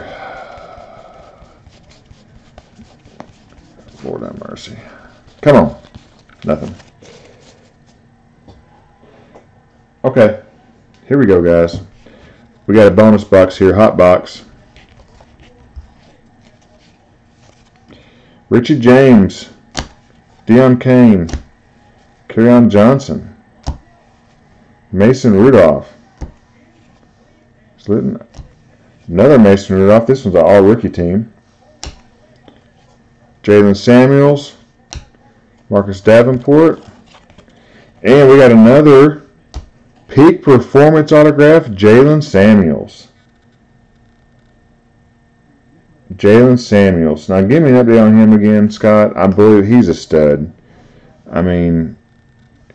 Lord have mercy. Come on. Nothing. Okay. Here we go, guys. We got a bonus box here, hot box. Richie James, Deion Kane, Kerryon Johnson, Mason Rudolph. Another Mason Rudolph. This one's an all-rookie team. Jalen Samuels, Marcus Davenport, and we got another Peak Performance autograph, Jalen Samuels. Jalen Samuels. Now, give me an update on him again, Scott. I believe he's a stud. I mean,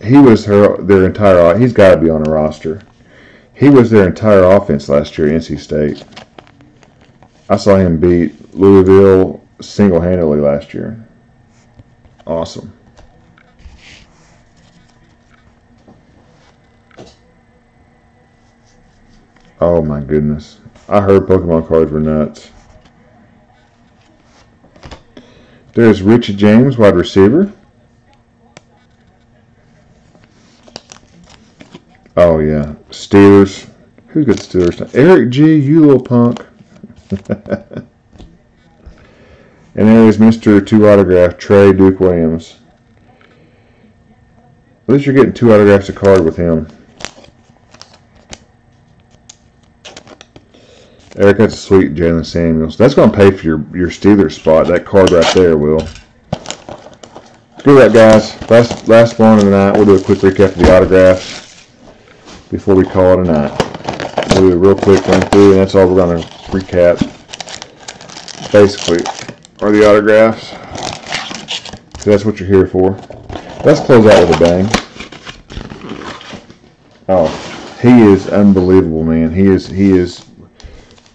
he was their entire. He's got to be on the roster. He was their entire offense last year at NC State. I saw him beat Louisville single-handedly last year. Awesome. Oh my goodness. I heard Pokemon cards were nuts. There's Richie James, wide receiver. Oh yeah. Steelers. Who's got Steelers now? Eric G, you little punk. And there's Mr. 2 autograph, Trey Duke Williams. At least you're getting 2 autographs a card with him. Eric, that's a sweet Jalen Samuels. That's going to pay for your Steelers spot. That card right there will. Screw that, guys. Last one of the night. We'll do a quick recap of the autographs before we call it a night. We'll do a real quick run through, and that's all we're going to recap. Basically, are the autographs. So that's what you're here for. Let's close out with a bang. Oh, he is unbelievable, man. He is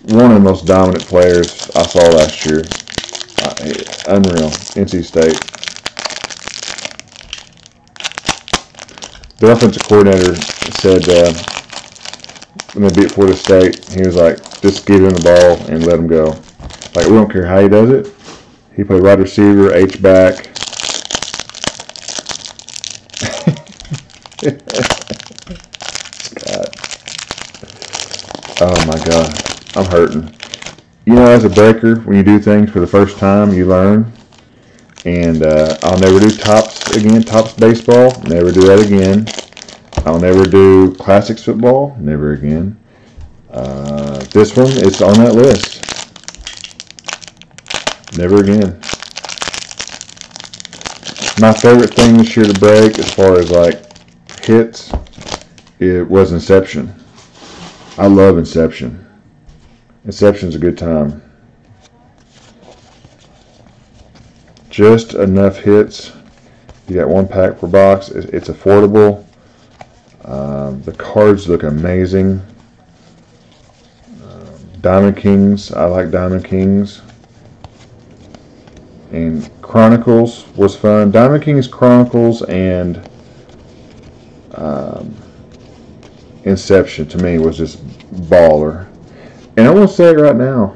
one of the most dominant players I saw last year. Unreal. NC State. The offensive coordinator said when they beat Florida State, he was like, just give him the ball and let him go. Like, we don't care how he does it. He played wide receiver, H-back. Oh my God. I'm hurting. You know, as a breaker, when you do things for the first time, you learn. And I'll never do Tops again, Tops baseball. Never do that again. I'll never do Classics football. Never again. This one, it's on that list. Never again. My favorite thing this year to break, as far as like hits, it was Inception. I love Inception. Inception's a good time. Just enough hits. You got 1 pack per box. It's affordable. The cards look amazing. Diamond Kings. I like Diamond Kings. And Chronicles was fun. Diamond Kings, Chronicles, and Inception to me was just baller. And I'm going to say it right now.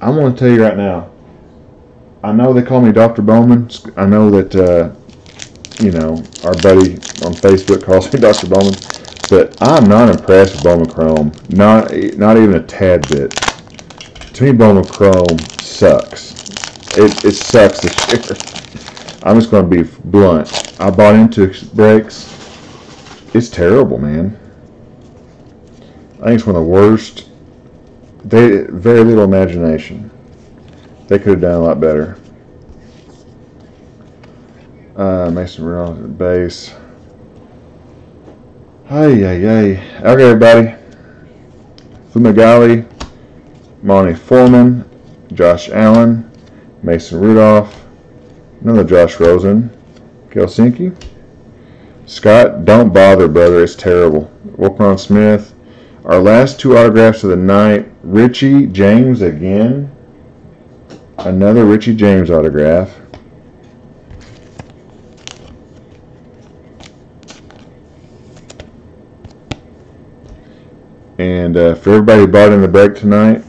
I'm going to tell you right now. I know they call me Dr. Bowman. I know that, our buddy on Facebook calls me Dr. Bowman. But I'm not impressed with Bowman Chrome. Not even a tad bit. To me, Bowman Chrome sucks. It sucks this year. I'm just going to be blunt. I bought into brakes. It's terrible, man. I think it's one of the worst. Very little imagination. They could have done a lot better. Mason Rudolph at base. Hey. Okay, everybody. Fumagalli, Monty Foreman, Josh Allen, Mason Rudolph, another Josh Rosen, Helsinki. Scott, don't bother, brother. It's terrible. Wilkron Smith. Our last 2 autographs of the night. Richie James again. Another Richie James autograph. And for everybody who bought in the break tonight,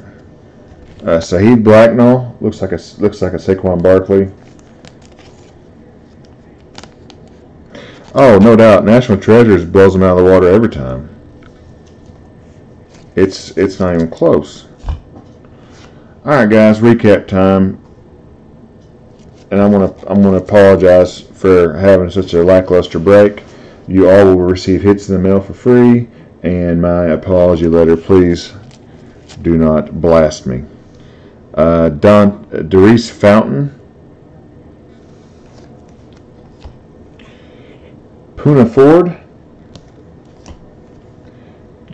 Saheed Blacknall looks like a Saquon Barkley. Oh, no doubt, National Treasures blows them out of the water every time. It's not even close. All right, guys, recap time. And I'm gonna apologize for having such a lackluster break. You all will receive hits in the mail for free, and my apology letter. Please do not blast me. Doris Fountain, Puna Ford,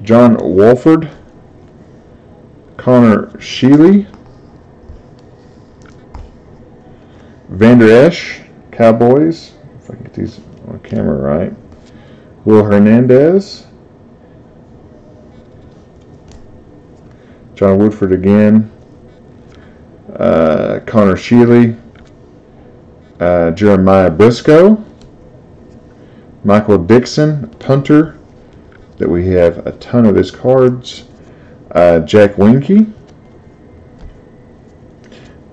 John Wolford, Connor Sheely, Vander Esch, Cowboys, if I can get these on camera right, Will Hernandez, John Woodford again, Connor Sheely, Jeremiah Briscoe, Michael Dixon, punter, that we have a ton of his cards, Jack Winky,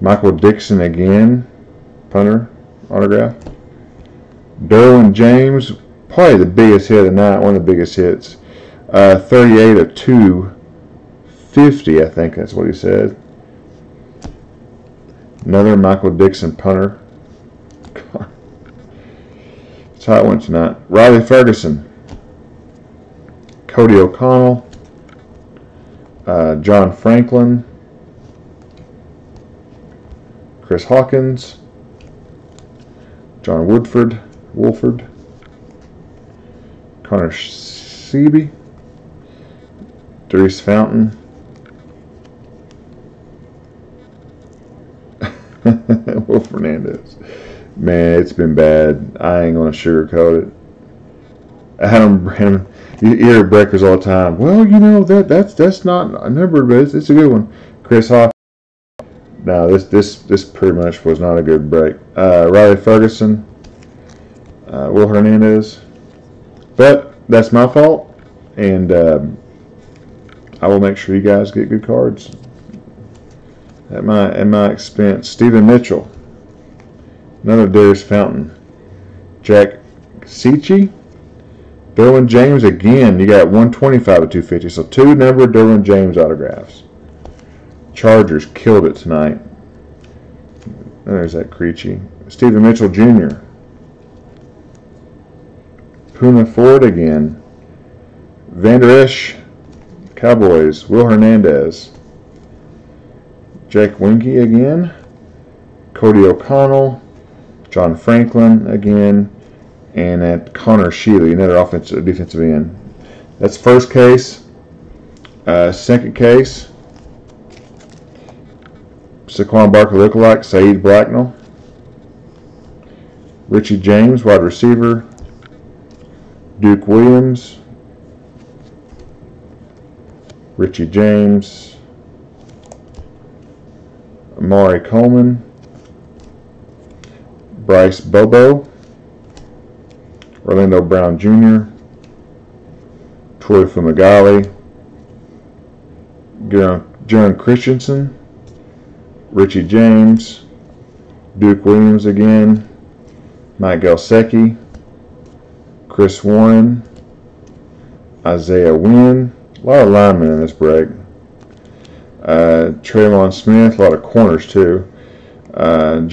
Michael Dixon again, punter, autograph, Derwin James, probably the biggest hit of the night, one of the biggest hits, 38 of 250, I think that's what he said. Another Michael Dixon punter. That's how it went tonight. Riley Ferguson, Cody O'Connell, John Franklin, Chris Hawkins, John Wolford, Connor Seaby, Doris Fountain, Will Fernandez. Man, it's been bad. I ain't gonna sugarcoat it. Adam Brandon, you hear breakers all the time. Well, that's not a number, but it's a good one. Chris Hawkins. No, this pretty much was not a good break. Riley Ferguson, Will Hernandez. But that's my fault, and I will make sure you guys get good cards at my expense. Stephen Mitchell, another Darius Fountain, Jack Seachy, Derwin James again. You got 125 of 250, so 2 numbered Derwin James autographs. Chargers killed it tonight. There's that Creechy. Stephen Mitchell Jr. Puna Ford again. Vander Esch, Cowboys. Will Hernandez. Jake Winky again. Cody O'Connell. John Franklin again. And at Connor Sheely, another defensive end. That's first case. Second case. Saquon Barkley lookalike, Saheed Blacknall. Richie James, wide receiver. Duke Williams. Richie James. Amari Coleman. Bryce Bobo. Orlando Brown Jr. Troy Fumagalli. John Christensen, Richie James, Duke Williams again, Mike Gesicki, Chris Warren, Isaiah Wynn. A lot of linemen in this break. Trayvon Smith, a lot of corners too. Frank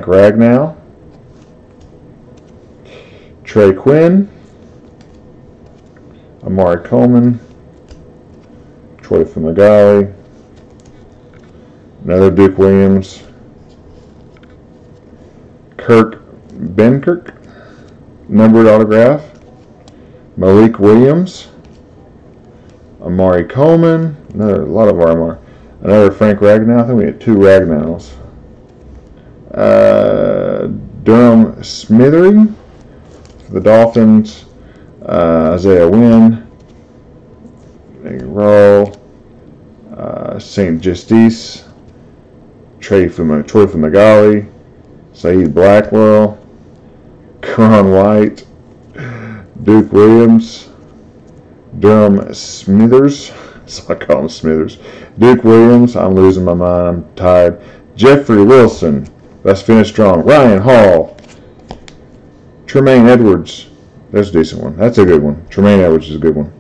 Ragnow, Trey Quinn, Amari Coleman, Troy Fumagalli, another Duke Williams, Kirk Benkirk, numbered autograph, Malik Williams, Amari Coleman, a lot of Amari, another Frank Ragnow. I think we had 2 Ragnows. Durham Smithering for the Dolphins, Isaiah Wynn, Roll, St. Justice, Troy Fumagalli, Saeed Blackwell, Karan White, Duke Williams, Durham Smithers, so I call him Smithers, Duke Williams, I'm losing my mind, I'm tired, Jeffrey Wilson, let's finish strong, Ryan Hall, Tremaine Edwards, that's a decent one, that's a good one, Tremaine Edwards is a good one,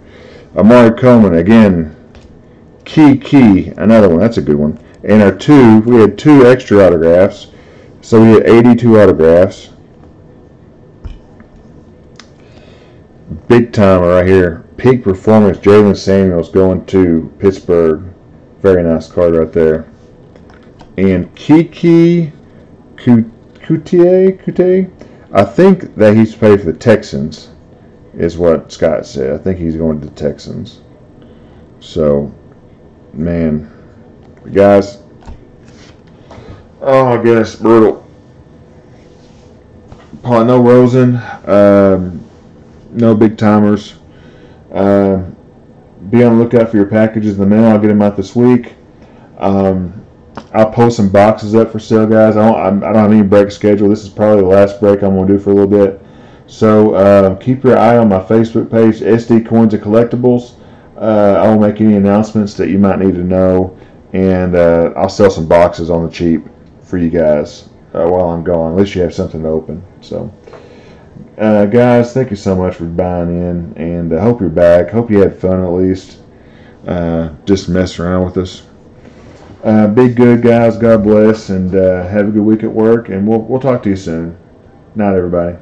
Amari Coleman, again, Key, another one, that's a good one, and we had 2 extra autographs, so we had 82 autographs. Big timer right here. Peak performance. Jalen Samuels going to Pittsburgh. Very nice card right there. And Kiki Coutier. I think that he's paid for the Texans, is what Scott said. I think he's going to the Texans. So, man, guys. Oh my goodness, brutal. No Rosen. No big timers. Be on the lookout for your packages in the mail. I'll get them out this week. I'll post some boxes up for sale, guys. I don't have any break schedule. This is probably the last break I'm going to do for a little bit. So keep your eye on my Facebook page, SD Coins and Collectibles. I will make any announcements that you might need to know, and I'll sell some boxes on the cheap for you guys while I'm gone. At least you have something to open. So, guys, thank you so much for buying in, and I hope you're back. Hope you had fun at least. Just mess around with us. Be good, guys. God bless, and have a good week at work. And we'll talk to you soon. Night, everybody.